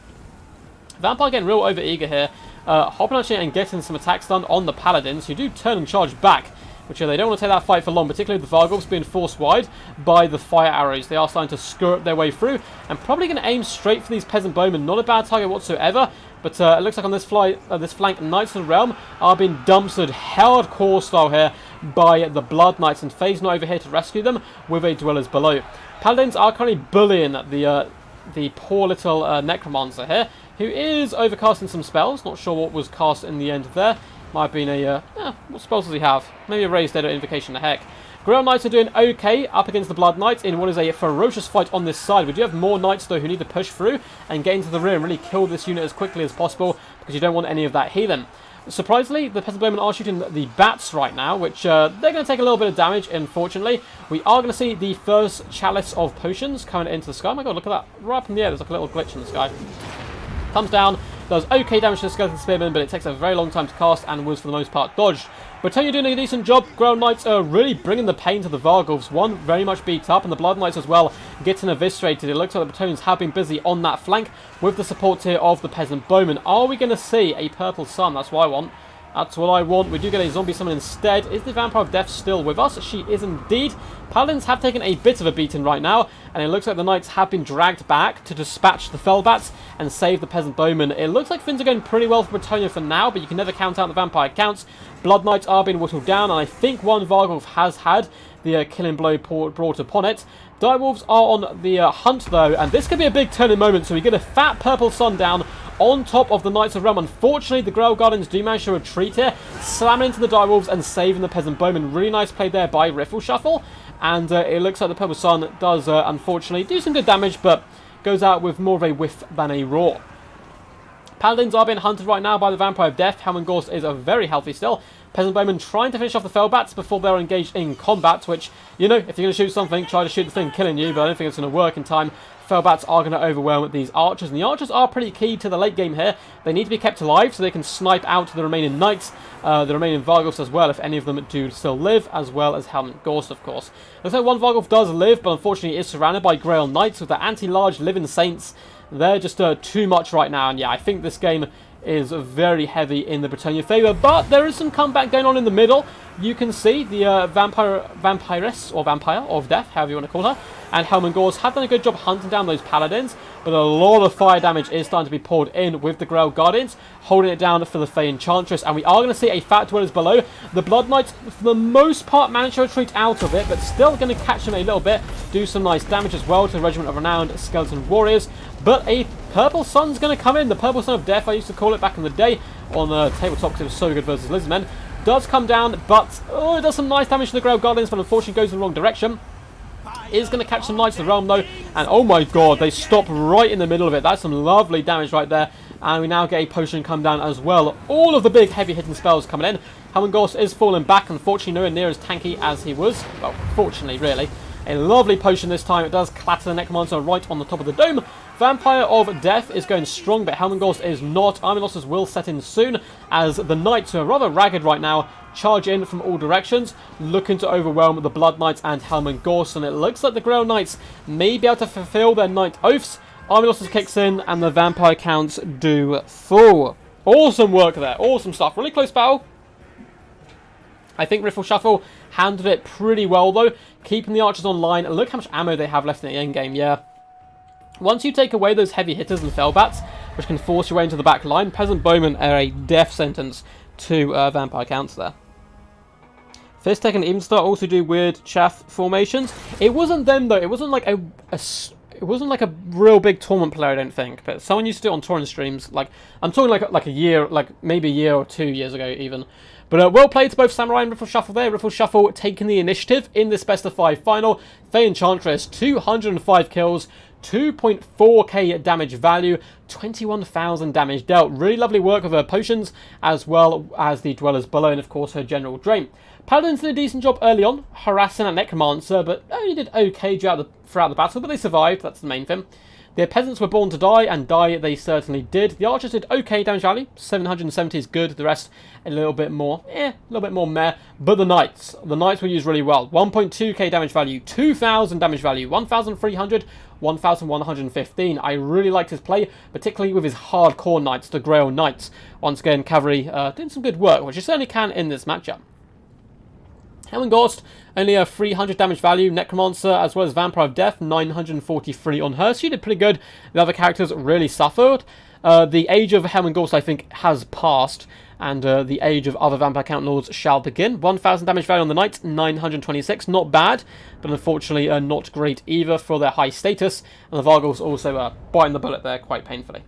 Vampire getting real over-eager here. Hopping actually and getting some attacks done on the Paladins, who do turn and charge back, which they don't want to take that fight for long, particularly the Vargulfs being forced wide by the fire arrows. They are starting to skirt their way through, and probably going to aim straight for these Peasant Bowmen. Not a bad target whatsoever, but it looks like on this flank, Knights of the Realm are being dumpstered hardcore style here by the Blood Knights, and Faye's not over here to rescue them with a Dwellers below. Paladins are currently bullying the poor little Necromancer here, who is overcasting some spells. Not sure what was cast in the end there. Might have been a... what spells does he have? Maybe a Raised Dead or Invocation the heck. Grail Knights are doing okay up against the Blood Knights in what is a ferocious fight on this side. We do have more Knights, though, who need to push through and get into the rear and really kill this unit as quickly as possible, because you don't want any of that healing. Surprisingly, the Peasant Bowmen are shooting the bats right now, which they're going to take a little bit of damage, unfortunately. We are going to see the first Chalice of Potions coming into the sky. Oh my god, look at that. Right up in the air, there's like a little glitch in the sky. Comes down, does okay damage to the Skeleton Spearman, but it takes a very long time to cast and was for the most part dodged. Bretonnia doing a decent job. Grail Knights are really bringing the pain to the Vargulfs. One very much beat up, and the Blood Knights as well getting eviscerated. It looks like the Bretonnians have been busy on that flank with the support here of the Peasant Bowmen. Are we going to see a Purple Sun? That's what I want. That's what I want. We do get a Zombie Summon instead. Is the Vampire of Death still with us? She is indeed. Paladins have taken a bit of a beating right now, and it looks like the Knights have been dragged back to dispatch the Felbats and save the Peasant Bowmen. It looks like things are going pretty well for Bretonnia for now, but you can never count out the Vampire Counts. Blood Knights are being whittled down, and I think one Vargulf has had the killing blow brought upon it. Direwolves are on the hunt, though, and this could be a big turning moment, so we get a fat Purple Sun down on top of the Knights of Realm. Unfortunately, the Grail Guardians do manage to retreat here, slamming into the Direwolves and saving the Peasant Bowmen. Really nice play there by Riffle Shuffle, and it looks like the Purple Sun does, unfortunately, do some good damage, but goes out with more of a whiff than a roar. Paladins are being hunted right now by the Vampire of Death. Helm and Gorst is very healthy still. Peasant Bowmen trying to finish off the Felbats before they're engaged in combat, which, you know, if you're going to shoot something, try to shoot the thing killing you, but I don't think it's going to work in time. Felbats are going to overwhelm these archers, and the archers are pretty key to the late game here. They need to be kept alive so they can snipe out the remaining Knights, the remaining Vargulfs as well, if any of them do still live, as well as Helm and Gorst, of course. Looks like one Vargulf does live, but unfortunately is surrounded by Grail Knights with the anti-large living Saints. They're just too much right now, and yeah, I think this game is very heavy in the Bretonnia favour, but there is some comeback going on in the middle. You can see the Vampiress, or Vampire of Death, however you want to call her, and Helm and Gorst have done a good job hunting down those Paladins, but a lot of fire damage is starting to be poured in with the Grail Guardians, holding it down for the Fey Enchantress, and we are going to see a Fat Dwellers below. The Blood Knights, for the most part, manage to retreat out of it, but still going to catch them a little bit, do some nice damage as well to the Regiment of Renowned Skeleton Warriors, but a Purple Sun's going to come in. The Purple Sun of Death, I used to call it back in the day on the tabletop because it was so good versus Lizardmen. does come down, but oh, it does some nice damage to the Grail Guardians, but unfortunately goes in the wrong direction. Is going to catch some Knights of the Realm though, and oh my god, they stop right in the middle of it. That's some lovely damage right there, and we now get a potion come down as well. All of the big heavy hitting spells coming in. Helmengorst is falling back, unfortunately nowhere near as tanky as he was. Well, fortunately really. A lovely potion this time. It does clatter the Necromancer right on the top of the dome. Vampire of Death is going strong, but Helmengorst is not. Army losses will set in soon, as the Knights, who are rather ragged right now, charge in from all directions, looking to overwhelm the Blood Knights and Helmengorst, and it looks like the Grail Knights may be able to fulfill their Knight Oaths. Army losses kicks in, and the Vampire counts do fall. Awesome work there. Awesome stuff. Really close battle. I think Riffle Shuffle handled it pretty well, though, keeping the archers online. Look how much ammo they have left in the end game, yeah. Once you take away those heavy hitters and fellbats, which can force your way into the back line, Peasant Bowmen are a death sentence to Vampire counts there. Fistek and Evenstar also do weird chaff formations. It wasn't them, though. It wasn't like it wasn't like a real big tournament player, I don't think. But someone used to do it on tournament streams. Like, I'm talking like a year, like maybe a year or 2 years ago even. But well played to both Samurai and Riffle Shuffle there. Riffle Shuffle taking the initiative in this best of 5 final. Faye Enchantress, 205 kills, 2.4k damage value, 21,000 damage dealt. Really lovely work of her potions, as well as the Dwellers below, and of course her General Drain. Paladins did a decent job early on, harassing that Necromancer, but only did okay throughout the battle, but they survived, that's the main thing. The peasants were born to die, and die they certainly did. The archers did okay damage value, 770 is good, the rest a little bit more, a little bit more meh. But the knights were used really well. 1.2k damage value, 2,000 damage value, 1,300, 1,115. I really liked his play, particularly with his hardcore knights, the Grail Knights. Once again, cavalry doing some good work, which you certainly can in this matchup. Helmengorst, only a 300 damage value. Necromancer, as well as Vampire of Death, 943 on her. She did pretty good. The other characters really suffered. The age of Helmengorst, I think, has passed, and the age of other Vampire Count Lords shall begin. 1,000 damage value on the Knights, 926. Not bad, but unfortunately not great either for their high status. And the Vargals also biting the bullet there quite painfully.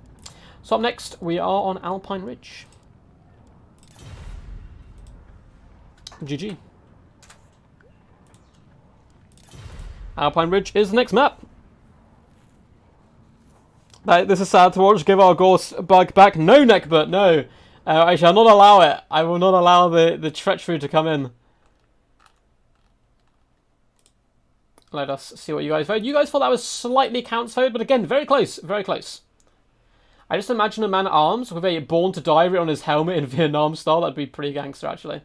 So up next, we are on Alpine Ridge. GG. Alpine Ridge is the next map. This is sad to watch. Give our Gorse bug back. No, Neckbert, no. I shall not allow it. I will not allow the treachery to come in. Let us see what you guys voted. You guys thought that was slightly counts vote, but again, very close. Very close. I just imagine a man at arms with a Born to Die on his helmet in Vietnam style. That'd be pretty gangster, actually.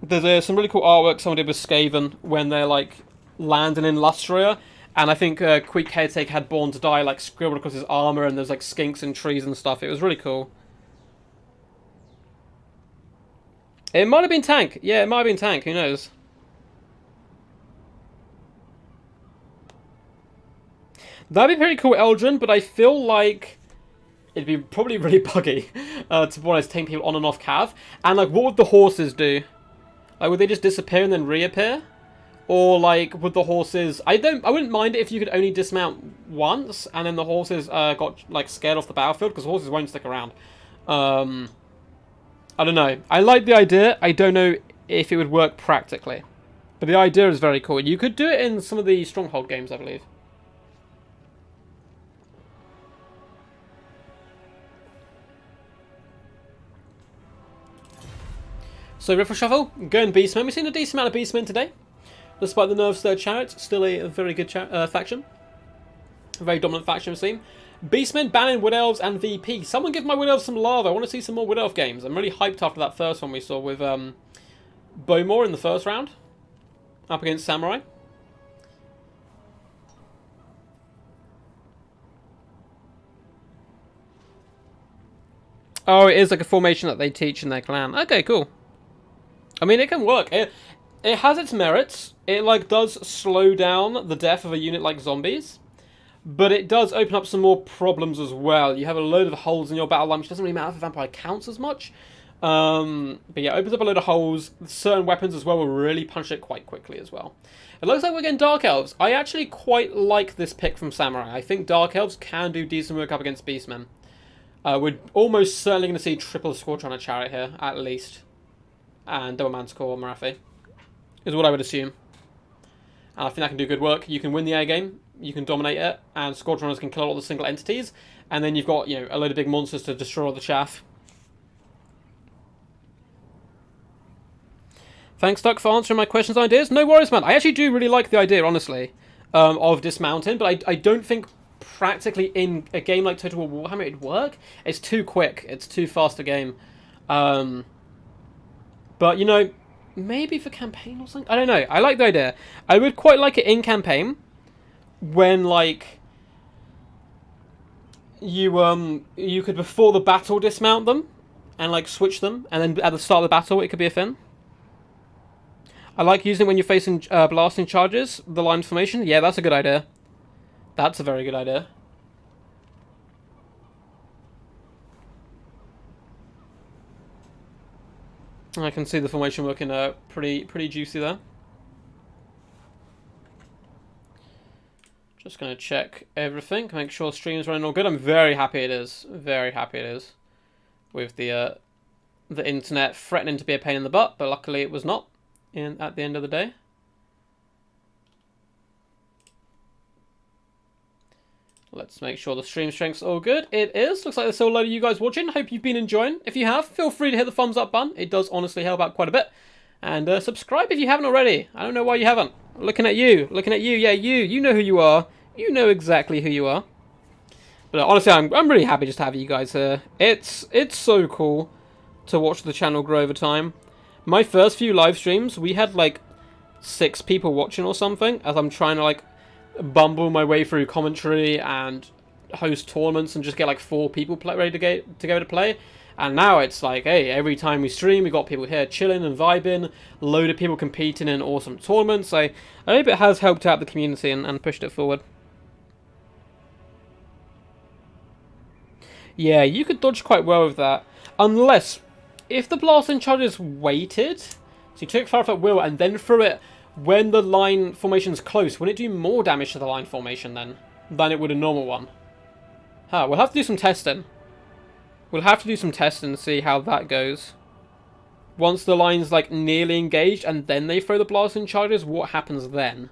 There's some really cool artwork someone did with Skaven when they're like landing in Lustria, and I think Quick Caretaker had Born to Die like scribbled across his armor, and there's like skinks and trees and stuff. It was really cool. It might have been Tank. Yeah, it might have been Tank. Who knows? That'd be pretty cool, Eldrin, but I feel like it'd be probably really buggy to be honest, taking people on and off Cav. And like, what would the horses do? Like, would they just disappear and then reappear? Or like, would the horses... I wouldn't mind it if you could only dismount once, and then the horses got like scared off the battlefield, because horses won't stick around. I don't know. I like the idea. I don't know if it would work practically, but the idea is very cool. You could do it in some of the Stronghold games, I believe. So Riffle Shuffle, going Beastmen. We've seen a decent amount of Beastmen today. Despite the nerfs to Chariot, still a very good faction. A very dominant faction we've seen. Beastmen banning Wood Elves and VP. Someone give my Wood Elves some love. I want to see some more Wood Elf games. I'm really hyped after that first one we saw with Bowmore in the first round. Up against Samurai. Oh, it is like a formation that they teach in their clan. Okay, cool. I mean, it can work. It has its merits. It like does slow down the death of a unit like zombies, but it does open up some more problems as well. You have a load of holes in your battle line, which doesn't really matter if a vampire counts as much. But yeah, it opens up a load of holes. Certain weapons as well will really punch it quite quickly as well. It looks like we're getting Dark Elves. I actually quite like this pick from Samurai. I think Dark Elves can do decent work up against Beastmen. We're almost certainly going to see triple Squadron on a Chariot here, at least. And double Manticore Marathi. Is what I would assume. And I think that can do good work. You can win the air game, you can dominate it, and Squadron Runners can kill all the single entities. And then you've got, you know, a load of big monsters to destroy all the chaff. Thanks, Duck, for answering my questions and ideas. No worries, man. I actually do really like the idea, honestly, of dismounting, but I don't think practically in a game like Total War Warhammer it'd work. It's too quick. It's too fast a game. But, you know, maybe for campaign or something? I don't know. I like the idea. I would quite like it in campaign when, like, you could, before the battle, dismount them and, like, switch them, and then at the start of the battle it could be a thing. I like using it when you're facing blasting charges, the line formation. Yeah, that's a good idea. That's a very good idea. I can see the formation working pretty juicy there. Just going to check everything, make sure the stream is running all good. I'm very happy it is. Very happy it is. With the internet threatening to be a pain in the butt, but luckily it was not at the end of the day. Let's make sure the stream strength's all good. It is. Looks like there's still a load of you guys watching. Hope you've been enjoying. If you have, feel free to hit the thumbs up button. It does honestly help out quite a bit. And subscribe if you haven't already. I don't know why you haven't. Looking at you. Looking at you. Yeah, you. You know who you are. You know exactly who you are. But honestly, I'm really happy just to have you guys here. It's so cool to watch the channel grow over time. My first few live streams, we had like 6 people watching or something, as I'm trying to like bumble my way through commentary and host tournaments and just get like 4 people ready to go to play. And now it's like, hey, every time we stream, we got people here chilling and vibing, a load of people competing in awesome tournaments. So I hope it has helped out the community and pushed it forward. Yeah, you could dodge quite well with that, unless if the blasting charges waited, so you took fire off at will and then threw it when the line formation's close, wouldn't it do more damage to the line formation then than it would a normal one? Huh, we'll have to do some testing. We'll have to do some testing to see how that goes. Once the line's like nearly engaged and then they throw the blasting charges, what happens then?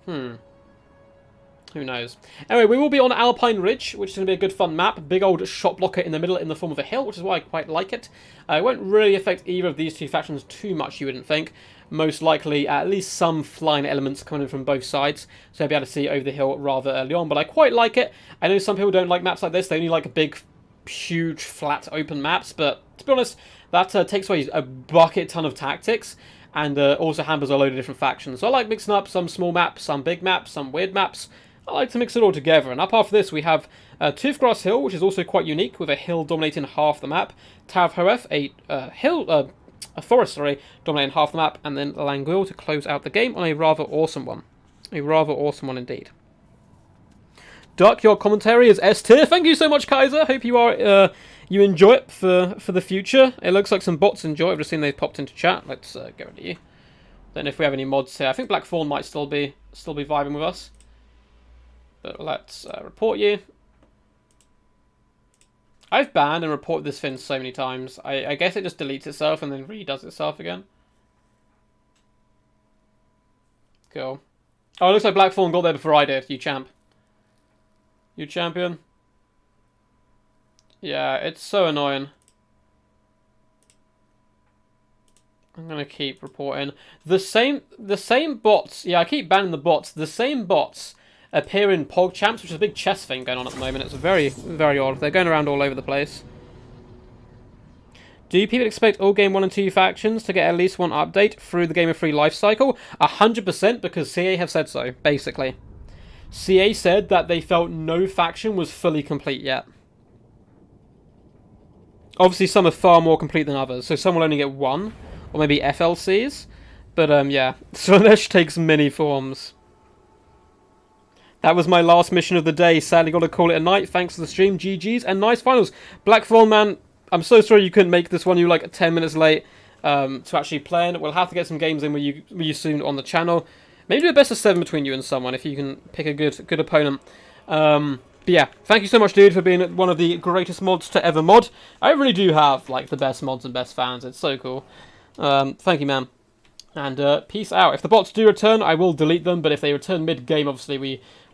Who knows? Anyway, we will be on Alpine Ridge, which is going to be a good fun map. Big old shot blocker in the middle in the form of a hill, which is why I quite like it. It won't really affect either of these two factions too much, you wouldn't think. Most likely, at least some flying elements coming in from both sides, so you'll be able to see over the hill rather early on. But I quite like it. I know some people don't like maps like this. They only like big, huge, flat, open maps. But to be honest, that takes away a bucket ton of tactics. And also hampers a load of different factions. So I like mixing up some small maps, some big maps, some weird maps. I like to mix it all together. And up after this, we have Toothgrass Hill, which is also quite unique, with a hill dominating half the map. Tav Haref, a forest, sorry, dominating half the map. And then Languil to close out the game on a rather awesome one. A rather awesome one indeed. Duck, your commentary is S tier. Thank you so much, Kaiser. Hope you are you enjoy it for the future. It looks like some bots enjoy it. I've just seen they've popped into chat. Let's get rid of you. Don't know if we have any mods here. I think Blackthorn might still be vibing with us. But let's report you. I've banned and reported this thing so many times. I guess it just deletes itself and then redoes itself again. Cool. Oh, it looks like Blackthorn got there before I did. You champ. You champion. Yeah, it's so annoying. I'm gonna keep reporting. The same bots. Yeah, I keep banning the bots. The same bots appear in Pog Champs, which is a big chess thing going on at the moment. It's very, very odd. They're going around all over the place. Do people expect all Game 1 and 2 factions to get at least one update through the Game of 3 life cycle? 100%, because CA have said so, basically. CA said that they felt no faction was fully complete yet. Obviously, some are far more complete than others, so some will only get one, or maybe FLCs. But, yeah, Slanesh takes many forms. That was my last mission of the day. Sadly, got to call it a night. Thanks for the stream. GG's and nice finals. Blackthorn, man, I'm so sorry you couldn't make this one. You were like 10 minutes late to actually play in. We'll have to get some games in with you soon on the channel. Maybe do a best of 7 between you and someone if you can pick a good opponent. But yeah, thank you so much, dude, for being one of the greatest mods to ever mod. I really do have, like, the best mods and best fans. It's so cool. Thank you, man. And peace out. If the bots do return, I will delete them, but if they return mid-game, obviously,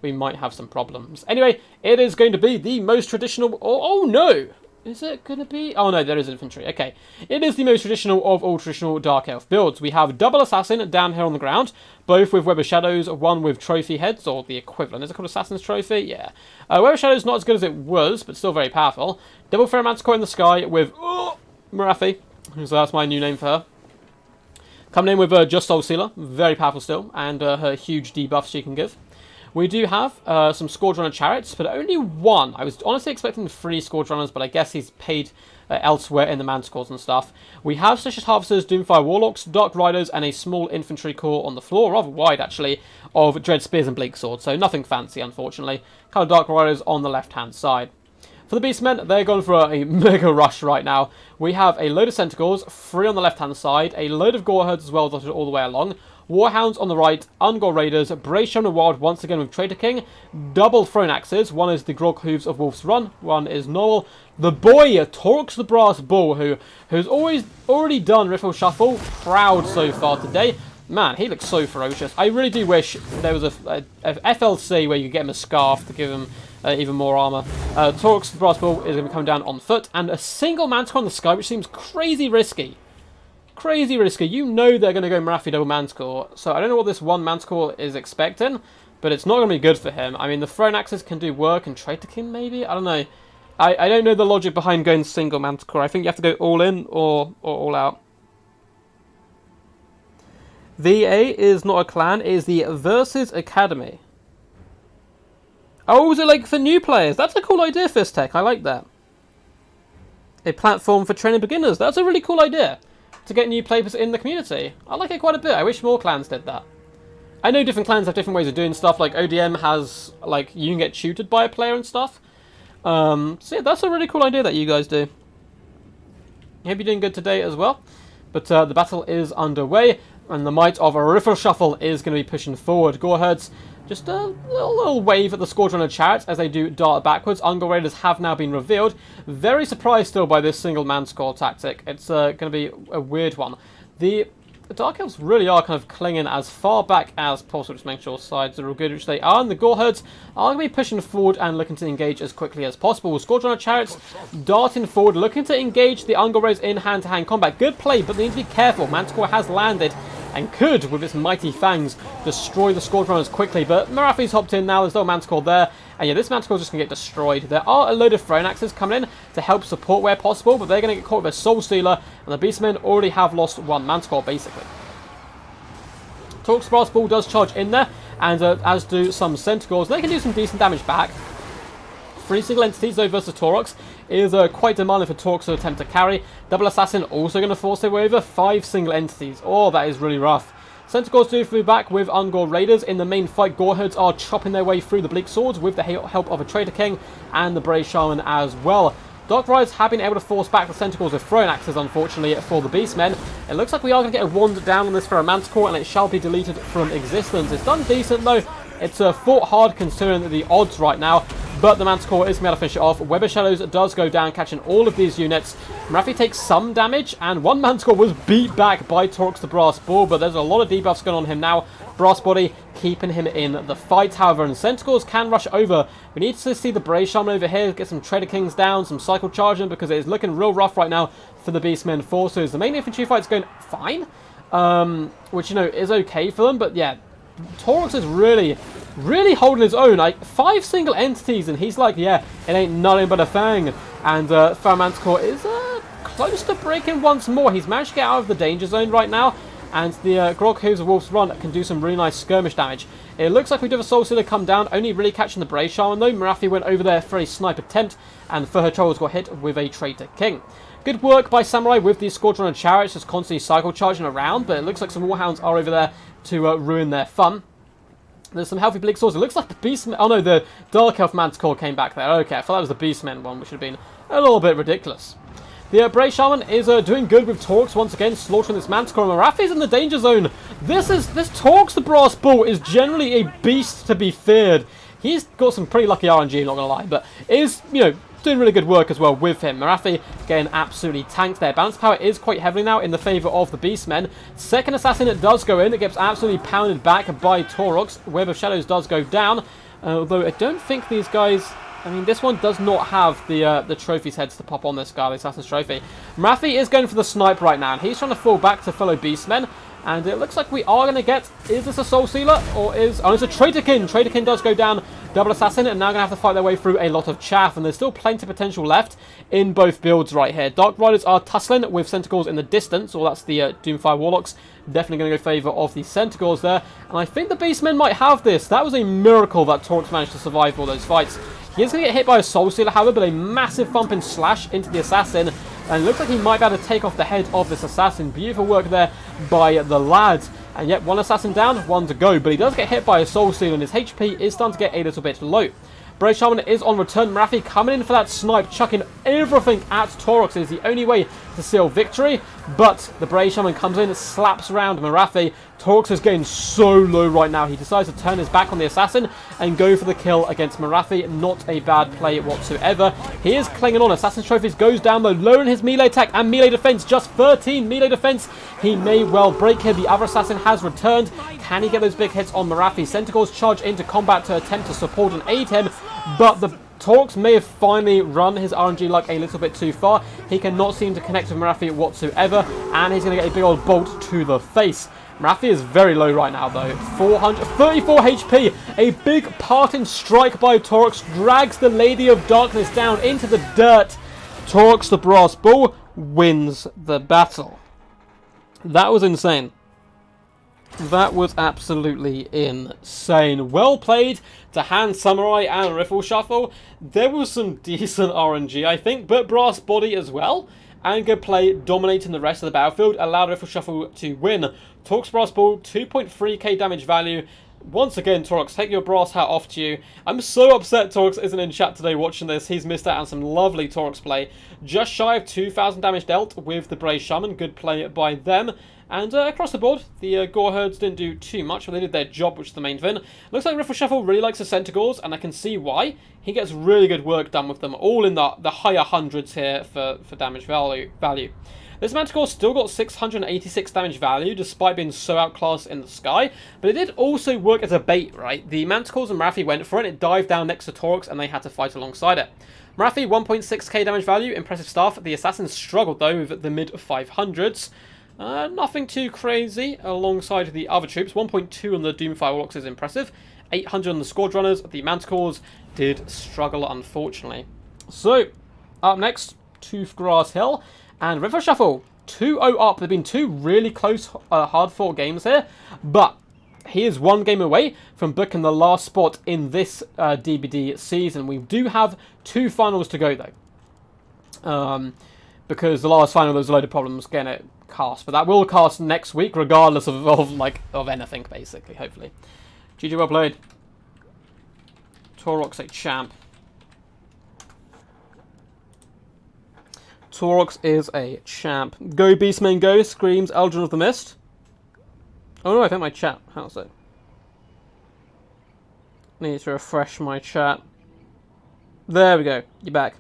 we might have some problems. Anyway, it is going to be the most traditional... Oh no! Is it going to be... Oh, no, there is infantry. Okay. It is the most traditional of all traditional Dark Elf builds. We have double Assassin down here on the ground, both with Web of Shadows, one with Trophy Heads, or the equivalent. Is it called Assassin's Trophy? Yeah. Web of Shadows not as good as it was, but still very powerful. Double Fair Manticore in the sky with Marathi, so that's my new name for her. Coming in with Just Soul Sealer, very powerful still, and her huge debuff she can give. We do have some Scourge Runner chariots, but only one. I was honestly expecting 3 Scourge Runners, but I guess he's paid elsewhere in the Manticores and stuff. We have Slicious Harvesters, Doomfire Warlocks, Dark Riders, and a small infantry corps on the floor, rather wide actually, of Dread Spears and Bleak Swords, so nothing fancy unfortunately. Kind of Dark Riders on the left-hand side. For the Beastmen, they're going for a mega rush right now. We have a load of Centaurs, 3 on the left-hand side, a load of Gore Herds as well dotted all the way along, Warhounds on the right, Ungor Raiders, Brayshawn and Wild once again with Traitor King, double Throne Axes, one is the Grog Hooves of Wolf's Run, one is Noel, the boy, Torx the Brass Bull, who's already done Riffle Shuffle, proud so far today. Man, he looks so ferocious. I really do wish there was a FLC where you could get him a scarf to give him even more armor. Torx the Brass Bull is going to be coming down on foot, and a single Manticore in the sky, which seems crazy risky. Crazy risky. You know they're going to go Marathi double Manticore, so I don't know what this one Manticore is expecting, but it's not going to be good for him. I mean, the Throne Axes can do work, and Traitor King maybe? I don't know. I don't know the logic behind going single Manticore. I think you have to go all in or all out. VA is not a clan, it is the Versus Academy. Oh, is it like for new players? That's a cool idea, Fisttech. I like that. A platform for training beginners. That's a really cool idea. To get new players in the community. I like it quite a bit. I wish more clans did that. I know different clans have different ways of doing stuff. Like ODM has, like, you can get tutored by a player and stuff. So yeah, that's a really cool idea that you guys do. I hope you're doing good today as well. But the battle is underway, and the might of a Riffle Shuffle is going to be pushing forward. Gore Herds, just a little wave at the Scourge Runner chariots as they do dart backwards. Ungor Raiders have now been revealed. Very surprised still by this single Manticore tactic. It's going to be a weird one. The Dark Elves really are kind of clinging as far back as possible, just make sure sides are all good, which they are. And the Gore Herds are going to be pushing forward and looking to engage as quickly as possible. Scourge Runner chariots darting forward, looking to engage the Ungor Raiders in hand-to-hand combat. Good play, but they need to be careful. Manticore has landed and could, with its mighty fangs, destroy the Scourge Runners quickly. But Marathi's hopped in now, there's no Manticore there. And yeah, this Manticore is just going to get destroyed. There are a load of Throne Axes coming in to help support where possible, but they're going to get caught with a Soul Stealer, and the Beastmen already have lost one Manticore, basically. Torx Brass Bull does charge in there, and as do some Centaurs. They can do some decent damage back. 3 single entities, though, versus Taurox is quite demanding for Torx to attempt to carry. Double Assassin also going to force their way over. 5 single entities. Oh, that is really rough. Centaurs do flew back with Ungor Raiders. In the main fight, Gore Herds are chopping their way through the Bleak Swords with the help of a Traitor King and the Brave Shaman as well. Dark Riders have been able to force back the Centaurs with Throne Axes, unfortunately, for the Beastmen. It looks like we are going to get a wand down on this for a Manticore, and it shall be deleted from existence. It's done decent, though. It's fought hard considering the odds right now, but the Manticore is going to be able to finish it off. Web of Shadows does go down, catching all of these units. Marathi takes some damage, and one Manticore was beat back by Torx the Brass Bull, but there's a lot of debuffs going on him now. Brass Body keeping him in the fight, however, and Centaurs can rush over. We need to see the Brave Shaman over here, get some Traitor Kings down, some Cycle Charging, because it is looking real rough right now for the Beastmen forces. The main infantry fight's going fine, which, you know, is okay for them, but yeah, Taurox is really holding his own. Like 5 single entities, and he's like, yeah, it ain't nothing but a fang. And Manticore is close to breaking once more. He's managed to get out of the danger zone right now, and the Grog Hooves of Wolf's Run can do some really nice skirmish damage. It looks like we do have a Soul Stealer come down, only really catching the Brave Shaman though. Marathi went over there for a snipe attempt, and for her troubles got hit with a Traitor King. Good work by Samurai with the Scourge Runner chariots, just constantly cycle charging around, but it looks like some Warhounds are over there to ruin their fun. There's some healthy Bleak Swords. It looks like the Beastmen... Oh no, the Dark Elf Manticore came back there. Okay, I thought that was the Beastmen one, which would have been a little bit ridiculous. The Brave Shaman is doing good with Torx once again, slaughtering this Manticore. Marathi's in the danger zone. This Torx the Brass Bull is generally a beast to be feared. He's got some pretty lucky RNG, not going to lie, but is, doing really good work as well with him. Marathi getting absolutely tanked there. Balance power is quite heavily now in the favour of the beastmen. Second assassin it does go in. It gets absolutely pounded back by Taurox. Web of Shadows does go down. Although I don't think these guys... I mean, this one does not have the trophies heads to pop on this guy, the Assassin's Trophy. Marathi is going for the snipe right now, and he's trying to fall back to fellow beastmen. And it looks like we are going to get... Is this a Soul Sealer? Or is... Oh, it's a Traitorkin! Traitorkin does go down. Double Assassin, and now going to have to fight their way through a lot of chaff. And there's still plenty of potential left in both builds right here. Dark Riders are tussling with Centaurs in the distance. Or that's the Doomfire Warlocks. Definitely going to go favour of the Centaurs there. And I think the Beastmen might have this. That was a miracle that Taurox managed to survive all those fights. He is going to get hit by a Soul Stealer, however, but a massive thumping slash into the Assassin. And it looks like he might be able to take off the head of this Assassin. Beautiful work there by the lad. And yet, one Assassin down, one to go. But he does get hit by a Soul Stealer, and his HP is starting to get a little bit low. Brave Shaman is on return. Marathi coming in for that snipe, chucking everything at Taurox. It is the only way to seal victory. But the Brave Shaman comes in, slaps around Marathi. Taurox is getting so low right now. He decides to turn his back on the Assassin and go for the kill against Marathi. Not a bad play whatsoever. He is clinging on. Assassin's Trophies goes down though, lowering his melee attack and melee defense. Just 13 melee defense. He may well break here. The other Assassin has returned. Can he get those big hits on Marathi? Centaurs charge into combat to attempt to support and aid him. But the Taurox may have finally run his RNG luck a little bit too far. He cannot seem to connect with Marathi whatsoever. And he's going to get a big old bolt to the face. Marathi is very low right now though. 434 HP. A big parting strike by Taurox drags the Lady of Darkness down into the dirt. Taurox the Brass Bull wins the battle. That was insane. That was absolutely insane. Well played to Hand Samurai and Riffle Shuffle. There was some decent RNG, I think, but Brass Body as well. And good play dominating the rest of the battlefield allowed Riffle Shuffle to win. Taurox Brass Ball, 2.3k damage value. Once again, Taurox, take your brass hat off to you. I'm so upset Taurox isn't in chat today watching this. He's missed out on some lovely Taurox play. Just shy of 2,000 damage dealt with the Brave Shaman. Good play by them. And across the board, the Gore Herds didn't do too much, but they did their job, which is the main thing. Looks like Riffle Shuffle really likes the Centaurs, and I can see why. He gets really good work done with them, all in the higher hundreds here for damage value. This Manticore still got 686 damage value, despite being so outclassed in the sky, but it did also work as a bait, right? The Manticores and Marathi went for it, it dived down next to Taurox, and they had to fight alongside it. Marathi, 1.6k damage value, impressive stuff. The Assassins struggled, though, with the mid-500s. Nothing too crazy alongside the other troops. 1.2 on the Doomfire Warlocks is impressive. 800 on the Scourge Runners. The Manticores did struggle, unfortunately. So, up next, Toothgrass Hill and River Shuffle. 2-0 up. There have been two really close, hard-fought games here, but he is one game away from booking the last spot in this DBD season. We do have two finals to go, though. Because the last final, there's a load of problems getting it cast. But that will cast next week, regardless of anything, basically, hopefully. GG, well played. Taurox a champ. Taurox is a champ. Go Beastmen go, screams Eldrin of the Mist. Oh no, I think my chat. How's it? Need to refresh my chat. There we go. You're back.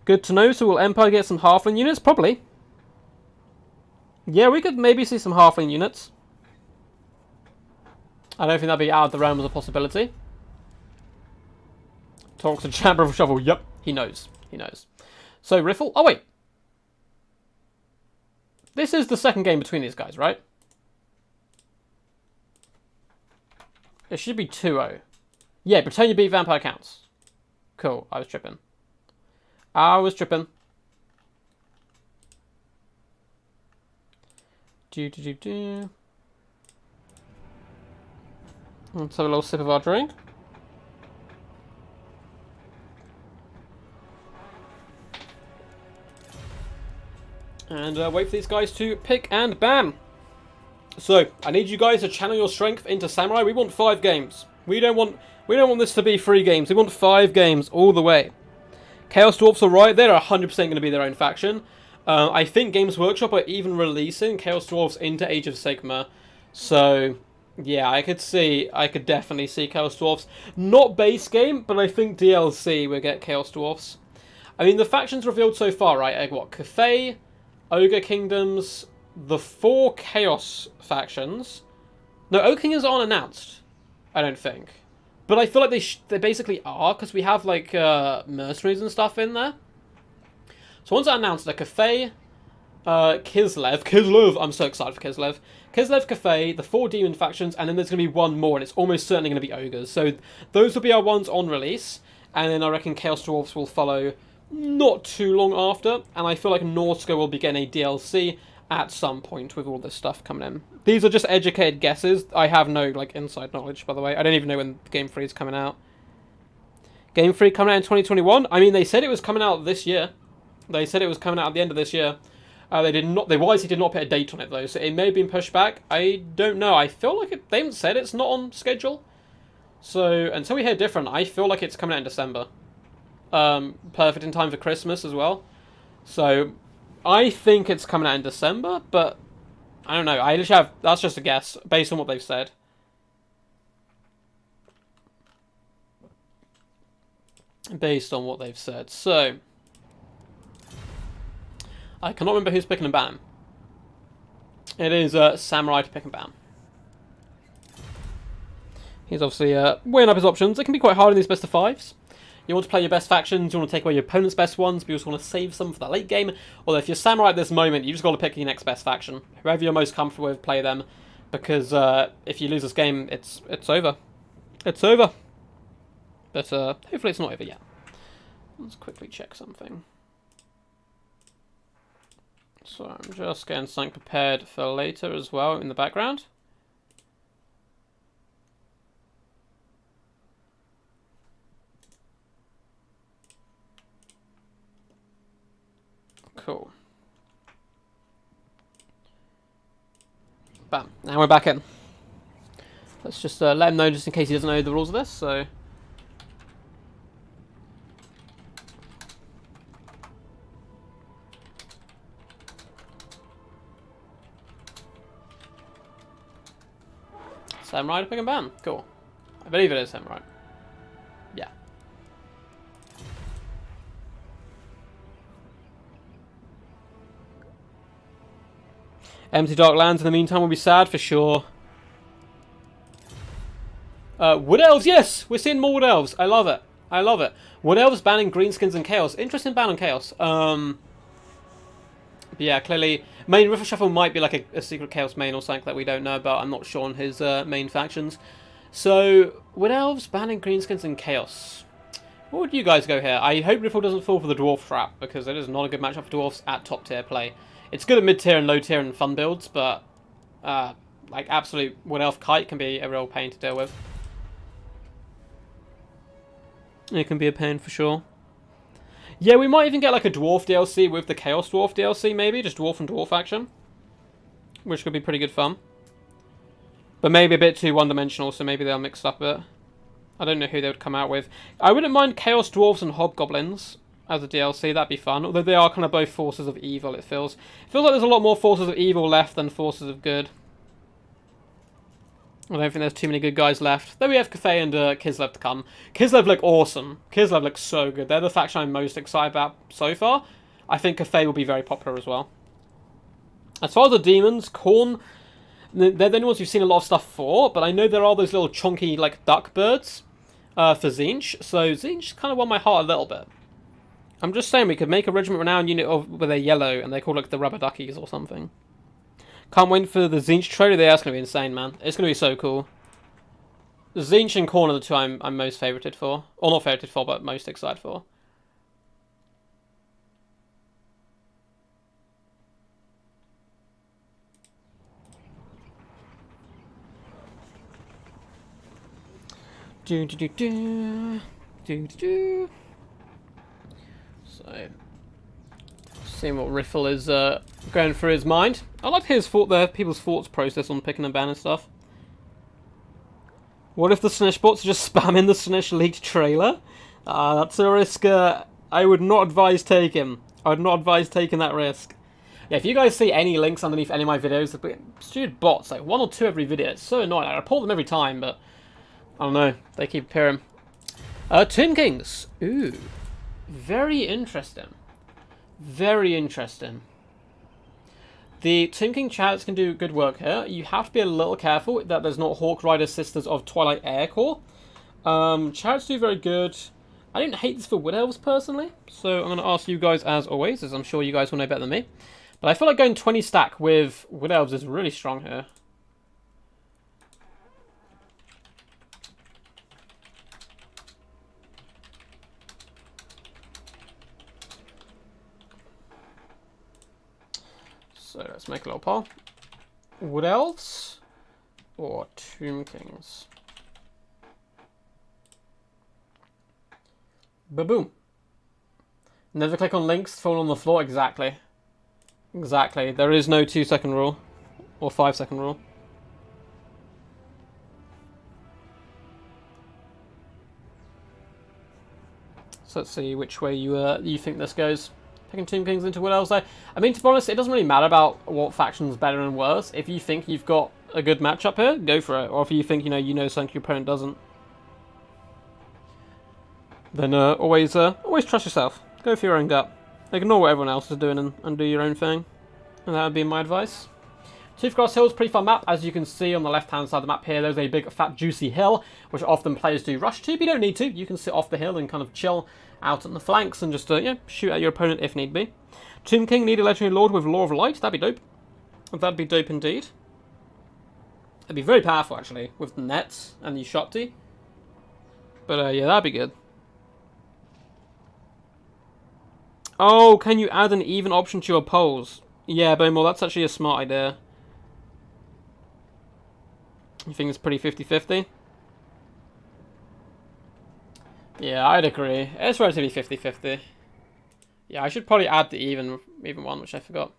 Good to know. So will Empire get some halfling units? Probably. Yeah, we could maybe see some halfling units. I don't think that'd be out of the realm as a possibility. Talks to Chamber of Shovel. Yep, he knows. He knows. So, Riffle. Oh, wait. This is the second game between these guys, right? It should be 2-0. Yeah, pretend you beat Vampire counts. Cool, I was tripping. Let's have a little sip of our drink. And wait for these guys to pick and bam. So, I need you guys to channel your strength into Samurai. We want 5 games. We don't want this to be 3 games. We want 5 games all the way. Chaos Dwarfs are right. They're 100% going to be their own faction. I think Games Workshop are even releasing Chaos Dwarfs into Age of Sigmar. So, Yeah, I could definitely see Chaos Dwarfs. Not base game, but I think DLC will get Chaos Dwarfs. I mean, the factions revealed so far, right? What? Cathay, Ogre Kingdoms, the 4 Chaos factions. No, Ogre Kingdoms aren't announced, I don't think. But I feel like they basically are, because we have, like, mercenaries and stuff in there. So once I announced the Cathay, Kislev, I'm so excited for Kislev. Kislev, Cathay, the 4 demon factions, and then there's going to be one more, and it's almost certainly going to be ogres. So those will be our ones on release, and then I reckon Chaos Dwarfs will follow not too long after, and I feel like Norska will be getting a DLC at some point with all this stuff coming in. These are just educated guesses. I have no, like, inside knowledge, by the way. I don't even know when Game 3 is coming out. Game 3 coming out in 2021? I mean, they said it was coming out this year. They said it was coming out at the end of this year. They wisely did not put a date on it, though, so it may have been pushed back. I don't know. I feel like they haven't said it's not on schedule. So, until we hear different, I feel like it's coming out in December. Perfect in time for Christmas as well. So, I think it's coming out in December, but I don't know. I literally that's just a guess, based on what they've said. Based on what they've said. So, I cannot remember who's picking and ban. It is Samurai to pick and ban. He's obviously weighing up his options. It can be quite hard in these best of 5s. You want to play your best factions, you want to take away your opponent's best ones, but you also want to save some for that late game. Although if you're Samurai at this moment, you just got to pick your next best faction. Whoever you're most comfortable with, play them. Because if you lose this game, it's over. It's over. But hopefully it's not over yet. Let's quickly check something. So I'm just getting something prepared for later as well in the background. Cool. Bam. Now we're back in. Let's just let him know just in case he doesn't know the rules of this, so... Samurai to pick and ban. Cool. I believe it is Samurai. Yeah. Empty Dark Lands in the meantime will be sad for sure. Wood Elves, yes! We're seeing more Wood Elves. I love it. I love it. Wood Elves banning greenskins and chaos. Interesting ban on chaos. But yeah, clearly, main River Shuffle might be like a secret chaos main or something that we don't know about. I'm not sure on his main factions. So, Wood Elves banning greenskins and chaos. What would you guys go here? I hope Riffle doesn't fall for the dwarf trap, because it is not a good matchup for dwarfs at top tier play. It's good at mid tier and low tier and fun builds, but like absolute Wood Elf kite can be a real pain to deal with. It can be a pain for sure. Yeah, we might even get like a Dwarf DLC with the Chaos Dwarf DLC, maybe. Just Dwarf and Dwarf action. Which could be pretty good fun. But maybe a bit too one-dimensional, so maybe they'll mix up a bit. I don't know who they would come out with. I wouldn't mind Chaos Dwarves and Hobgoblins as a DLC. That'd be fun. Although they are kind of both forces of evil, it feels. It feels like there's a lot more forces of evil left than forces of good. I don't think there's too many good guys left. Then we have Cathay and Kislev to come. Kislev look awesome. Kislev look so good. They're the faction I'm most excited about so far. I think Cathay will be very popular as well. As far as the demons, Khorne, they're the only ones we've seen a lot of stuff for, but I know there are those little chunky, like, duck birds for Tzeentch, so Tzeentch kind of won my heart a little bit. I'm just saying we could make a Regiment Renowned unit where they're yellow, and they're called, like, the Rubber Duckies or something. Can't wait for the Tzeentch trailer. That's going to be insane, man. It's going to be so cool. Tzeentch and Khorne are the two I'm most favorited for. Or not favorited for, but most excited for. So, seeing what Riffle is going through his mind. I like his people's thoughts process on picking and banning stuff. What if the Snish bots are just spamming the Snish leaked trailer? That's a risk I would not advise taking. I would not advise taking that risk. Yeah, if you guys see any links underneath any of my videos, stupid bots, like 1 or 2 every video. It's so annoying. I report them every time, but I don't know. They keep appearing. Tomb Kings. Ooh. Very interesting. Very interesting. The Tomb King chariots can do good work here. You have to be a little careful that there's not Hawk Rider Sisters of Twilight Air Core. Chariots do very good. I don't hate this for Wood Elves personally, so I'm going to ask you guys as always, as I'm sure you guys will know better than me. But I feel like going 20 stack with Wood Elves is really strong here. So let's make a little poll. Wood Elves or Tomb Kings? Ba-boom. Never click on links, fall on the floor. Exactly. Exactly. There is no 2-second rule. Or 5-second rule. So let's see which way you think this goes. Picking Tomb Kings into Wood Elves though. I mean, to be honest, it doesn't really matter about what faction's better and worse. If you think you've got a good matchup here, go for it. Or if you think you know something your opponent doesn't, then always trust yourself. Go for your own gut. Ignore what everyone else is doing and do your own thing. And that would be my advice. Toothgrass Hill is a pretty fun map. As you can see on the left-hand side of the map here, there's a big, fat, juicy hill, which often players do rush to, but you don't need to. You can sit off the hill and kind of chill out on the flanks and just shoot at your opponent if need be. Tomb King need a Legendary Lord with Law of Light. That'd be dope. That'd be dope indeed. That'd be very powerful, actually, with the nets and the Shopti. But yeah, that'd be good. Oh, can you add an even option to your polls? Yeah, Bowmore, that's actually a smart idea. You think it's pretty 50-50? Yeah, I'd agree. It's relatively 50-50. Yeah, I should probably add the even one, which I forgot.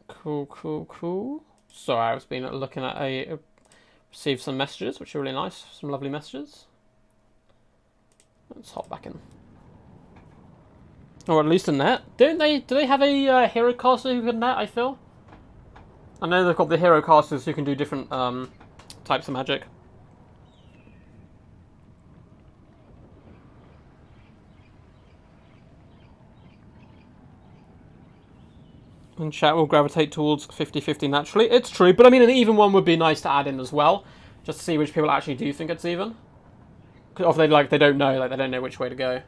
Cool. Sorry, I was looking at received some messages, which are really nice. Some lovely messages. Let's hop back in. Or at least a net. Do they have a hero caster who can net, I feel? I know they've got the hero casters who can do different types of magic. And chat will gravitate towards 50-50 naturally. It's true, but I mean an even one would be nice to add in as well. Just to see which people actually do think it's even. Or if they don't know which way to go.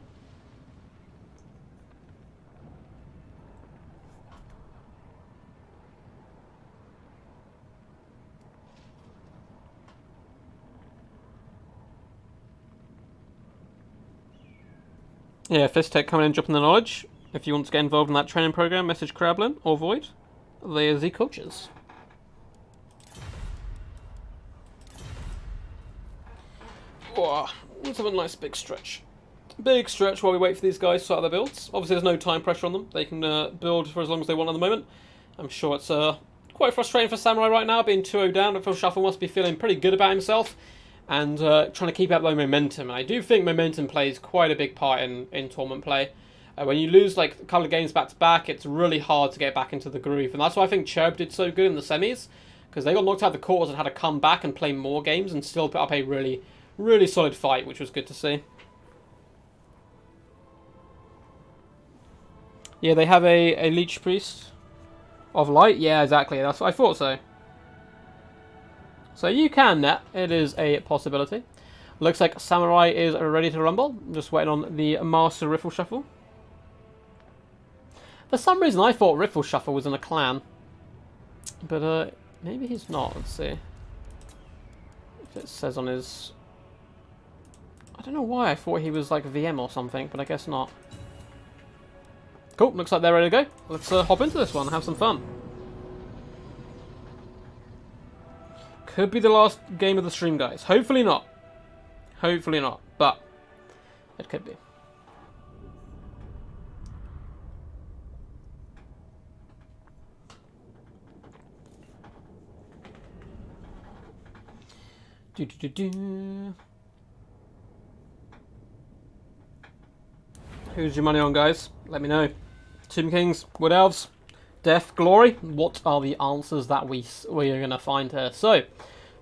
Yeah, Fisttech coming in, dropping the knowledge. If you want to get involved in that training program, message Crablin or Void. They are the coaches. Oh, let's have a nice big stretch. Big stretch while we wait for these guys to start their builds. Obviously, there's no time pressure on them. They can build for as long as they want at the moment. I'm sure it's quite frustrating for Samurai right now, being 2-0 down. I feel Shuffle must be feeling pretty good about himself and trying to keep up their momentum. And I do think momentum plays quite a big part in tournament play. When you lose like a couple of games back to back, it's really hard to get back into the groove. And that's why I think Cherub did so good in the semis, because they got knocked out of the quarters and had to come back and play more games and still put up a really, really solid fight, which was good to see. Yeah, they have a Leech Priest of Light. Yeah, exactly. That's what I thought so. So you can net. It is a possibility. Looks like Samurai is ready to rumble. Just waiting on the Master Riffle Shuffle. For some reason, I thought Riffle Shuffle was in a clan. But maybe he's not. Let's see. If it says on his... I don't know why I thought he was like VM or something, but I guess not. Cool, looks like they're ready to go. Let's hop into this one and have some fun. Could be the last game of the stream, guys. Hopefully not. Hopefully not, but it could be. Who's your money on, guys? Let me know. Tomb Kings, Wood Elves, Death, Glory. What are the answers that we are going to find here? So,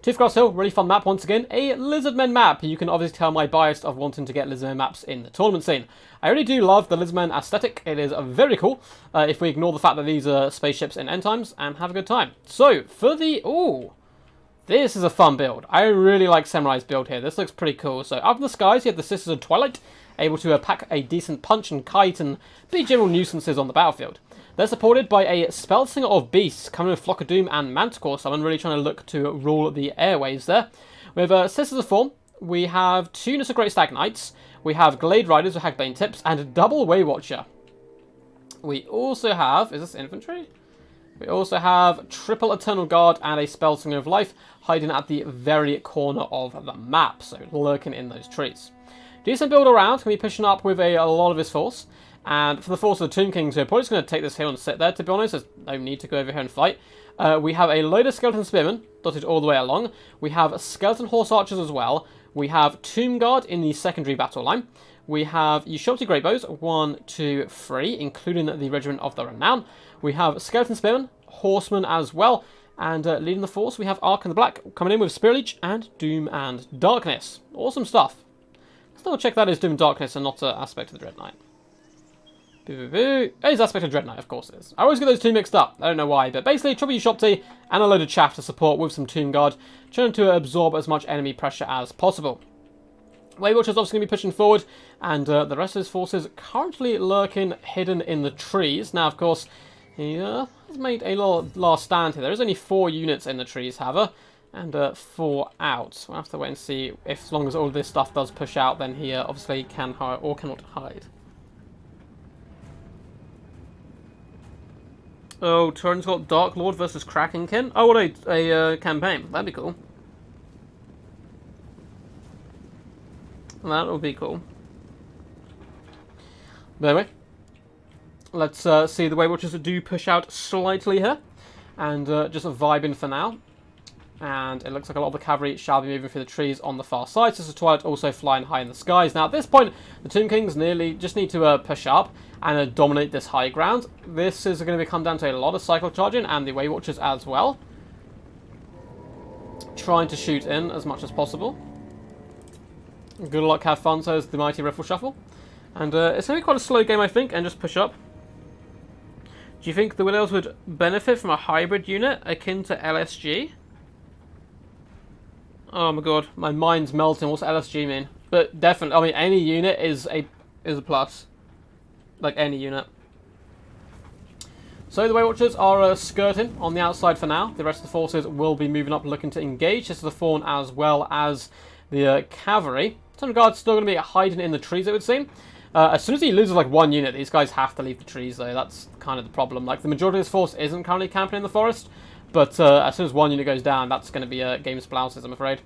Toothgrass Hill, really fun map once again. A Lizardmen map. You can obviously tell my bias of wanting to get Lizardmen maps in the tournament scene. I really do love the Lizardmen aesthetic. It is very cool if we ignore the fact that these are spaceships in end times and have a good time. So, for the... Ooh, this is a fun build. I really like Samurai's build here. This looks pretty cool. So, up in the skies, you have the Sisters of Twilight, able to pack a decent punch and kite and be general nuisances on the battlefield. They're supported by a Spellsinger of Beasts, coming with Flock of Doom and Manticore, so I'm really trying to look to rule the airwaves there. We have Sisters of Form, we have 2 Nissa Great Stag Knights, we have Glade Riders with Hagbane Tips, and a double Waywatcher. We also have, is this infantry? We also have triple Eternal Guard and a Spellsinger of Life, hiding at the very corner of the map, so lurking in those trees. Decent build around, can be pushing up with a lot of his force. And for the force of the Tomb Kings, we're probably just going to take this hill and sit there, to be honest. There's no need to go over here and fight. We have a load of Skeleton Spearmen dotted all the way along. We have Skeleton Horse Archers as well. We have Tomb Guard in the secondary battle line. We have Ushopti Great Bows, 1, 2, 3, including the Regiment of the Renown. We have Skeleton Spearmen, Horsemen as well. And leading the force, we have Ark and the Black coming in with Spear Leech and Doom and Darkness. Awesome stuff. Let's double check that is Doom and Darkness and not an aspect of the Dread Knight. It is aspect of Dread Knight, of course it is. I always get those two mixed up. I don't know why, but basically triple Ushopti and a load of chaff to support with some Tomb Guard, trying to absorb as much enemy pressure as possible. Waywatch is obviously going to be pushing forward, and the rest of his forces currently lurking hidden in the trees. Now, of course, he has made a little last stand here. There is only 4 units in the trees, however, and 4 out. We'll have to wait and see if, as long as all this stuff does push out, then he obviously can hide or cannot hide. Oh, Turin's got Dark Lord versus Krakenkin. Oh, what a campaign. That'd be cool. That would be cool. But anyway, let's see the Waywatchers do push out slightly here. And just vibing for now. And it looks like a lot of the cavalry shall be moving through the trees on the far side. Sisters of Twilight also flying high in the skies. Now, at this point, the Tomb Kings nearly just need to push up and dominate this high ground. This is going to come down to a lot of cycle charging and the Waywatchers as well. Trying to shoot in as much as possible. Good luck, have fun, says the mighty Riffle Shuffle. And it's going to be quite a slow game, I think, and just push up. Do you think the Willows would benefit from a hybrid unit akin to LSG? Oh my god, my mind's melting. What's LSG mean? But definitely, I mean, any unit is a plus. Like any unit. So the Waywatchers are skirting on the outside for now. The rest of the forces will be moving up looking to engage. This is the Fawn as well as the cavalry. Some guards still going to be hiding in the trees, it would seem. As soon as he loses like 1 unit, these guys have to leave the trees though. That's kind of the problem. Like the majority of his force isn't currently camping in the forest. But as soon as 1 unit goes down, that's going to be game splouses, I'm afraid.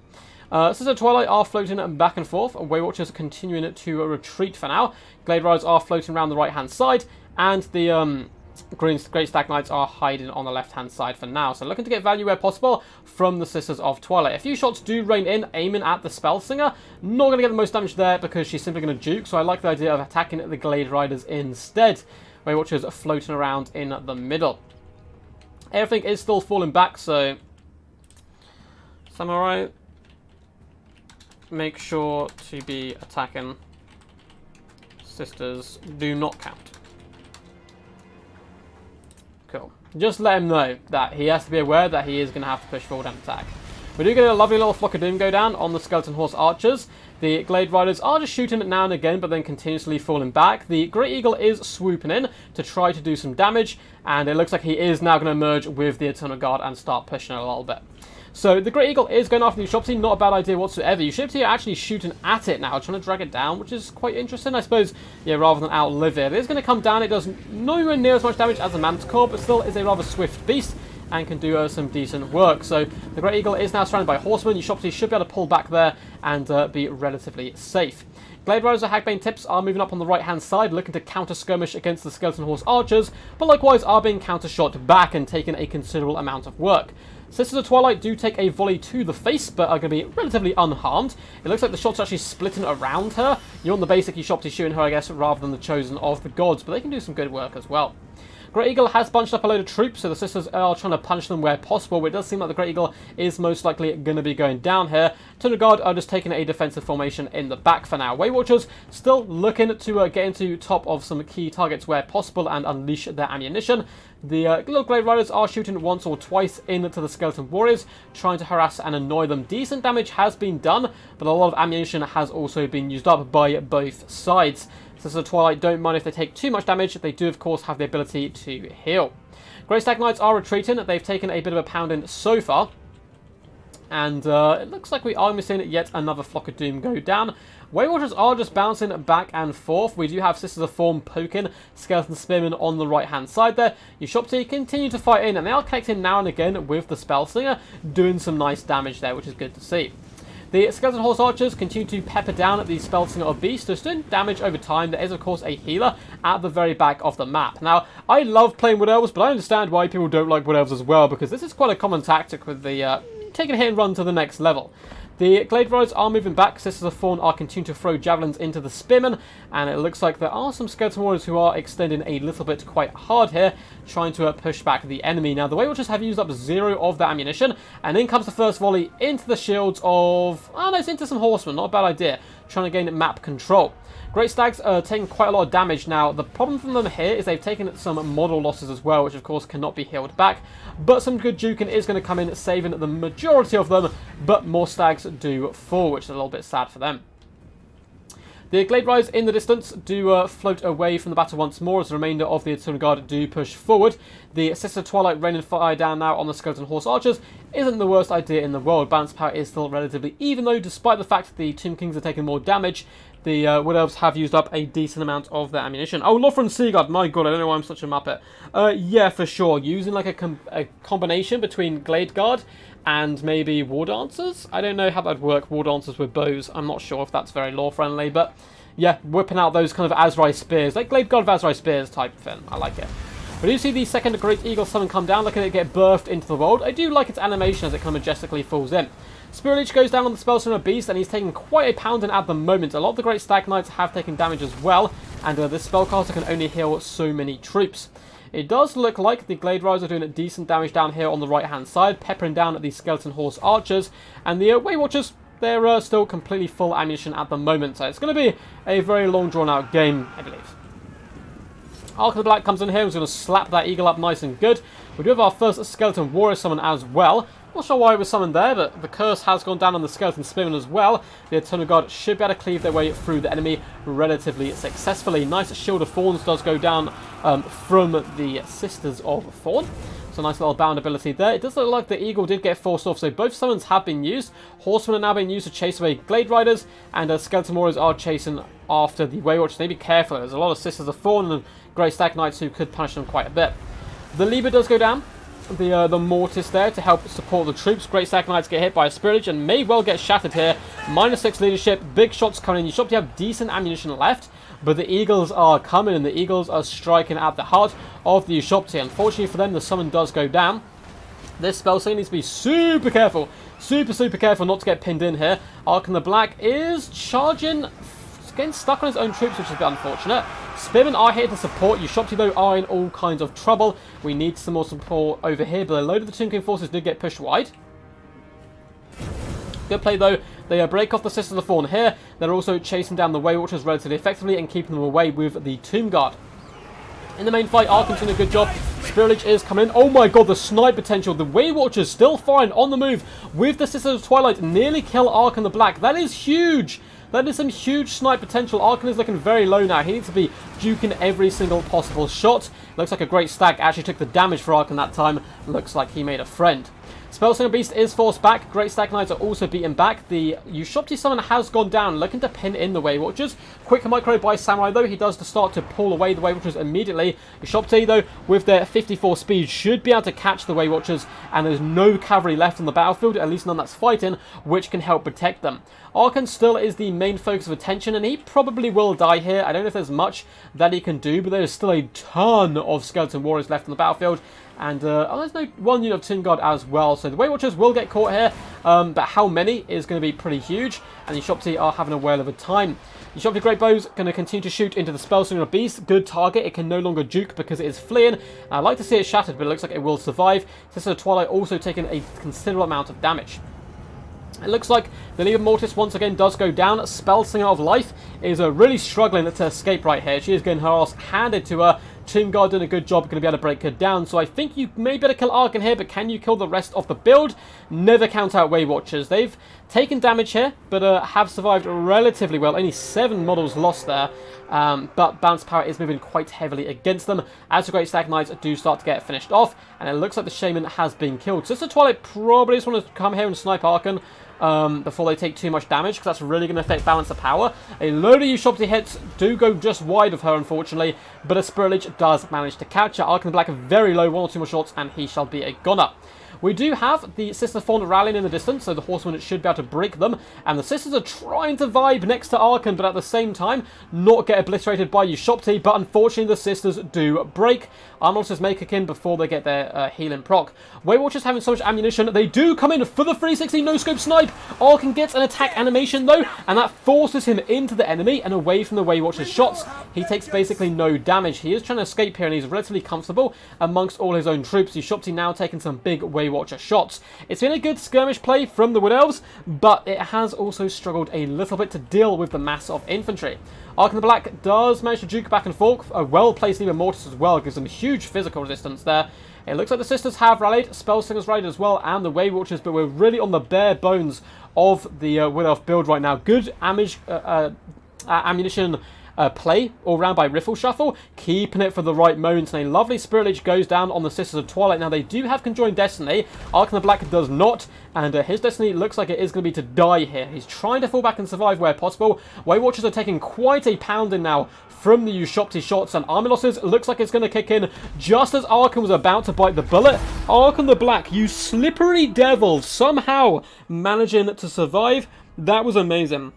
Sisters of Twilight are floating back and forth. Waywatchers are continuing to retreat for now. Glade Riders are floating around the right-hand side. And the Great Stag Knights are hiding on the left-hand side for now. So looking to get value where possible from the Sisters of Twilight. A few shots do rain in, aiming at the Spellsinger. Not going to get the most damage there because she's simply going to juke. So I like the idea of attacking the Glade Riders instead. Waywatchers are floating around in the middle. Everything is still falling back, so Samurai, make sure to be attacking. Sisters do not count. Cool. Just let him know that he has to be aware that he is going to have to push forward and attack. We do get a lovely little Flock of Doom go down on the Skeleton Horse Archers. The Glade Riders are just shooting it now and again, but then continuously falling back. The Great Eagle is swooping in to try to do some damage, and it looks like he is now going to merge with the Eternal Guard and start pushing it a little bit. So the Great Eagle is going after the Ushopti, not a bad idea whatsoever. Ushopti are actually shooting at it now, trying to drag it down, which is quite interesting, I suppose, yeah, rather than outlive it. It is going to come down, it does nowhere near as much damage as the Manticore, but still is a rather swift beast, and can do some decent work. So the Great Eagle is now surrounded by horsemen. Ushopti should be able to pull back there and be relatively safe. Glade Riders of Hagbane Tips are moving up on the right-hand side, looking to counter-skirmish against the Skeleton Horse Archers, but likewise are being counter-shot back and taking a considerable amount of work. Sisters of Twilight do take a volley to the face, but are going to be relatively unharmed. It looks like the shots are actually splitting around her. You're on the basic, you shot to shooting her, I guess, rather than the Chosen of the Gods, but they can do some good work as well. Great Eagle has bunched up a load of troops, so the sisters are trying to punch them where possible, but it does seem like the Great Eagle is most likely going to be going down here. Thunder Guard are just taking a defensive formation in the back for now. Weight Watchers still looking to get into top of some key targets where possible and unleash their ammunition. The little Glade Riders are shooting once or twice into the Skeleton Warriors, trying to harass and annoy them. Decent damage has been done, but a lot of ammunition has also been used up by both sides. Sisters of Twilight don't mind if they take too much damage. They do, of course, have the ability to heal. Grey Stag Knights are retreating. They've taken a bit of a pounding so far. And it looks like we are missing yet another Flock of Doom go down. Weight Watchers are just bouncing back and forth. We do have Sisters of Form poking Skeleton Spearmen on the right-hand side there. Ushopti continue to fight in, and they are connecting now and again with the Spellslinger, doing some nice damage there, which is good to see. The Skeleton Horse Archers continue to pepper down at the Spellslinger of Beast, just doing damage over time. There is, of course, a healer at the very back of the map. Now, I love playing Wood Elves, but I understand why people don't like Wood Elves as well, because this is quite a common tactic with the taking a hit and run to the next level. The Glade Riders are moving back. Sisters of Thorn are continuing to throw javelins into the Spearmen, and it looks like there are some Skeleton Warriors who are extending a little bit quite hard here, trying to push back the enemy. Now, the Weight Watchers have used up 0 of their ammunition, and in comes the first volley into the shields of... oh, no, it's into some horsemen. Not a bad idea. Trying to gain map control. Great Stags are taking quite a lot of damage now. The problem from them here is they've taken some model losses as well, which of course cannot be healed back. But some good juking is going to come in, saving the majority of them, but more Stags do fall, which is a little bit sad for them. The Glade Riders in the distance do float away from the battle once more as the remainder of the Eternal Guard do push forward. The Sister Twilight raining fire down now on the Skeleton Horse Archers isn't the worst idea in the world. Balance power is still relatively even though, despite the fact that the Tomb Kings are taking more damage, the Wood Elves have used up a decent amount of their ammunition. Oh, Lothran Seaguard, my god, I don't know why I'm such a muppet. Yeah, for sure. Using like a combination between Glade Guard and maybe War Dancers. I don't know how that'd work, War Dancers with bows. I'm not sure if that's very lore-friendly, but yeah, whipping out those kind of Azrai Spears. Like Glade Guard of Azrai Spears type thing. I like it. We do see the second Great Eagle Summon come down, looking at it get birthed into the world. I do like its animation as it kind of majestically falls in. Spirit Leech goes down on the Spellslinger Beast, and he's taking quite a pounding at the moment. A lot of the Great Stag Knights have taken damage as well, and this Spellcaster can only heal so many troops. It does look like the Glade Riders are doing decent damage down here on the right-hand side, peppering down at the Skeleton Horse Archers, and the Weight Watchers, they're still completely full ammunition at the moment, so it's going to be a very long drawn-out game, I believe. Ark of the Black comes in here and is going to slap that eagle up nice and good. We do have our first Skeleton Warrior summon as well. Not sure why it was summoned there, but the curse has gone down on the Skeleton Spearman as well. The Eternal Guard should be able to cleave their way through the enemy relatively successfully. Nice Shield of Thorns does go down from the Sisters of Thorn. So nice little bound ability there. It does look like the Eagle did get forced off, so both summons have been used. Horsemen are now being used to chase away Glade Riders, and Skeleton Warriors are chasing after the Weight Watchers. They need to be careful. There's a lot of Sisters of Thorn and Grey Stag Knights who could punish them quite a bit. The Lever does go down. The Mortis there to help support the troops. Great Stag Knights get hit by a Spirit Leech and may well get shattered here. -6 leadership, big shots coming in. You should have decent ammunition left, but the Eagles are coming and the Eagles are striking at the heart of the Ushopti. Unfortunately for them, the summon does go down. This Spellslinger needs to be super careful. Super careful not to get pinned in here. Ark in the Black is charging, getting stuck on his own troops, which is a bit unfortunate. Spearmen are here to support. Ushopti, though, are in all kinds of trouble. We need some more support over here, but a load of the Tomb King forces did get pushed wide. Good play, though. They break off the Sisters of Thorn here. They're also chasing down the Weight Watchers relatively effectively and keeping them away with the Tomb Guard. In the main fight, Arkan's doing a good job. Spirit Leech is coming in. Oh my god, the snipe potential. The Weight Watchers still firing on the move with the Sisters of Twilight. Nearly kill Arkan the Black. That is huge. That is some huge snipe potential. Arkan is looking very low now. He needs to be juking every single possible shot. Looks like a Great Stag actually took the damage for Arkan that time. Looks like he made a friend. Spellslinger Beast is forced back. Great Stag Knights are also beaten back. The Ushopti summon has gone down, looking to pin in the Waywatchers. Quick micro by Samurai, though. He does start to pull away the Waywatchers immediately. Ushopti, though, with their 54 speed, should be able to catch the Waywatchers, and there's no cavalry left on the battlefield, at least none that's fighting, which can help protect them. Archon still is the main focus of attention, and he probably will die here. I don't know if there's much that he can do, but there is still a ton of Skeleton Warriors left on the battlefield. And there's no one unit of Tomb Guard as well. So the Waywatchers will get caught here, but how many is going to be pretty huge. And the Ushopti are having a whale of a time. The Ushopti Great Bow's going to continue to shoot into the Spellslinger Beast. Good target. It can no longer juke because it is fleeing. I'd like to see it shattered, but it looks like it will survive. Sister of Twilight also taking a considerable amount of damage. It looks like the Leader Mortis once again does go down. Spellslinger of Life is really struggling to escape right here. She is getting her ass handed to her. Tomb Guard doing a good job, going to be able to break her down. So I think you may be able to kill Archon here, but can you kill the rest of the build? Never count out Waywatchers. They've taken damage here, but have survived relatively well. Only 7 models lost there, but bounce power is moving quite heavily against them, as the Great Stag Knights do start to get finished off, and it looks like the Shaman has been killed. Sister Twilight probably just want to come here and snipe Archon before they take too much damage, because that's really going to affect balance of power. A load of Ushopti hits do go just wide of her, unfortunately, but a Spirit Leech does manage to catch her. Archon Black very low, 1 or 2 more shots, and he shall be a goner. We do have the Sister Fawn rallying in the distance, so the Horsemen should be able to break them. And the Sisters are trying to vibe next to Archon, but at the same time, not get obliterated by Ushopti. But unfortunately, the Sisters do break. Arnold's make a kin before they get their healing proc. Waywatchers having so much ammunition, they do come in for the 360 no-scope snipe. Archon gets an attack animation, though, and that forces him into the enemy and away from the Waywatchers' shots. He takes basically no damage. He is trying to escape here, and he's relatively comfortable amongst all his own troops. Ushopti now taking some big Waywatcher shots. It's been a good skirmish play from the Wood Elves, but it has also struggled a little bit to deal with the mass of infantry. Archon the Black does manage to juke back and forth. A well-placed Leader Mortis as well gives them huge physical resistance there. It looks like the Sisters have rallied, Spellslingers rallied as well, and the Waywatchers, but we're really on the bare bones of the Wood Elf build right now. Good ammunition play all round by Riffle Shuffle, keeping it for the right moments, and a lovely Spirit Leech goes down on the Sisters of Twilight. Now they do have Conjoined Destiny, Archon the Black does not, and his destiny looks like it is going to be to die here. He's trying to fall back and survive where possible. Waywatchers are taking quite a pounding now from the Ushopti shots, and army losses looks like it's going to kick in just as Archon was about to bite the bullet. Archon the Black, you slippery devil, somehow managing to survive. That was amazing.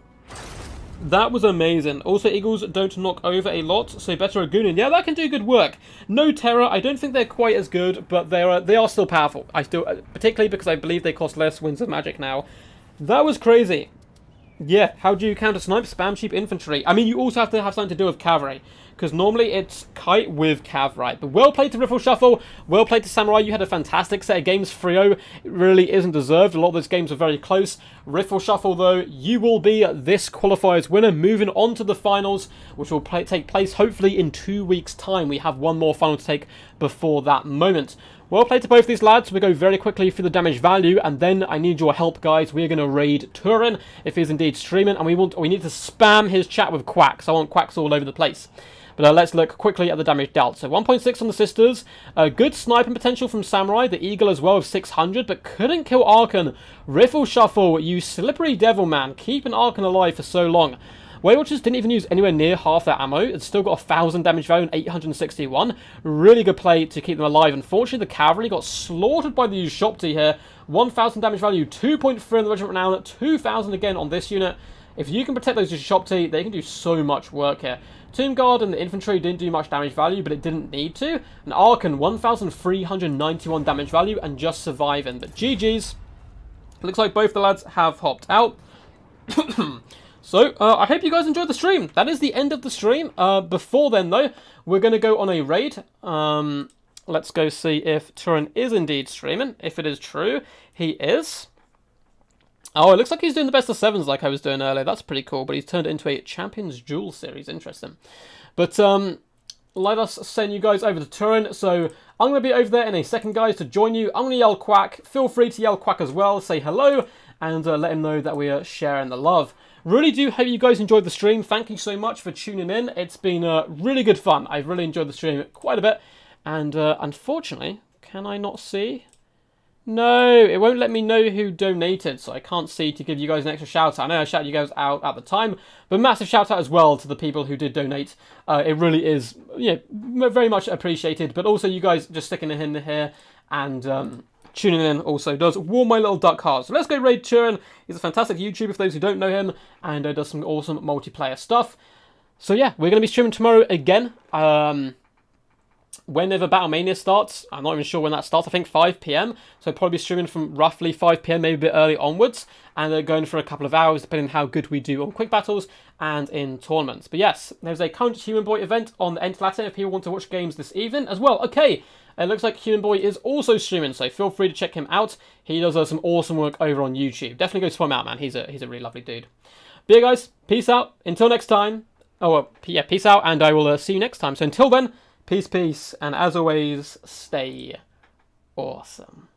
That was amazing. Also, Eagles don't knock over a lot, so better a Goonin. Yeah, that can do good work. No Terror. I don't think they're quite as good, but they are still powerful. Particularly because I believe they cost less Winds of Magic now. That was crazy. Yeah, how do you counter snipe? Spam cheap infantry. I mean, you also have to have something to do with cavalry, because normally it's kite with cav, right? But well played to Riffle Shuffle, well played to Samurai. You had a fantastic set of games. 3-0 really isn't deserved. A lot of those games were very close. Riffle Shuffle, though, you will be this qualifier's winner, moving on to the finals, which will take place hopefully in 2 weeks' time. We have one more final to take before that moment. Well played to both these lads. We go very quickly through the damage value, and then I need your help, guys. We're going to raid Turin if he's indeed streaming, and we need to spam his chat with quacks. I want quacks all over the place. But let's look quickly at the damage dealt. So 1.6 on the Sisters. Good sniping potential from Samurai. The Eagle as well with 600, but couldn't kill Archon. Riffle Shuffle, you slippery devil, man. Keeping Archon alive for so long. Waywatchers didn't even use anywhere near half their ammo. It's still got 1,000 damage value and 861. Really good play to keep them alive. Unfortunately, the cavalry got slaughtered by the Ushopti here. 1,000 damage value, 2.3 on the regiment now, 2,000 again on this unit. If you can protect those Ushopti, they can do so much work here. Tomb Guard and the infantry didn't do much damage value, but it didn't need to. And Archon, 1,391 damage value and just surviving. But GG's. Looks like both the lads have hopped out. So, I hope you guys enjoyed the stream. That is the end of the stream. Before then, though, we're going to go on a raid. Let's go see if Turin is indeed streaming. If it is true, he is. Oh, it looks like he's doing the best of sevens like I was doing earlier. That's pretty cool, but he's turned it into a Champions Duel series. Interesting. But let us send you guys over to Turin. So I'm going to be over there in a second, guys, to join you. I'm going to yell quack. Feel free to yell quack as well. Say hello and let him know that we are sharing the love. Really do hope you guys enjoyed the stream. Thank you so much for tuning in. It's been really good fun. I've really enjoyed the stream quite a bit. And unfortunately, can I not see No, it won't let me know who donated, so I can't see to give you guys an extra shout out. I know I shouted you guys out at the time, but massive shout out as well to the people who did donate. It really is, very much appreciated. But also you guys just sticking in here and tuning in also does warm my little duck heart. So let's go raid Turin. He's a fantastic YouTuber for those who don't know him, and does some awesome multiplayer stuff. So yeah, we're going to be streaming tomorrow again. Whenever Battlemania starts, I'm not even sure when that starts, I think 5 PM, so I'll probably be streaming from roughly 5 PM, maybe a bit early onwards, and they're going for a couple of hours, depending on how good we do on quick battles and in tournaments. But yes, there's a current Human Boy event on the Enter if people want to watch games this evening as well. Okay, it looks like Human Boy is also streaming, so feel free to check him out. He does some awesome work over on YouTube. Definitely go spot him out, man. He's a really lovely dude. But yeah, guys, peace out. Until next time. Oh, well, yeah, peace out, and I will see you next time. So until then, peace, peace, and as always, stay awesome.